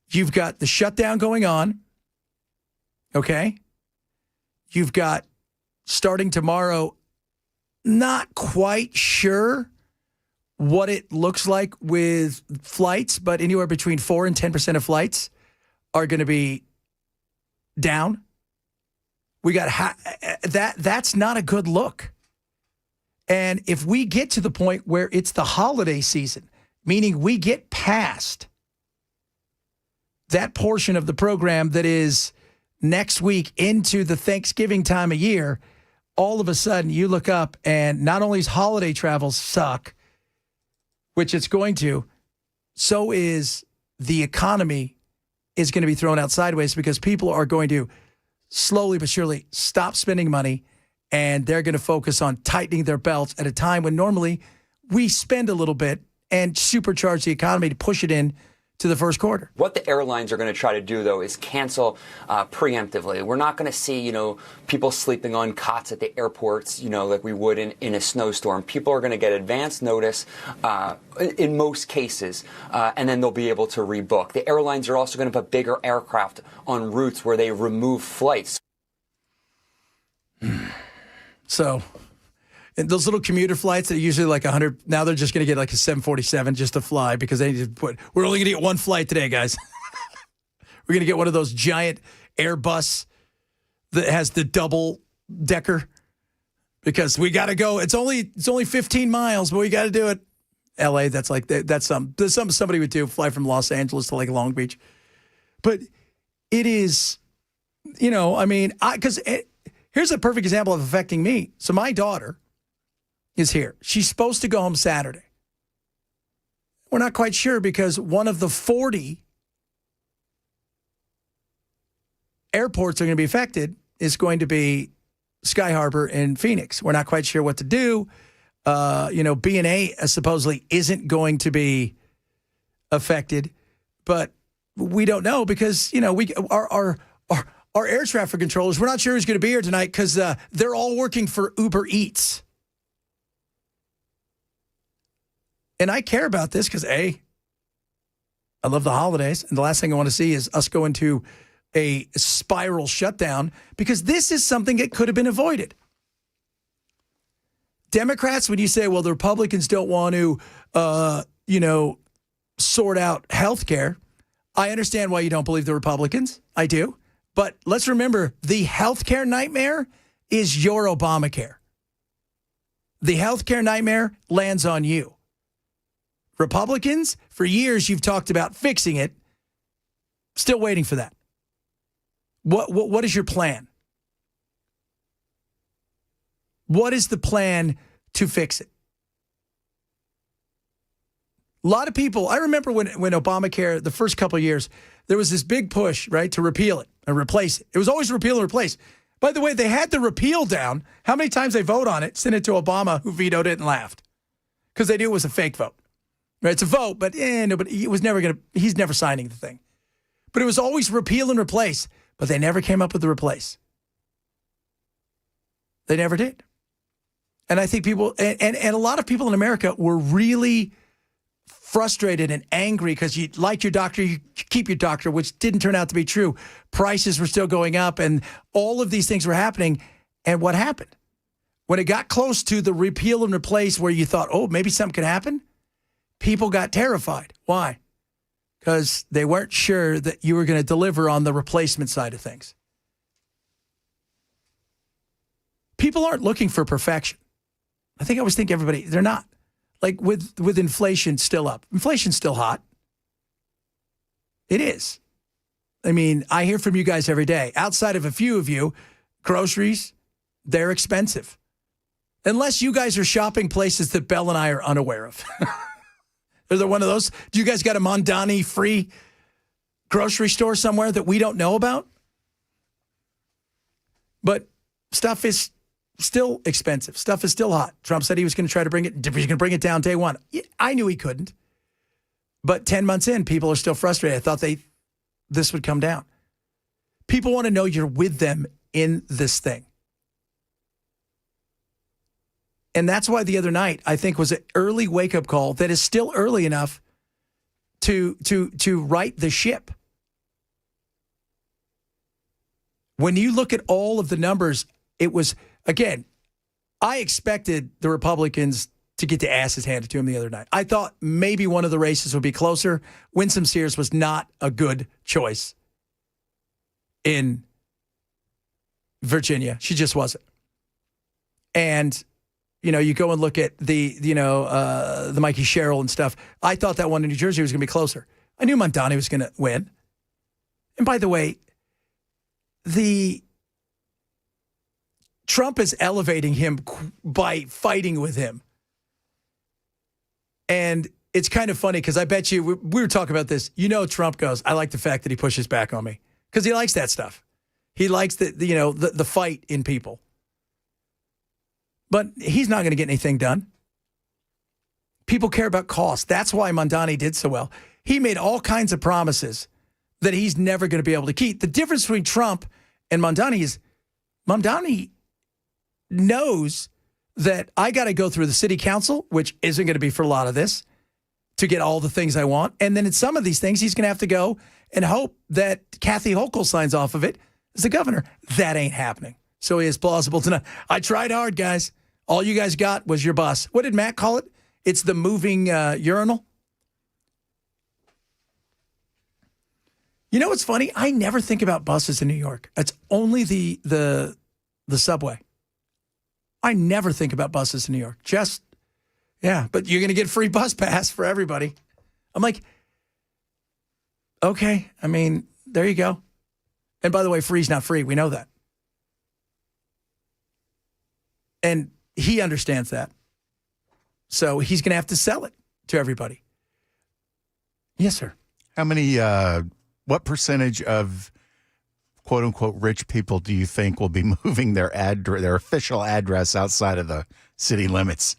You've got the shutdown going on, okay? You've got, starting tomorrow, not quite sure what it looks like with flights, but anywhere between 4 and 10% of flights are going to be down. We got that's not a good look. And if we get to the point where it's the holiday season, meaning we get past that portion of the program that is next week into the Thanksgiving time of year, all of a sudden you look up and not only is holiday travel suck, which it's going to, so is the economy is going to be thrown out sideways because people are going to slowly but surely stop spending money, and they're going to focus on tightening their belts at a time when normally we spend a little bit and supercharge the economy to push it in to the first quarter. What the airlines are going to try to do, though, is cancel preemptively. We're not going to see, you know, people sleeping on cots at the airports, you know, like we would in a snowstorm. People are going to get advance notice in most cases, and then they'll be able to rebook. The airlines are also going to put bigger aircraft on routes where they remove flights. So, and those little commuter flights that are usually like 100, now they're just going to get like a 747 just to fly because they need to put, we're only going to get one flight today, guys. We're going to get one of those giant Airbus that has the double decker because we got to go. It's only 15 miles, but we got to do it. LA, that's something somebody would do, fly from Los Angeles to like Long Beach. But it is, you know, I mean, here's a perfect example of affecting me. So my daughter is here. She's supposed to go home Saturday. We're not quite sure because one of the 40 airports that are going to be affected is going to be Sky Harbor in Phoenix. We're not quite sure what to do. You know, B&A supposedly isn't going to be affected, but we don't know because, you know, our air traffic controllers, we're not sure who's going to be here tonight because they're all working for Uber Eats. And I care about this because, A, I love the holidays. And the last thing I want to see is us go into a spiral shutdown because this is something that could have been avoided. Democrats, when you say, well, the Republicans don't want to, sort out health care, I understand why you don't believe the Republicans. I do. But let's remember, the health care nightmare is your Obamacare. The health care nightmare lands on you. Republicans, for years, you've talked about fixing it. Still waiting for that. What is your plan? What is the plan to fix it? A lot of people, I remember when Obamacare, the first couple of years, there was this big push, right, to repeal it and replace it. It was always repeal and replace. By the way, they had the repeal down. How many times they vote on it, sent it to Obama, who vetoed it and laughed. Because they knew it was a fake vote. Right, it's a vote, but he's never signing the thing. But it was always repeal and replace. But they never came up with the replace. They never did. And I think people, and a lot of people in America were really frustrated and angry because you like your doctor, you keep your doctor, which didn't turn out to be true. Prices were still going up and all of these things were happening. And what happened? When it got close to the repeal and replace where you thought, oh, maybe something could happen, people got terrified. Why? Because they weren't sure that you were going to deliver on the replacement side of things. People aren't looking for perfection. I always think everybody, they're not. Like with inflation still up. Inflation's still hot. It is. I mean, I hear from you guys every day. Outside of a few of you, groceries, they're expensive. Unless you guys are shopping places that Belle and I are unaware of. Is there one of those? Do you guys got a Mondani free grocery store somewhere that we don't know about? But stuff is still expensive. Stuff is still hot. Trump said he was going to try to bring it. He was going to bring it down day one. I knew he couldn't. But 10 months in, people are still frustrated. I thought this would come down. People want to know you're with them in this thing. And that's why the other night, I think, was an early wake-up call that is still early enough to right the ship. When you look at all of the numbers, it was, again, I expected the Republicans to get their asses handed to them the other night. I thought maybe one of the races would be closer. Winsome Sears was not a good choice in Virginia. She just wasn't. And you go and look at the Mikey Sherrill and stuff. I thought that one in New Jersey was going to be closer. I knew Mondani was going to win. And by the way, Trump is elevating him by fighting with him. And it's kind of funny because I bet you, we were talking about this. Trump goes, I like the fact that he pushes back on me because he likes that stuff. He likes the fight in people. But he's not going to get anything done. People care about cost. That's why Mondani did so well. He made all kinds of promises that he's never going to be able to keep. The difference between Trump and Mondani is Mondani knows that I got to go through the city council, which isn't going to be for a lot of this, to get all the things I want. And then in some of these things, he's going to have to go and hope that Kathy Hochul signs off of it as the governor. That ain't happening. So he is plausible to know. I tried hard, guys. All you guys got was your bus. What did Matt call it? It's the moving urinal. You know what's funny? I never think about buses in New York. It's only the subway. I never think about buses in New York. But you're going to get free bus pass for everybody. I'm like, okay. I mean, there you go. And by the way, free's not free. We know that. And he understands that. So he's going to have to sell it to everybody. Yes, sir. How many, what percentage of quote unquote rich people do you think will be moving their official address outside of the city limits?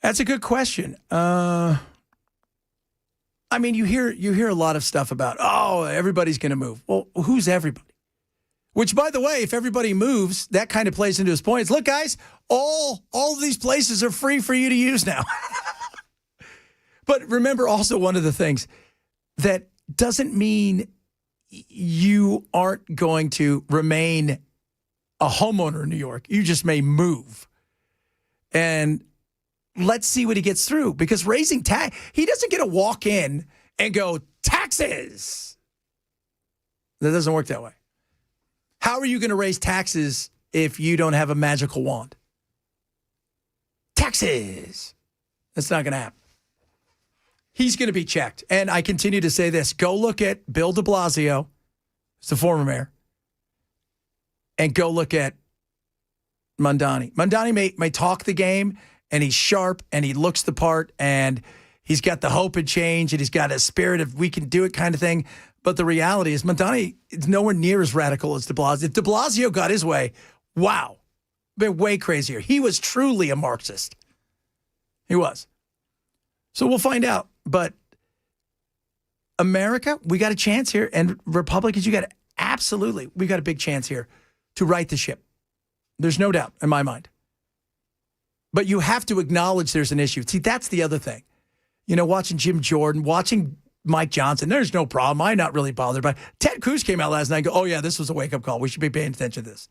That's a good question. I mean, you hear a lot of stuff about, everybody's going to move. Well, who's everybody? Which, by the way, if everybody moves, that kind of plays into his points. Look, guys, all of these places are free for you to use now. But remember also one of the things that doesn't mean you aren't going to remain a homeowner in New York. You just may move. And let's see what he gets through, because raising tax, he doesn't get to walk in and go, taxes. That doesn't work that way. How are you going to raise taxes if you don't have a magical wand? Taxes. That's not going to happen. He's going to be checked. And I continue to say this. Go look at Bill de Blasio, who's the former mayor, and go look at Mondani. Mondani may talk the game, and he's sharp, and he looks the part, and he's got the hope and change, and he's got a spirit of we can do it kind of thing. But the reality is Mondani is nowhere near as radical as de Blasio. If de Blasio got his way, wow, been way crazier. He was truly a Marxist. He was. So we'll find out. But America, we got a chance here. And Republicans, we got a big chance here to right the ship. There's no doubt in my mind. But you have to acknowledge there's an issue. See, that's the other thing. You know, watching Jim Jordan, watching Mike Johnson, there's no problem. I'm not really bothered by it. Ted Cruz came out last night and go, oh, yeah, this was a wake-up call. We should be paying attention to this.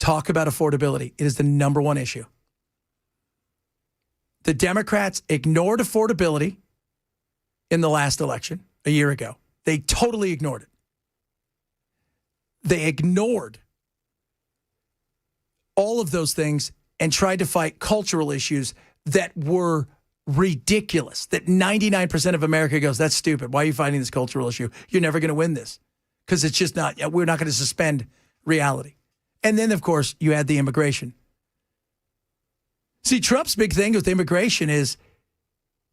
Talk about affordability. It is the number one issue. The Democrats ignored affordability in the last election a year ago. They totally ignored it. They ignored all of those things and tried to fight cultural issues that were ridiculous, that 99% of America goes, that's stupid. Why are you fighting this cultural issue? You're never going to win this because it's just not, we're not going to suspend reality. And then, of course, you add the immigration. See, Trump's big thing with immigration is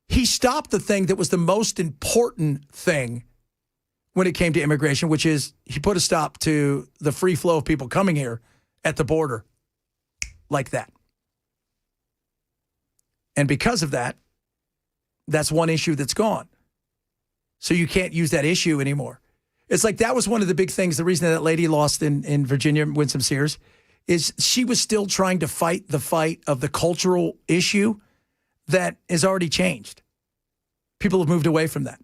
he stopped the thing that was the most important thing when it came to immigration, which is he put a stop to the free flow of people coming here at the border like that. And because of that, that's one issue that's gone. So you can't use that issue anymore. It's like that was one of the big things. The reason that lady lost in Virginia, Winsome Sears, is she was still trying to fight the fight of the cultural issue that has already changed. People have moved away from that.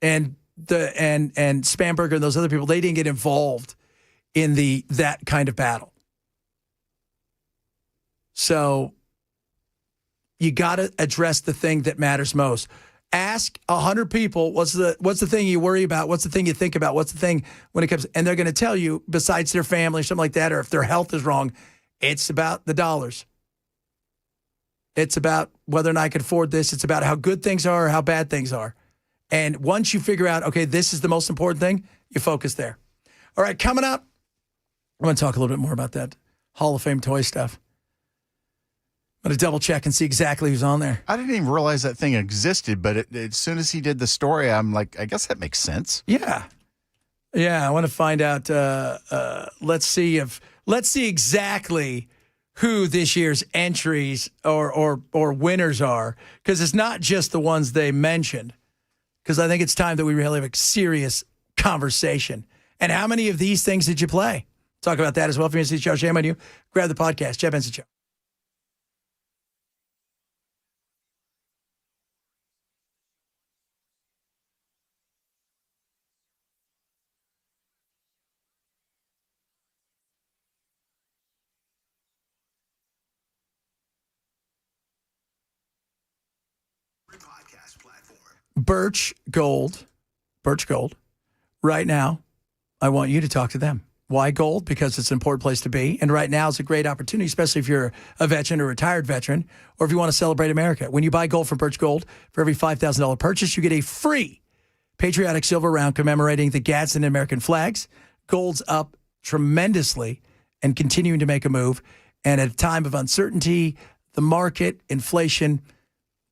And Spanberger and those other people, they didn't get involved in that kind of battle. So you got to address the thing that matters most. Ask 100 people, what's the thing you worry about? What's the thing you think about? What's the thing when it comes? And they're going to tell you, besides their family or something like that, or if their health is wrong, it's about the dollars. It's about whether or not I can afford this. It's about how good things are or how bad things are. And once you figure out, okay, this is the most important thing, you focus there. All right, coming up, I want to talk a little bit more about that Hall of Fame toy stuff. I'm going to double check and see exactly who's on there. I didn't even realize that thing existed, but as soon as he did the story, I'm like, I guess that makes sense. Yeah. Yeah, I want to find out. Let's see exactly who this year's entries or winners are, because it's not just the ones they mentioned, because I think it's time that we really have a serious conversation. And how many of these things did you play? Talk about that as well. If you're going to see the show, shame on you. Grab the podcast, Jeff Benson Show. Birch Gold. Right now, I want you to talk to them. Why gold? Because it's an important place to be. And right now is a great opportunity, especially if you're a veteran or retired veteran, or if you want to celebrate America. When you buy gold from Birch Gold, for every $5,000 purchase, you get a free patriotic silver round commemorating the Gadsden and American flags. Gold's up tremendously and continuing to make a move. And at a time of uncertainty, the market, inflation,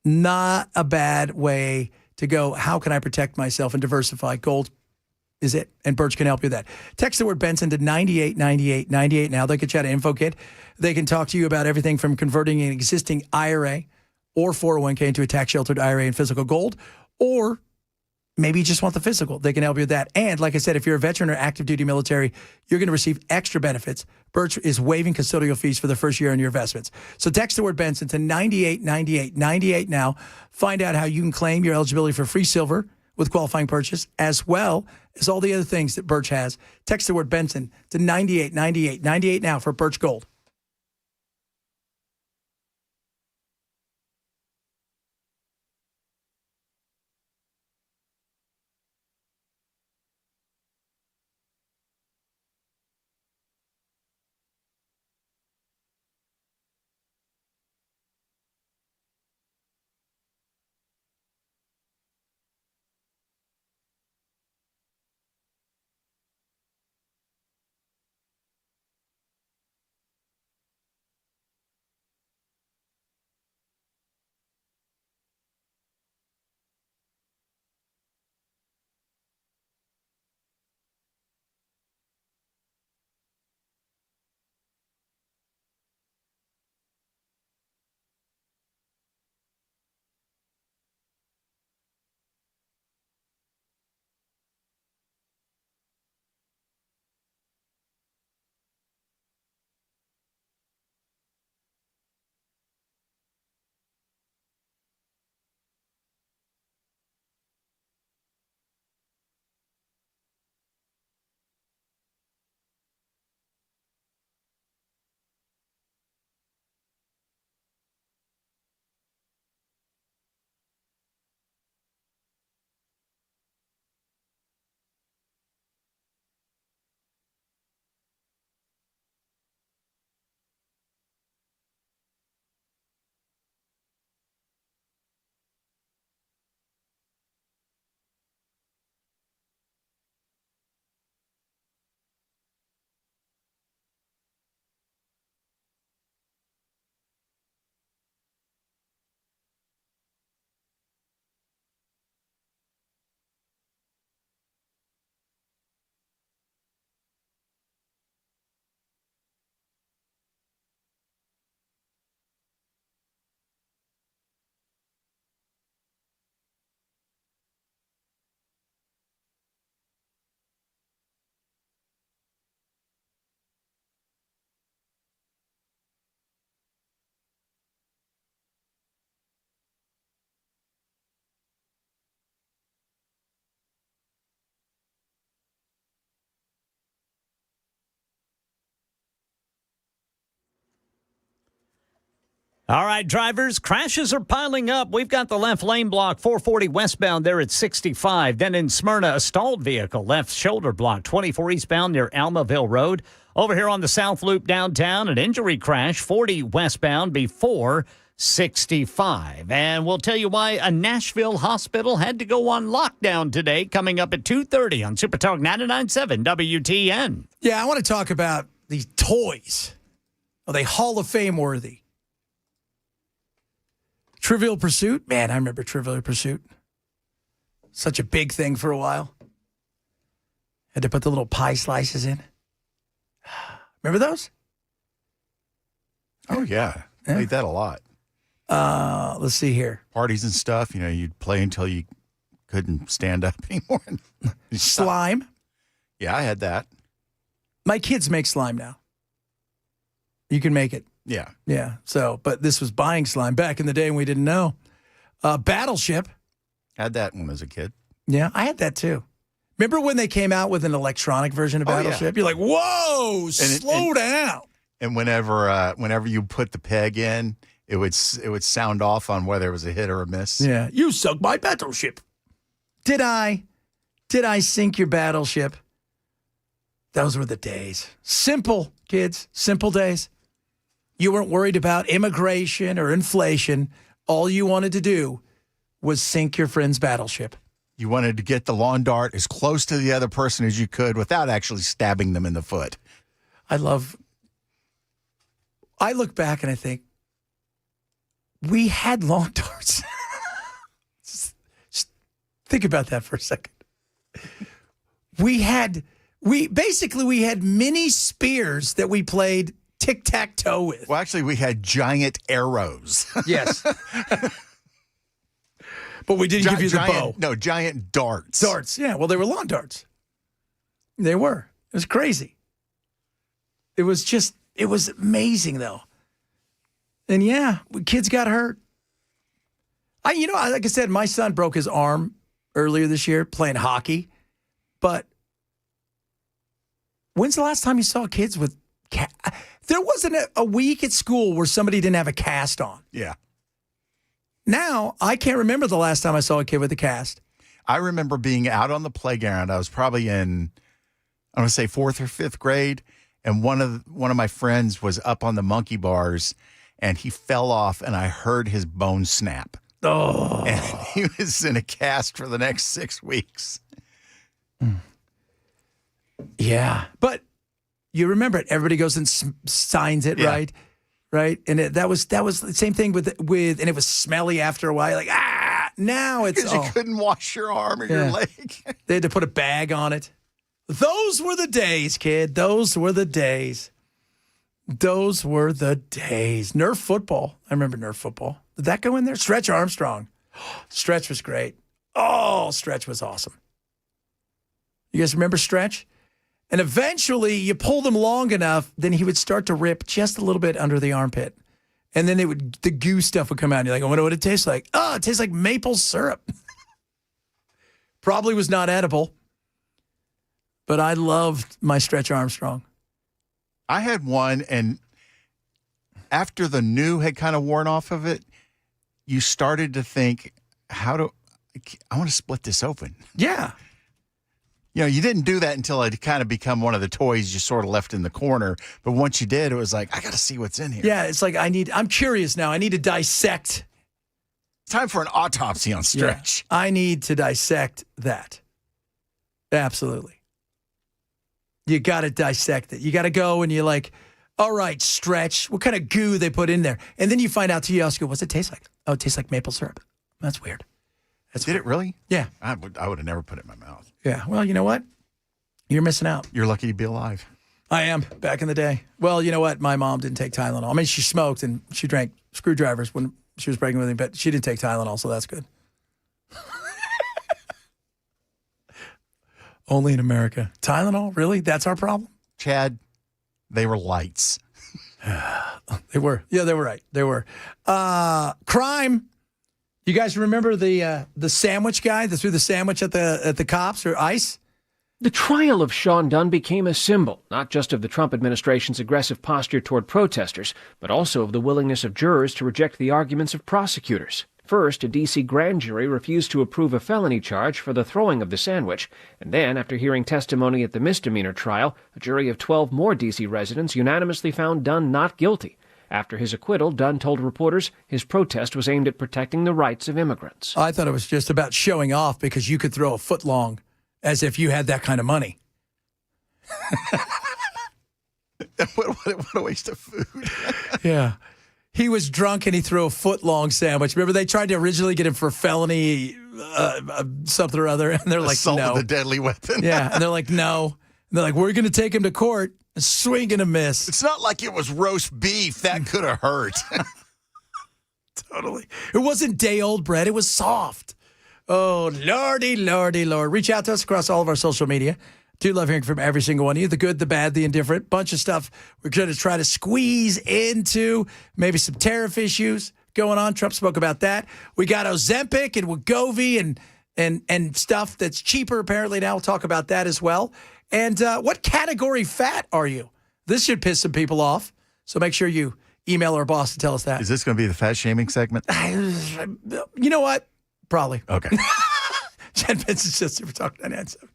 not a bad way to go. How can I protect myself and diversify? Gold is it, and Birch can help you with that. Text the word Benson to 989898 now. They'll get you out of InfoKit. They can talk to you about everything from converting an existing IRA or 401k into a tax-sheltered IRA in physical gold, or maybe you just want the physical. They can help you with that. And like I said, if you're a veteran or active duty military, you're going to receive extra benefits. Birch is waiving custodial fees for the first year on your investments. So text the word Benson to 9898, 98 now. Find out how you can claim your eligibility for free silver with qualifying purchase, as well as all the other things that Birch has. Text the word Benson to 9898, 98 now for Birch Gold. All right, drivers, crashes are piling up. We've got the left lane block, 440 westbound there at 65. Then in Smyrna, a stalled vehicle, left shoulder block, 24 eastbound near Almaville Road. Over here on the South Loop downtown, an injury crash, 40 westbound before 65. And we'll tell you why a Nashville hospital had to go on lockdown today, coming up at 2:30 on Super Talk 99.7 WTN. Yeah, I want to talk about these toys. Are they Hall of Fame worthy? Trivial Pursuit? Man, I remember Trivial Pursuit. Such a big thing for a while. Had to put the little pie slices in. Remember those? Oh, yeah. Played that a lot. Let's see here. Parties and stuff, you'd play until you couldn't stand up anymore. Slime. Yeah, I had that. My kids make slime now. You can make it. Yeah. Yeah. So, but this was buying slime back in the day when we didn't know. Battleship. Had that when I was a kid. Yeah, I had that too. Remember when they came out with an electronic version of Battleship? Yeah. You're like, whoa, slow down. And whenever you put the peg in, it would sound off on whether it was a hit or a miss. Yeah. You sunk my battleship. Did I sink your battleship? Those were the days. Simple, kids. Simple days. You weren't worried about immigration or inflation. All you wanted to do was sink your friend's battleship. You wanted to get the lawn dart as close to the other person as you could without actually stabbing them in the foot. I look back and I think, we had lawn darts. Just think about that for a second. We had mini spears that we played tic-tac-toe with. Well, actually, we had giant arrows. Yes. But we didn't give you the bow. No, giant darts. Darts, yeah. Well, they were lawn darts. They were. It was crazy. It was amazing, though. And yeah, kids got hurt. Like I said, my son broke his arm earlier this year playing hockey. But when's the last time you saw kids with there wasn't a week at school where somebody didn't have a cast on. Yeah. Now, I can't remember the last time I saw a kid with a cast. I remember being out on the playground. I was probably in, I want to say 4th or 5th grade, and one of my friends was up on the monkey bars, and he fell off, and I heard his bone snap. Oh. And he was in a cast for the next 6 weeks. Yeah. But you remember it. Everybody goes and signs it, Yeah. right? Right? And that was the same thing with and it was smelly after a while. Like, now it's Because you couldn't wash your arm or Yeah. your leg. They had to put a bag on it. Those were the days, kid. Those were the days. Those were the days. Nerf football. I remember Nerf football. Did that go in there? Stretch Armstrong. Stretch was great. Oh, Stretch was awesome. You guys remember Stretch? And eventually, you pulled him long enough, then he would start to rip just a little bit under the armpit. And then the goo stuff would come out, and you're like, I wonder what it tastes like. Oh, it tastes like maple syrup. Probably was not edible. But I loved my Stretch Armstrong. I had one, and after the new had kind of worn off of it, you started to think, I want to split this open. Yeah. You didn't do that until it kind of become one of the toys you sort of left in the corner. But once you did, it was like, I got to see what's in here. Yeah, it's like I'm curious now. I need to dissect. It's time for an autopsy on Stretch. Yeah, I need to dissect that. Absolutely. You got to dissect it. You got to go and you're like, all right, Stretch, what kind of goo they put in there? And then you find out, you ask, what's it taste like? Oh, it tastes like maple syrup. That's weird. Did it really? Yeah. I would have never put it in my mouth. Yeah. Well, you know what? You're missing out. You're lucky to be alive. I am, back in the day. Well, you know what? My mom didn't take Tylenol. I mean, she smoked and she drank screwdrivers when she was pregnant with me, but she didn't take Tylenol, so that's good. Only in America. Tylenol? Really? That's our problem? Chad, they were lights. They were. Yeah, they were right. They were. Crime. You guys remember the sandwich guy that threw the sandwich at the cops or ICE? The trial of Sean Dunn became a symbol, not just of the Trump administration's aggressive posture toward protesters, but also of the willingness of jurors to reject the arguments of prosecutors. First, a D.C. grand jury refused to approve a felony charge for the throwing of the sandwich, and then, after hearing testimony at the misdemeanor trial, a jury of 12 more D.C. residents unanimously found Dunn not guilty. After his acquittal, Dunn told reporters his protest was aimed at protecting the rights of immigrants. I thought it was just about showing off because you could throw a foot long as if you had that kind of money. What a waste of food. Yeah. He was drunk and he threw a foot long sandwich. Remember, they tried to originally get him for felony something or other, and they're like, Assault no. with a deadly weapon. Yeah, and they're like, no. And they're like, we're going to take him to court. Swing and a miss. It's not like it was roast beef. That could have hurt. Totally. It wasn't day-old bread. It was soft. Oh, lordy, lordy, lord. Reach out to us across all of our social media. Do love hearing from every single one of you. The good, the bad, the indifferent. Bunch of stuff we're going to try to squeeze into. Maybe some tariff issues going on. Trump spoke about that. We got Ozempic and Wegovy and stuff that's cheaper apparently now. We'll talk about that as well. And what category fat are you? This should piss some people off. So make sure you email our boss to tell us that. Is this going to be the fat shaming segment? You know what? Probably. Okay. Jen Vincent's just Super Talk 997.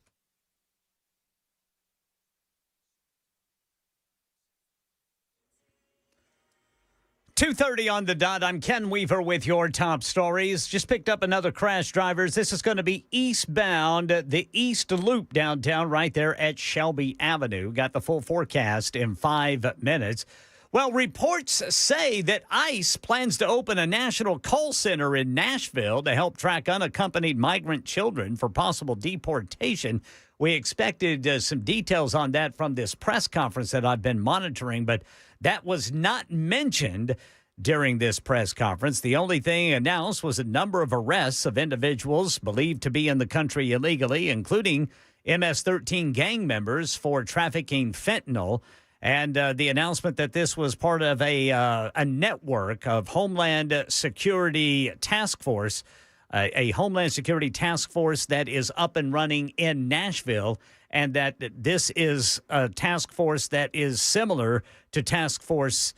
.2:30 on the dot. I'm Ken Weaver with your top stories. Just picked up another crash, drivers. This is going to be eastbound, the East Loop downtown right there at Shelby Avenue. Got the full forecast in 5 minutes. Well, reports say that ICE plans to open a national call center in Nashville to help track unaccompanied migrant children for possible deportation. We expected some details on that from this press conference that I've been monitoring, but that was not mentioned. during this press conference. The only thing announced was a number of arrests of individuals believed to be in the country illegally, including MS-13 gang members for trafficking fentanyl. And the announcement that this was part of a network of Homeland Security Task Force, a Homeland Security Task Force that is up and running in Nashville, and that this is a task force that is similar to task forces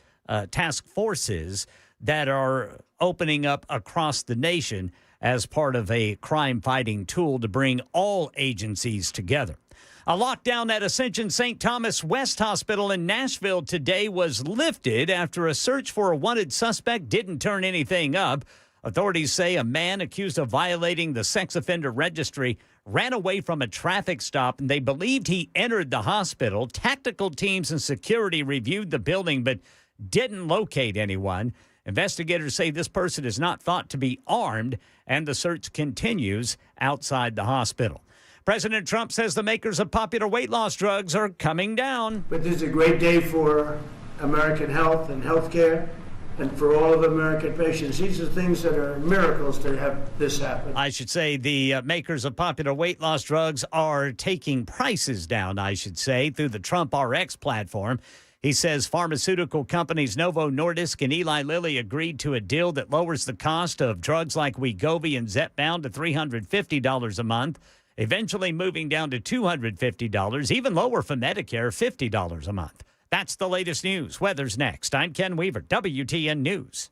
that are opening up across the nation as part of a crime-fighting tool to bring all agencies together. A lockdown at Ascension St. Thomas West Hospital in Nashville today was lifted after a search for a wanted suspect didn't turn anything up. Authorities say a man accused of violating the sex offender registry ran away from a traffic stop, and they believed he entered the hospital. Tactical teams and security reviewed the building but didn't locate anyone. Investigators say this person is not thought to be armed, and the search continues outside the hospital. President Trump says the makers of popular weight loss drugs are coming down. But this is a great day for American health and health care and for all of American patients. These are things that are miracles to have this happen. I should say the makers of popular weight loss drugs are taking prices down, I should say, through the Trump RX platform. He says pharmaceutical companies Novo Nordisk and Eli Lilly agreed to a deal that lowers the cost of drugs like Wegovy and Zepbound to $350 a month, eventually moving down to $250, even lower for Medicare, $50 a month. That's the latest news. Weather's next. I'm Ken Weaver, WTN News.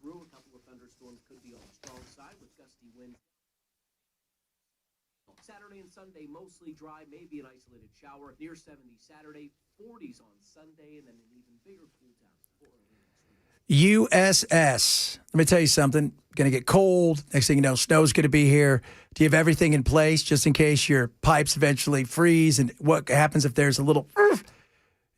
Through a couple of thunderstorms could be on the strong side with gusty winds. Saturday and Sunday mostly dry, maybe an isolated shower. Near 70 Saturday, 40s on Sunday, and then an even bigger cool down for early next week. USS. Let me tell you something. Going to get cold. Next thing you know, snow's going to be here. Do you have everything in place just in case your pipes eventually freeze? And what happens if there's a little...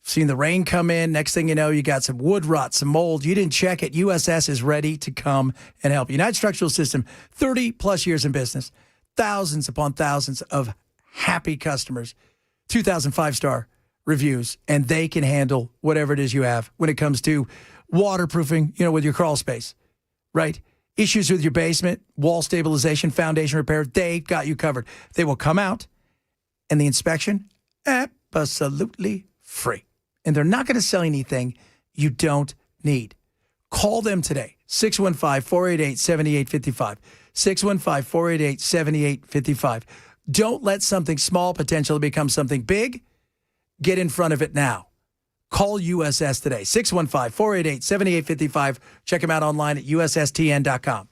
Seen the rain come in. Next thing you know, you got some wood rot, some mold. You didn't check it. USS is ready to come and help. United Structural System, 30-plus years in business. Thousands upon thousands of happy customers. 2,000 five-star reviews. And they can handle whatever it is you have when it comes to waterproofing, with your crawl space, right? Issues with your basement, wall stabilization, foundation repair, they got you covered. They will come out, and the inspection, absolutely free. And they're not going to sell anything you don't need. Call them today, 615-488-7855, 615-488-7855. Don't let something small potentially become something big. Get in front of it now. Call USS today, 615-488-7855. Check them out online at USSTN.com.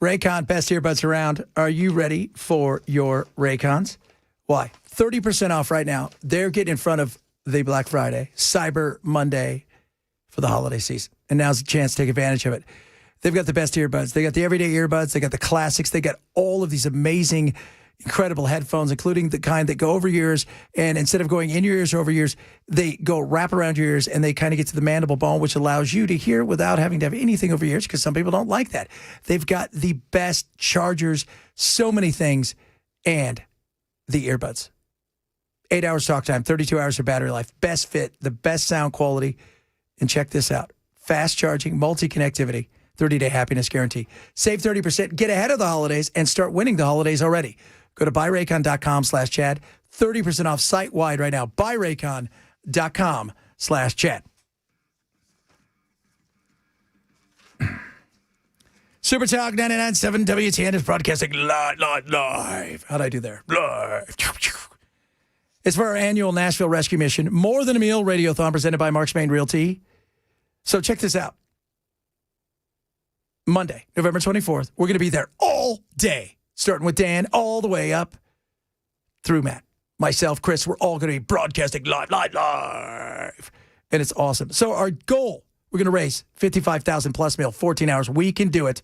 Raycon, best earbuds around. Are you ready for your Raycons? Why? 30% off right now. They're getting in front of the Black Friday, Cyber Monday for the holiday season. And now's a chance to take advantage of it. They've got the best earbuds. They got the everyday earbuds. They got the classics. They got all of these amazing, incredible headphones, including the kind that go over your ears. And instead of going in your ears or over your ears, they go wrap around your ears and they kind of get to the mandible bone, which allows you to hear without having to have anything over your ears because some people don't like that. They've got the best chargers, so many things, and the earbuds. 8 hours talk time, 32 hours of battery life, best fit, the best sound quality. And check this out. Fast charging, multi-connectivity, 30-day happiness guarantee. Save 30%, get ahead of the holidays, and start winning the holidays already. Go to buyraycon.com/Chad. 30% off site-wide right now. Buyraycon.com/Chad. Super Talk 99.7 WTN is broadcasting live. How'd I do there? Live. It's for our annual Nashville Rescue Mission. More Than a Meal Radiothon presented by Mark Spain Realty. So check this out. Monday, November 24th, we're going to be there all day, starting with Dan all the way up through Matt. Myself, Chris, we're all going to be broadcasting live. And it's awesome. So our goal, we're going to raise $55,000 plus meal, 14 hours. We can do it.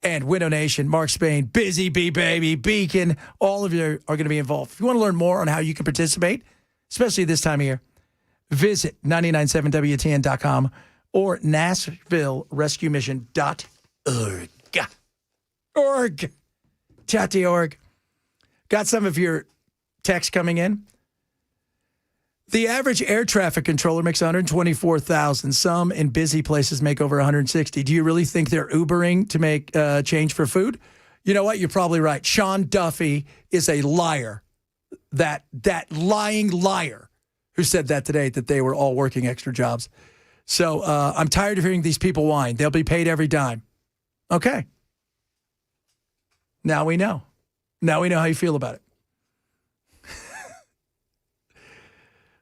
And Window Nation, Mark Spain, Busy Bee Baby, Beacon, all of you are going to be involved. If you want to learn more on how you can participate, especially this time of year, visit 997WTN.com or NashvilleRescueMission.org. Chat.org. Got some of your texts coming in. The average air traffic controller makes $124,000. Some in busy places make over $160,000. Do you really think they're Ubering to make change for food? You know what? You're probably right. Sean Duffy is a liar. That lying liar who said that today, that they were all working extra jobs. So I'm tired of hearing these people whine. They'll be paid every dime. Okay. Now we know. Now we know how you feel about it.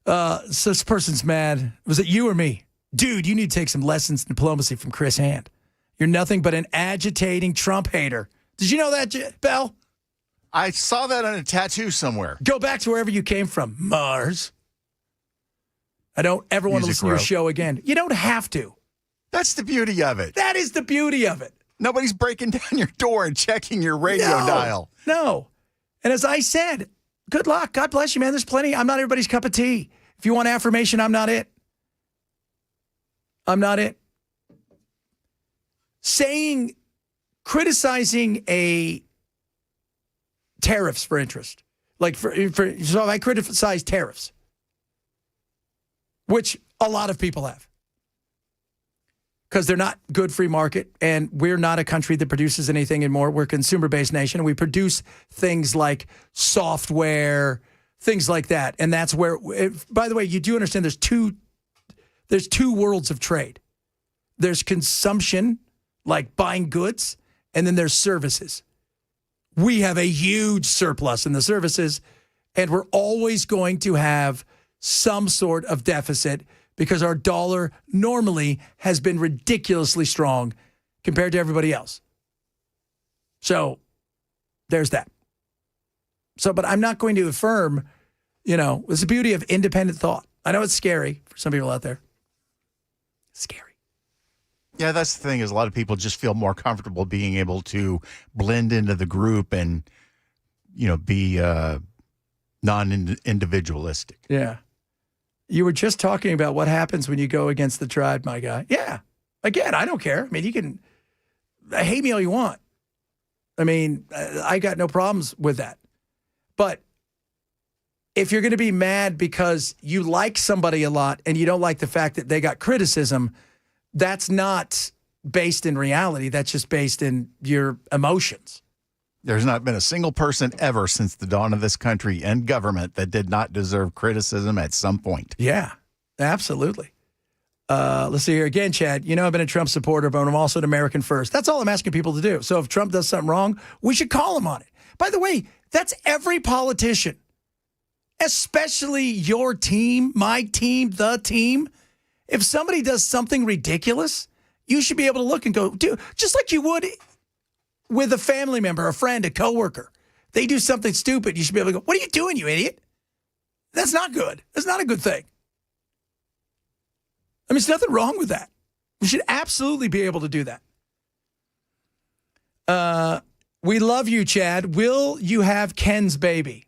So this person's mad. Was it you or me? Dude, you need to take some lessons in diplomacy from Chris Hand. You're nothing but an agitating Trump hater. Did you know that, Bell? I saw that on a tattoo somewhere. Go back to wherever you came from, Mars. I don't ever want to listen to your show again. You don't have to. That's the beauty of it. That is the beauty of it. Nobody's breaking down your door and checking your radio dial. No. And as I said, good luck. God bless you, man. There's plenty. I'm not everybody's cup of tea. If you want affirmation, I'm not it. I'm not it. Criticizing tariffs for interest. So if I criticize tariffs, which a lot of people have, because they're not good free market, and we're not a country that produces anything anymore. We're a consumer-based nation, and we produce things like software, things like that. And that's where, by the way, you do understand there's two worlds of trade. There's consumption, like buying goods, and then there's services. We have a huge surplus in the services, and we're always going to have some sort of deficit because our dollar normally has been ridiculously strong compared to everybody else. So there's that. So, but I'm not going to affirm, it's the beauty of independent thought. I know it's scary for some people out there. Scary. Yeah, that's the thing, is a lot of people just feel more comfortable being able to blend into the group and, be non-individualistic. Yeah. You were just talking about what happens when you go against the tribe, my guy. Yeah. Again, I don't care. I mean, you can hate me all you want. I mean, I got no problems with that. But if you're going to be mad because you like somebody a lot and you don't like the fact that they got criticism, that's not based in reality. That's just based in your emotions. There's not been a single person ever since the dawn of this country and government that did not deserve criticism at some point. Yeah, absolutely. Let's see here again, Chad. I've been a Trump supporter, but I'm also an American first. That's all I'm asking people to do. So if Trump does something wrong, we should call him on it. By the way, that's every politician, especially your team, my team, the team. If somebody does something ridiculous, you should be able to look and go, dude, just like you would with a family member, a friend, a coworker. They do something stupid. You should be able to go, what are you doing, you idiot? That's not good. That's not a good thing. I mean, there's nothing wrong with that. We should absolutely be able to do that. We love you, Chad. Will you have Ken's baby?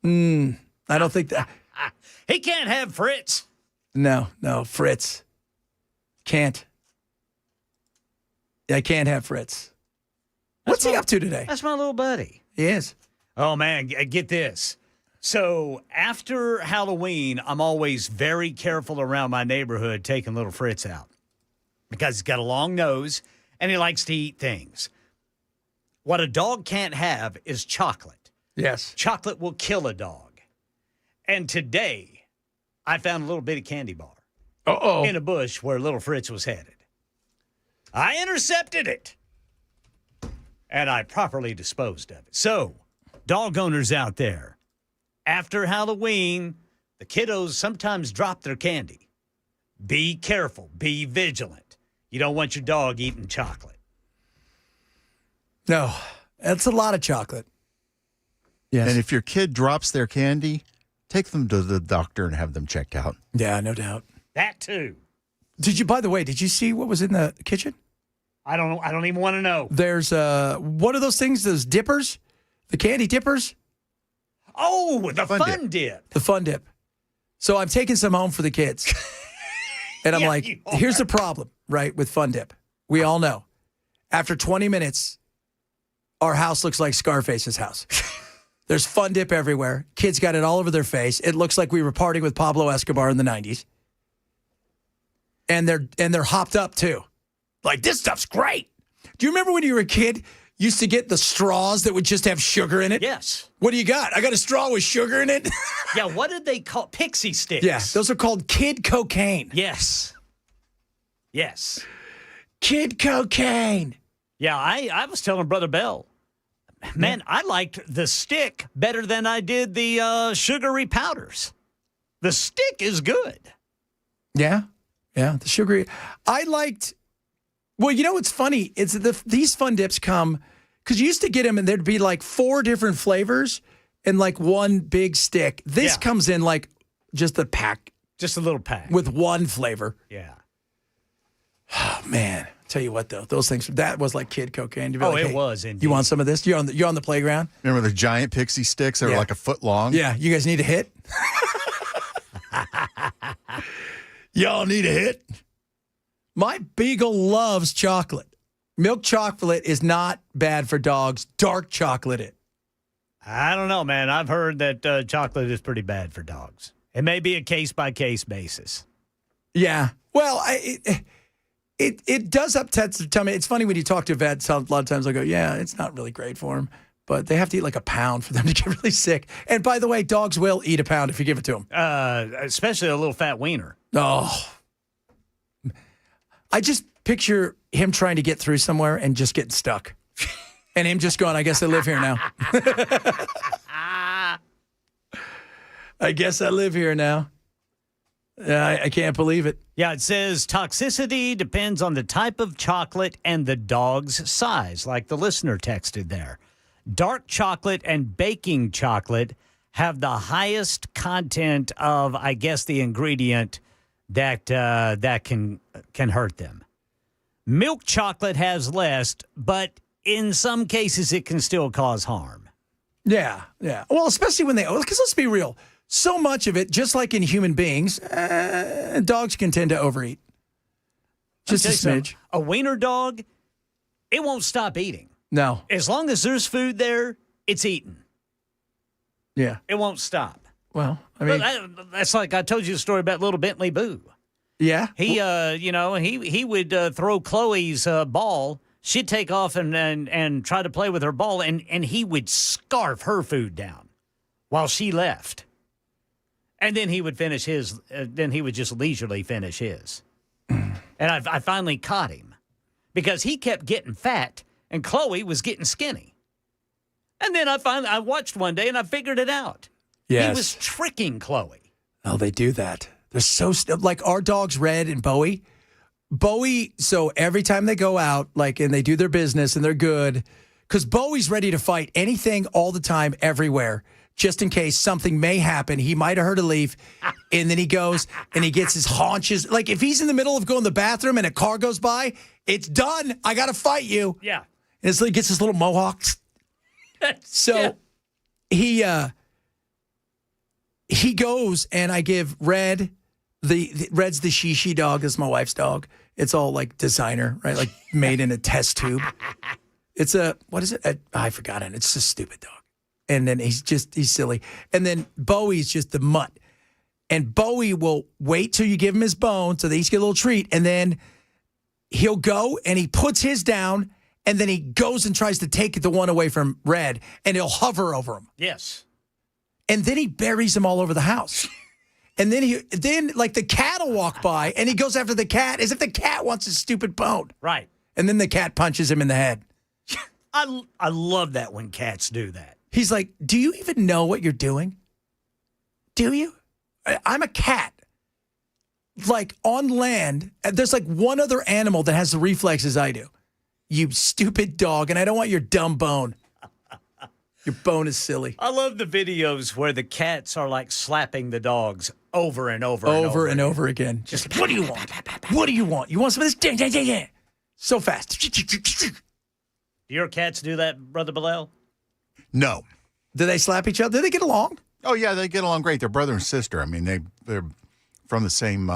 I don't think that. He can't have Fritz. No, Fritz. Can't. I can't have Fritz. What's he up to today? That's my little buddy. He is. Oh, man, get this. So after Halloween, I'm always very careful around my neighborhood taking little Fritz out because he's got a long nose and he likes to eat things. What a dog can't have is chocolate. Yes. Chocolate will kill a dog. And today, I found a little bitty candy bar in a bush where little Fritz was headed. I intercepted it, and I properly disposed of it. So, dog owners out there, after Halloween, the kiddos sometimes drop their candy. Be careful. Be vigilant. You don't want your dog eating chocolate. No, that's a lot of chocolate. Yes. And if your kid drops their candy, take them to the doctor and have them checked out. Yeah, no doubt. That too. By the way, did you see what was in the kitchen? I don't even want to know. There's what are those things? Those dippers? The candy dippers? Oh, the fun dip. The fun dip. So I'm taking some home for the kids. And I'm like, here's the problem, right, with fun dip. We all know. After 20 minutes, our house looks like Scarface's house. There's fun dip everywhere. Kids got it all over their face. It looks like we were partying with Pablo Escobar in the 90s. And they're hopped up too. Like, this stuff's great. Do you remember when you were a kid, used to get the straws that would just have sugar in it? Yes. What do you got? I got a straw with sugar in it. Yeah, what did they call pixie sticks? Yeah, those are called kid cocaine. Yes. Yes. Kid cocaine. Yeah, I was telling Brother Bell, man, I liked the stick better than I did the sugary powders. The stick is good. Yeah, the sugary. I liked. Well, you know what's funny? It's these fun dips come because you used to get them and there'd be like 4 different flavors and like one big stick. This comes in like just a pack, just a little pack with one flavor. Yeah. Oh man, tell you what though, those things that was like kid cocaine. It was. Indeed. You want some of this? You're on the playground. Remember the giant pixie sticks that were like a foot long? Yeah, you guys need a hit. Y'all need a hit. My beagle loves chocolate. Milk chocolate is not bad for dogs. Dark chocolate it. I don't know, man. I've heard that chocolate is pretty bad for dogs. It may be a case-by-case basis. Yeah. Well, it does tell me. It's funny when you talk to vets, a lot of times they'll go, yeah, it's not really great for them. But they have to eat like a pound for them to get really sick. And by the way, dogs will eat a pound if you give it to them. Especially a little fat wiener. Oh. I just picture him trying to get through somewhere and just getting stuck. And him just going, I guess I live here now. I guess I live here now. I can't believe it. Yeah, it says toxicity depends on the type of chocolate and the dog's size, like the listener texted there. Dark chocolate and baking chocolate have the highest content of, I guess, the ingredient that can hurt them. Milk chocolate has less, but in some cases it can still cause harm. Yeah. Well, especially when because let's be real, so much of it, just like in human beings, dogs can tend to overeat. Just a smidge. A wiener dog, it won't stop eating. No. As long as there's food there, it's eating. Yeah. It won't stop. Well, I mean, that's like I told you the story about little Bentley Boo. Yeah. He, he would throw Chloe's ball. She'd take off and try to play with her ball, and he would scarf her food down while she left. And then he would finish his. Then he would just leisurely finish his. And I finally caught him because he kept getting fat, and Chloe was getting skinny. And then I watched one day, and I figured it out. Yes. He was tricking Chloe. Oh, they do that. They're so like our dogs, Red and Bowie. Bowie, so every time they go out, like, and they do their business and they're good, because Bowie's ready to fight anything all the time, everywhere, just in case something may happen. He might have heard a leaf, and then he goes and he gets his haunches. Like, if he's in the middle of going to the bathroom and a car goes by, it's done. I got to fight you. Yeah. And he gets his little mohawk. So he goes, and I give Red, Red's the Shishi dog. This is my wife's dog. It's all like designer, right? Like made in a test tube. It's what is it? I forgot it. It's a stupid dog. And then he's silly. And then Bowie's just the mutt. And Bowie will wait till you give him his bone so they each get a little treat. And then he'll go and he puts his down. And then he goes and tries to take the one away from Red. And he'll hover over him. Yes. And then he buries him all over the house. And then like the cat will walk by and he goes after the cat as if the cat wants his stupid bone. Right. And then the cat punches him in the head. I love that when cats do that. He's like, do you even know what you're doing? Do you? I'm a cat. Like on land, there's like one other animal that has the reflexes I do. You stupid dog, and I don't want your dumb bone. Your bone is silly. I love the videos where the cats are like slapping the dogs over and over and over again. Just what do you want? What do you want? You want some of this? Dang, dang, dang, dang. So fast. Do your cats do that, Brother Bilal? No. Do they slap each other? Do they get along? Oh, yeah, they get along great. They're brother and sister. I mean, they're from the same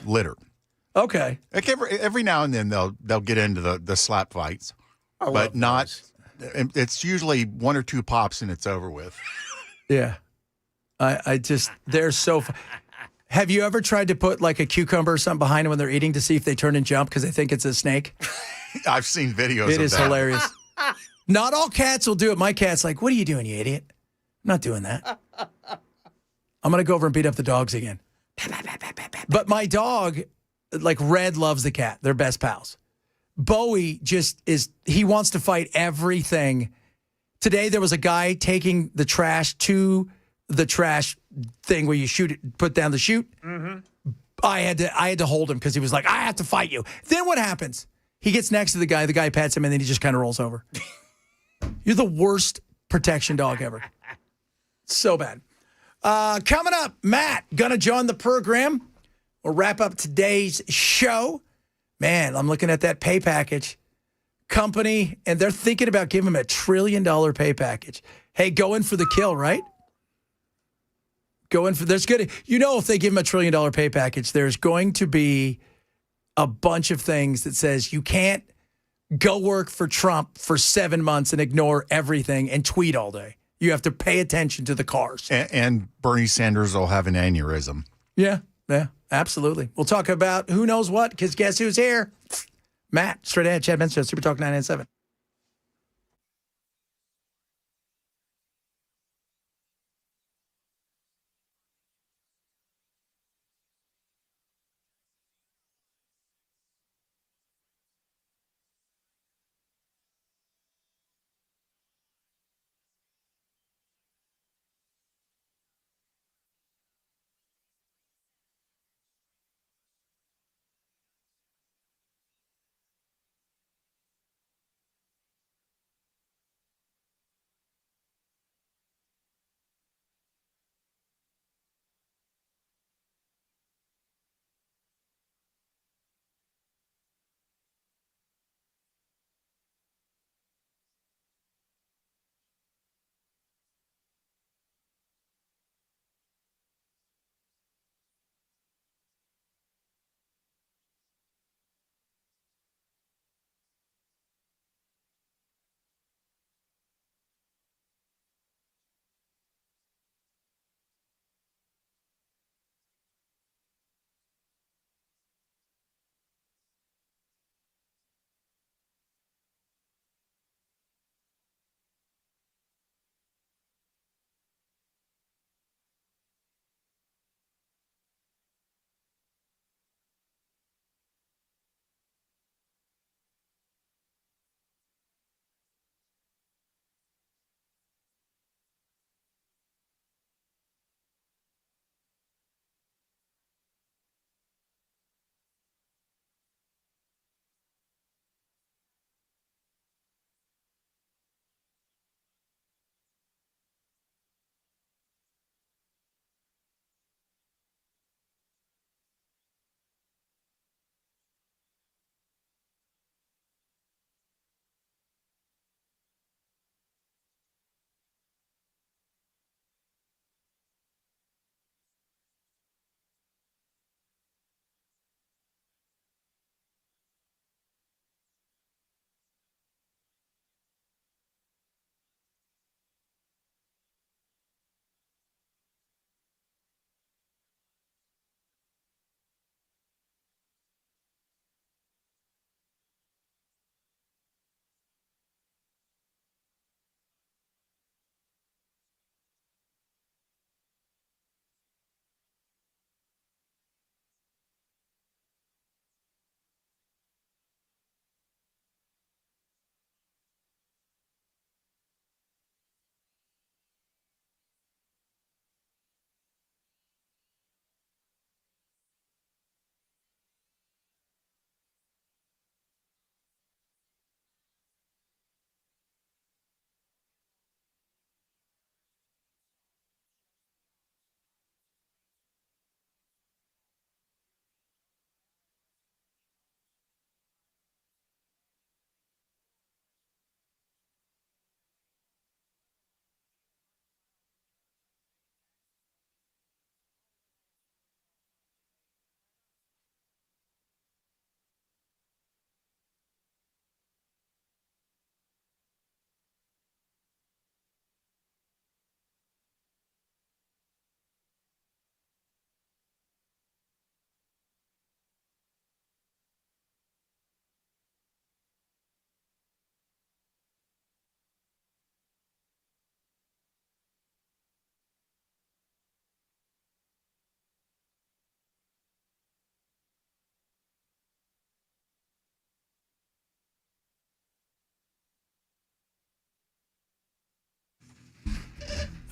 litter. Okay. Like every now and then they'll get into the slap fights, but not. It's usually one or two pops and it's over with. Yeah. I just, they're so. Have you ever tried to put like a cucumber or something behind them when they're eating to see if they turn and jump because they think it's a snake? I've seen videos of that. It is hilarious. Not all cats will do it. My cat's like, what are you doing, you idiot? I'm not doing that. I'm going to go over and beat up the dogs again. But my dog, like Red, loves the cat. They're best pals. Bowie he wants to fight everything. Today, there was a guy taking the trash to the trash thing where you shoot it, put down the chute. Mm-hmm. I had to hold him because he was like, I have to fight you. Then what happens? He gets next to the guy pats him, and then he just kind of rolls over. You're the worst protection dog ever. So bad. Coming up, Matt, gonna join the program. We'll wrap up today's show. Man, I'm looking at that pay package. Company, and they're thinking about giving him a $1 trillion pay package. Hey, go in for the kill, right? There's good. You know, if they give him a $1 trillion pay package, there's going to be a bunch of things that says you can't go work for Trump for 7 months and ignore everything and tweet all day. You have to pay attention to the cars. And Bernie Sanders will have an aneurysm. Yeah, absolutely. We'll talk about who knows what, because guess who's here? Matt, straight ahead, Chad Benson, Super Talk 997.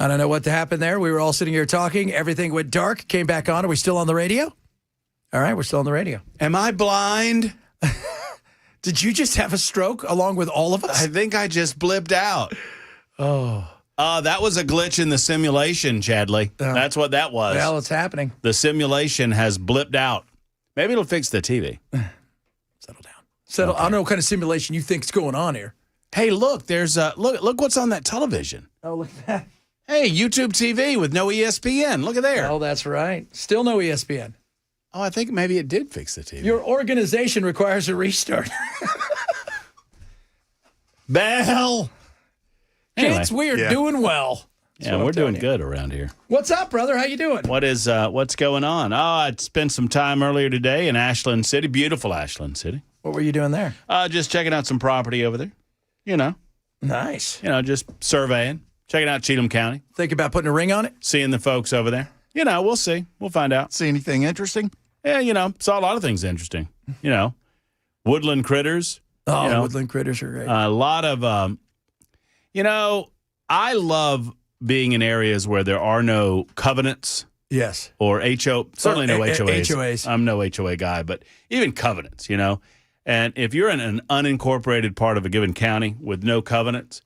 I don't know what happened there. We were all sitting here talking. Everything went dark, came back on. Are we still on the radio? All right, we're still on the radio. Am I blind? Did you just have a stroke along with all of us? I think I just blipped out. Oh. That was a glitch in the simulation, Chadley. That's what that was. Well, it's happening. The simulation has blipped out. Maybe it'll fix the TV. Settle down. Okay. I don't know what kind of simulation you think's going on here. Hey, look, there's look what's on that television. Oh, look at that. Hey, YouTube TV with no ESPN. Look at there. Oh, that's right. Still no ESPN. Oh, I think maybe it did fix the TV. Your organization requires a restart. Bell. Anyway, kids, we are doing well. Yeah, we're doing good around here. What's up, brother? How you doing? What's going on? Oh, I spent some time earlier today in Ashland City, beautiful Ashland City. What were you doing there? Just checking out some property over there. You know. Nice. You know, just surveying, checking out Cheatham County. Think about putting a ring on it? Seeing the folks over there. You know, we'll see. We'll find out. See anything interesting? Yeah, you know, saw a lot of things interesting. You know, woodland critters. Oh, woodland critters are great. A lot of, you know, I love being in areas where there are no covenants. Yes. Or certainly no HOAs. HOAs. I'm no HOA guy, but even covenants, you know. And if you're in an unincorporated part of a given county with no covenants,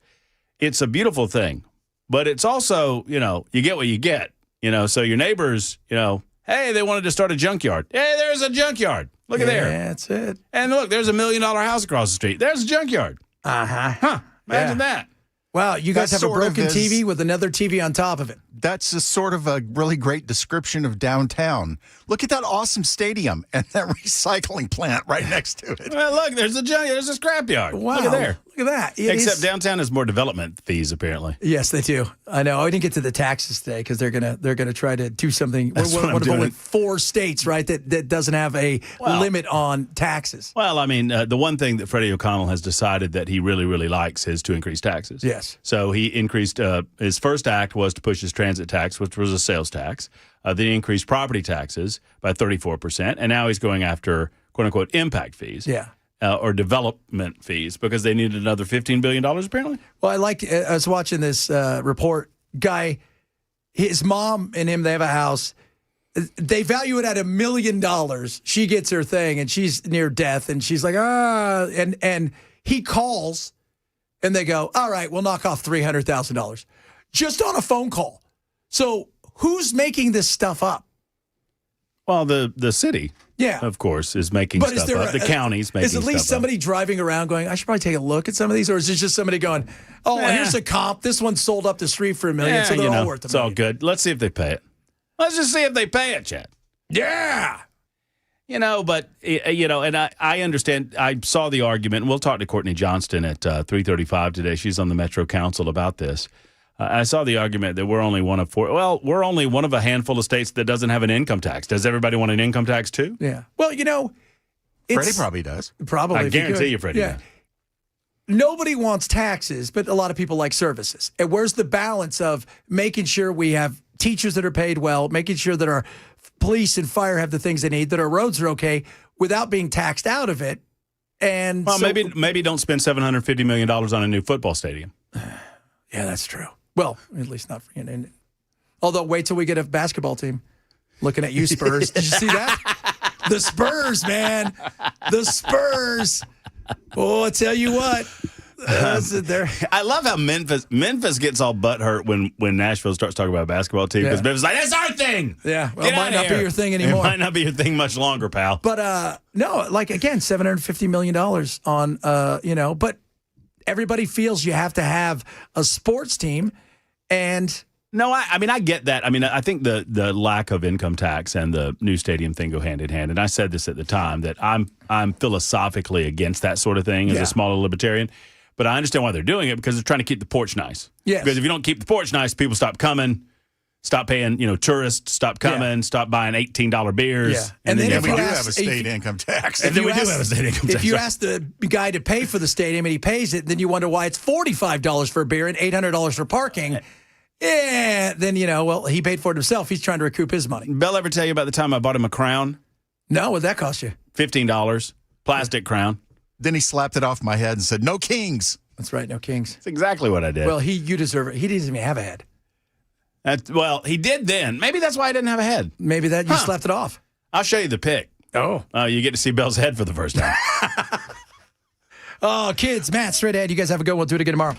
it's a beautiful thing. But it's also, you know, you get what you get, you know. So your neighbors, you know, hey, they wanted to start a junkyard. Hey, there's a junkyard. Look at there. Yeah, that's it. And look, there's $1 million house across the street. There's a junkyard. Uh-huh. Huh. Imagine that. Wow, you guys have a broken TV with another TV on top of it. That's a sort of a really great description of downtown. Look at that awesome stadium and that recycling plant right next to it. Well, look, there's a scrapyard. Wow. Look at there. Look at that. Except downtown has more development fees, apparently. Yes, they do. I know. I didn't get to the taxes today because they're gonna try to do something. That's one what I'm of doing. only 4 states, right, that doesn't have a limit on taxes. Well, I mean, the one thing that Freddie O'Connell has decided that he really, really likes is to increase taxes. Yes. So he increased his first act was to push his transit tax, which was a sales tax. Then he increased property taxes by 34%, and now he's going after quote unquote impact fees. Yeah. Or development fees because they needed another $15 billion apparently. Well, I was watching this report. Guy, his mom and him, they have a house. They value it at $1 million. She gets her thing and she's near death and she's like, and he calls and they go, all right, we'll knock off $300,000 just on a phone call. So who's making this stuff up? Well, the city, of course, is making stuff up. The county's making stuff up. Is at least somebody driving around going, I should probably take a look at some of these? Or is it just somebody going, here's a comp. This one sold up the street for $1 million, so they're all worth $1 million. It's all good. Let's see if they pay it. Let's just see if they pay it, Chad. Yeah. You know, but, you know, and I understand. I saw the argument. And we'll talk to Courtney Johnston at 3:35 today. She's on the Metro Council about this. I saw the argument that we're only one of 4. Well, we're only one of a handful of states that doesn't have an income tax. Does everybody want an income tax too? Yeah. Well, you know, Freddie probably does. Probably. I guarantee you, Freddie. Yeah. Nobody wants taxes, but a lot of people like services. And where's the balance of making sure we have teachers that are paid well, making sure that our police and fire have the things they need, that our roads are okay, without being taxed out of it? And well, maybe don't spend $750 million on a new football stadium. Yeah, that's true. Well, at least not for you. Although, wait till we get a basketball team. Looking at you, Spurs. Did you see that? The Spurs, man. The Spurs. Oh, I tell you what. I love how Memphis gets all butthurt when Nashville starts talking about a basketball team because Memphis is like, that's our thing. Yeah, well, it might not be your thing anymore. It might not be your thing much longer, pal. But no, like again, $750 million on but everybody feels you have to have a sports team, and no, I mean I get that. I mean I think the lack of income tax and the new stadium thing go hand in hand. And I said this at the time that I'm philosophically against that sort of thing as a smaller libertarian. But I understand why they're doing it because they're trying to keep the porch nice. Yes. Because if you don't keep the porch nice, people stop coming, stop paying, tourists stop coming, stop buying $18 beers. Yeah. And then we do have a state income tax. And then we do have a state income tax. If you ask the guy to pay for the stadium and he pays it, then you wonder why it's $45 for a beer and $800 for parking. Yeah, then, he paid for it himself. He's trying to recoup his money. Bell ever tell you about the time I bought him a crown? No, what'd that cost you? $15. Plastic crown. Then he slapped it off my head and said, no kings. That's right, no kings. That's exactly what I did. Well, you deserve it. He doesn't even have a head. Well, he did then. Maybe that's why he didn't have a head. Maybe that you just left it off. I'll show you the pic. Oh. You get to see Bell's head for the first time. Oh, kids, Matt, straight ahead. You guys have a good one. We'll do it again tomorrow.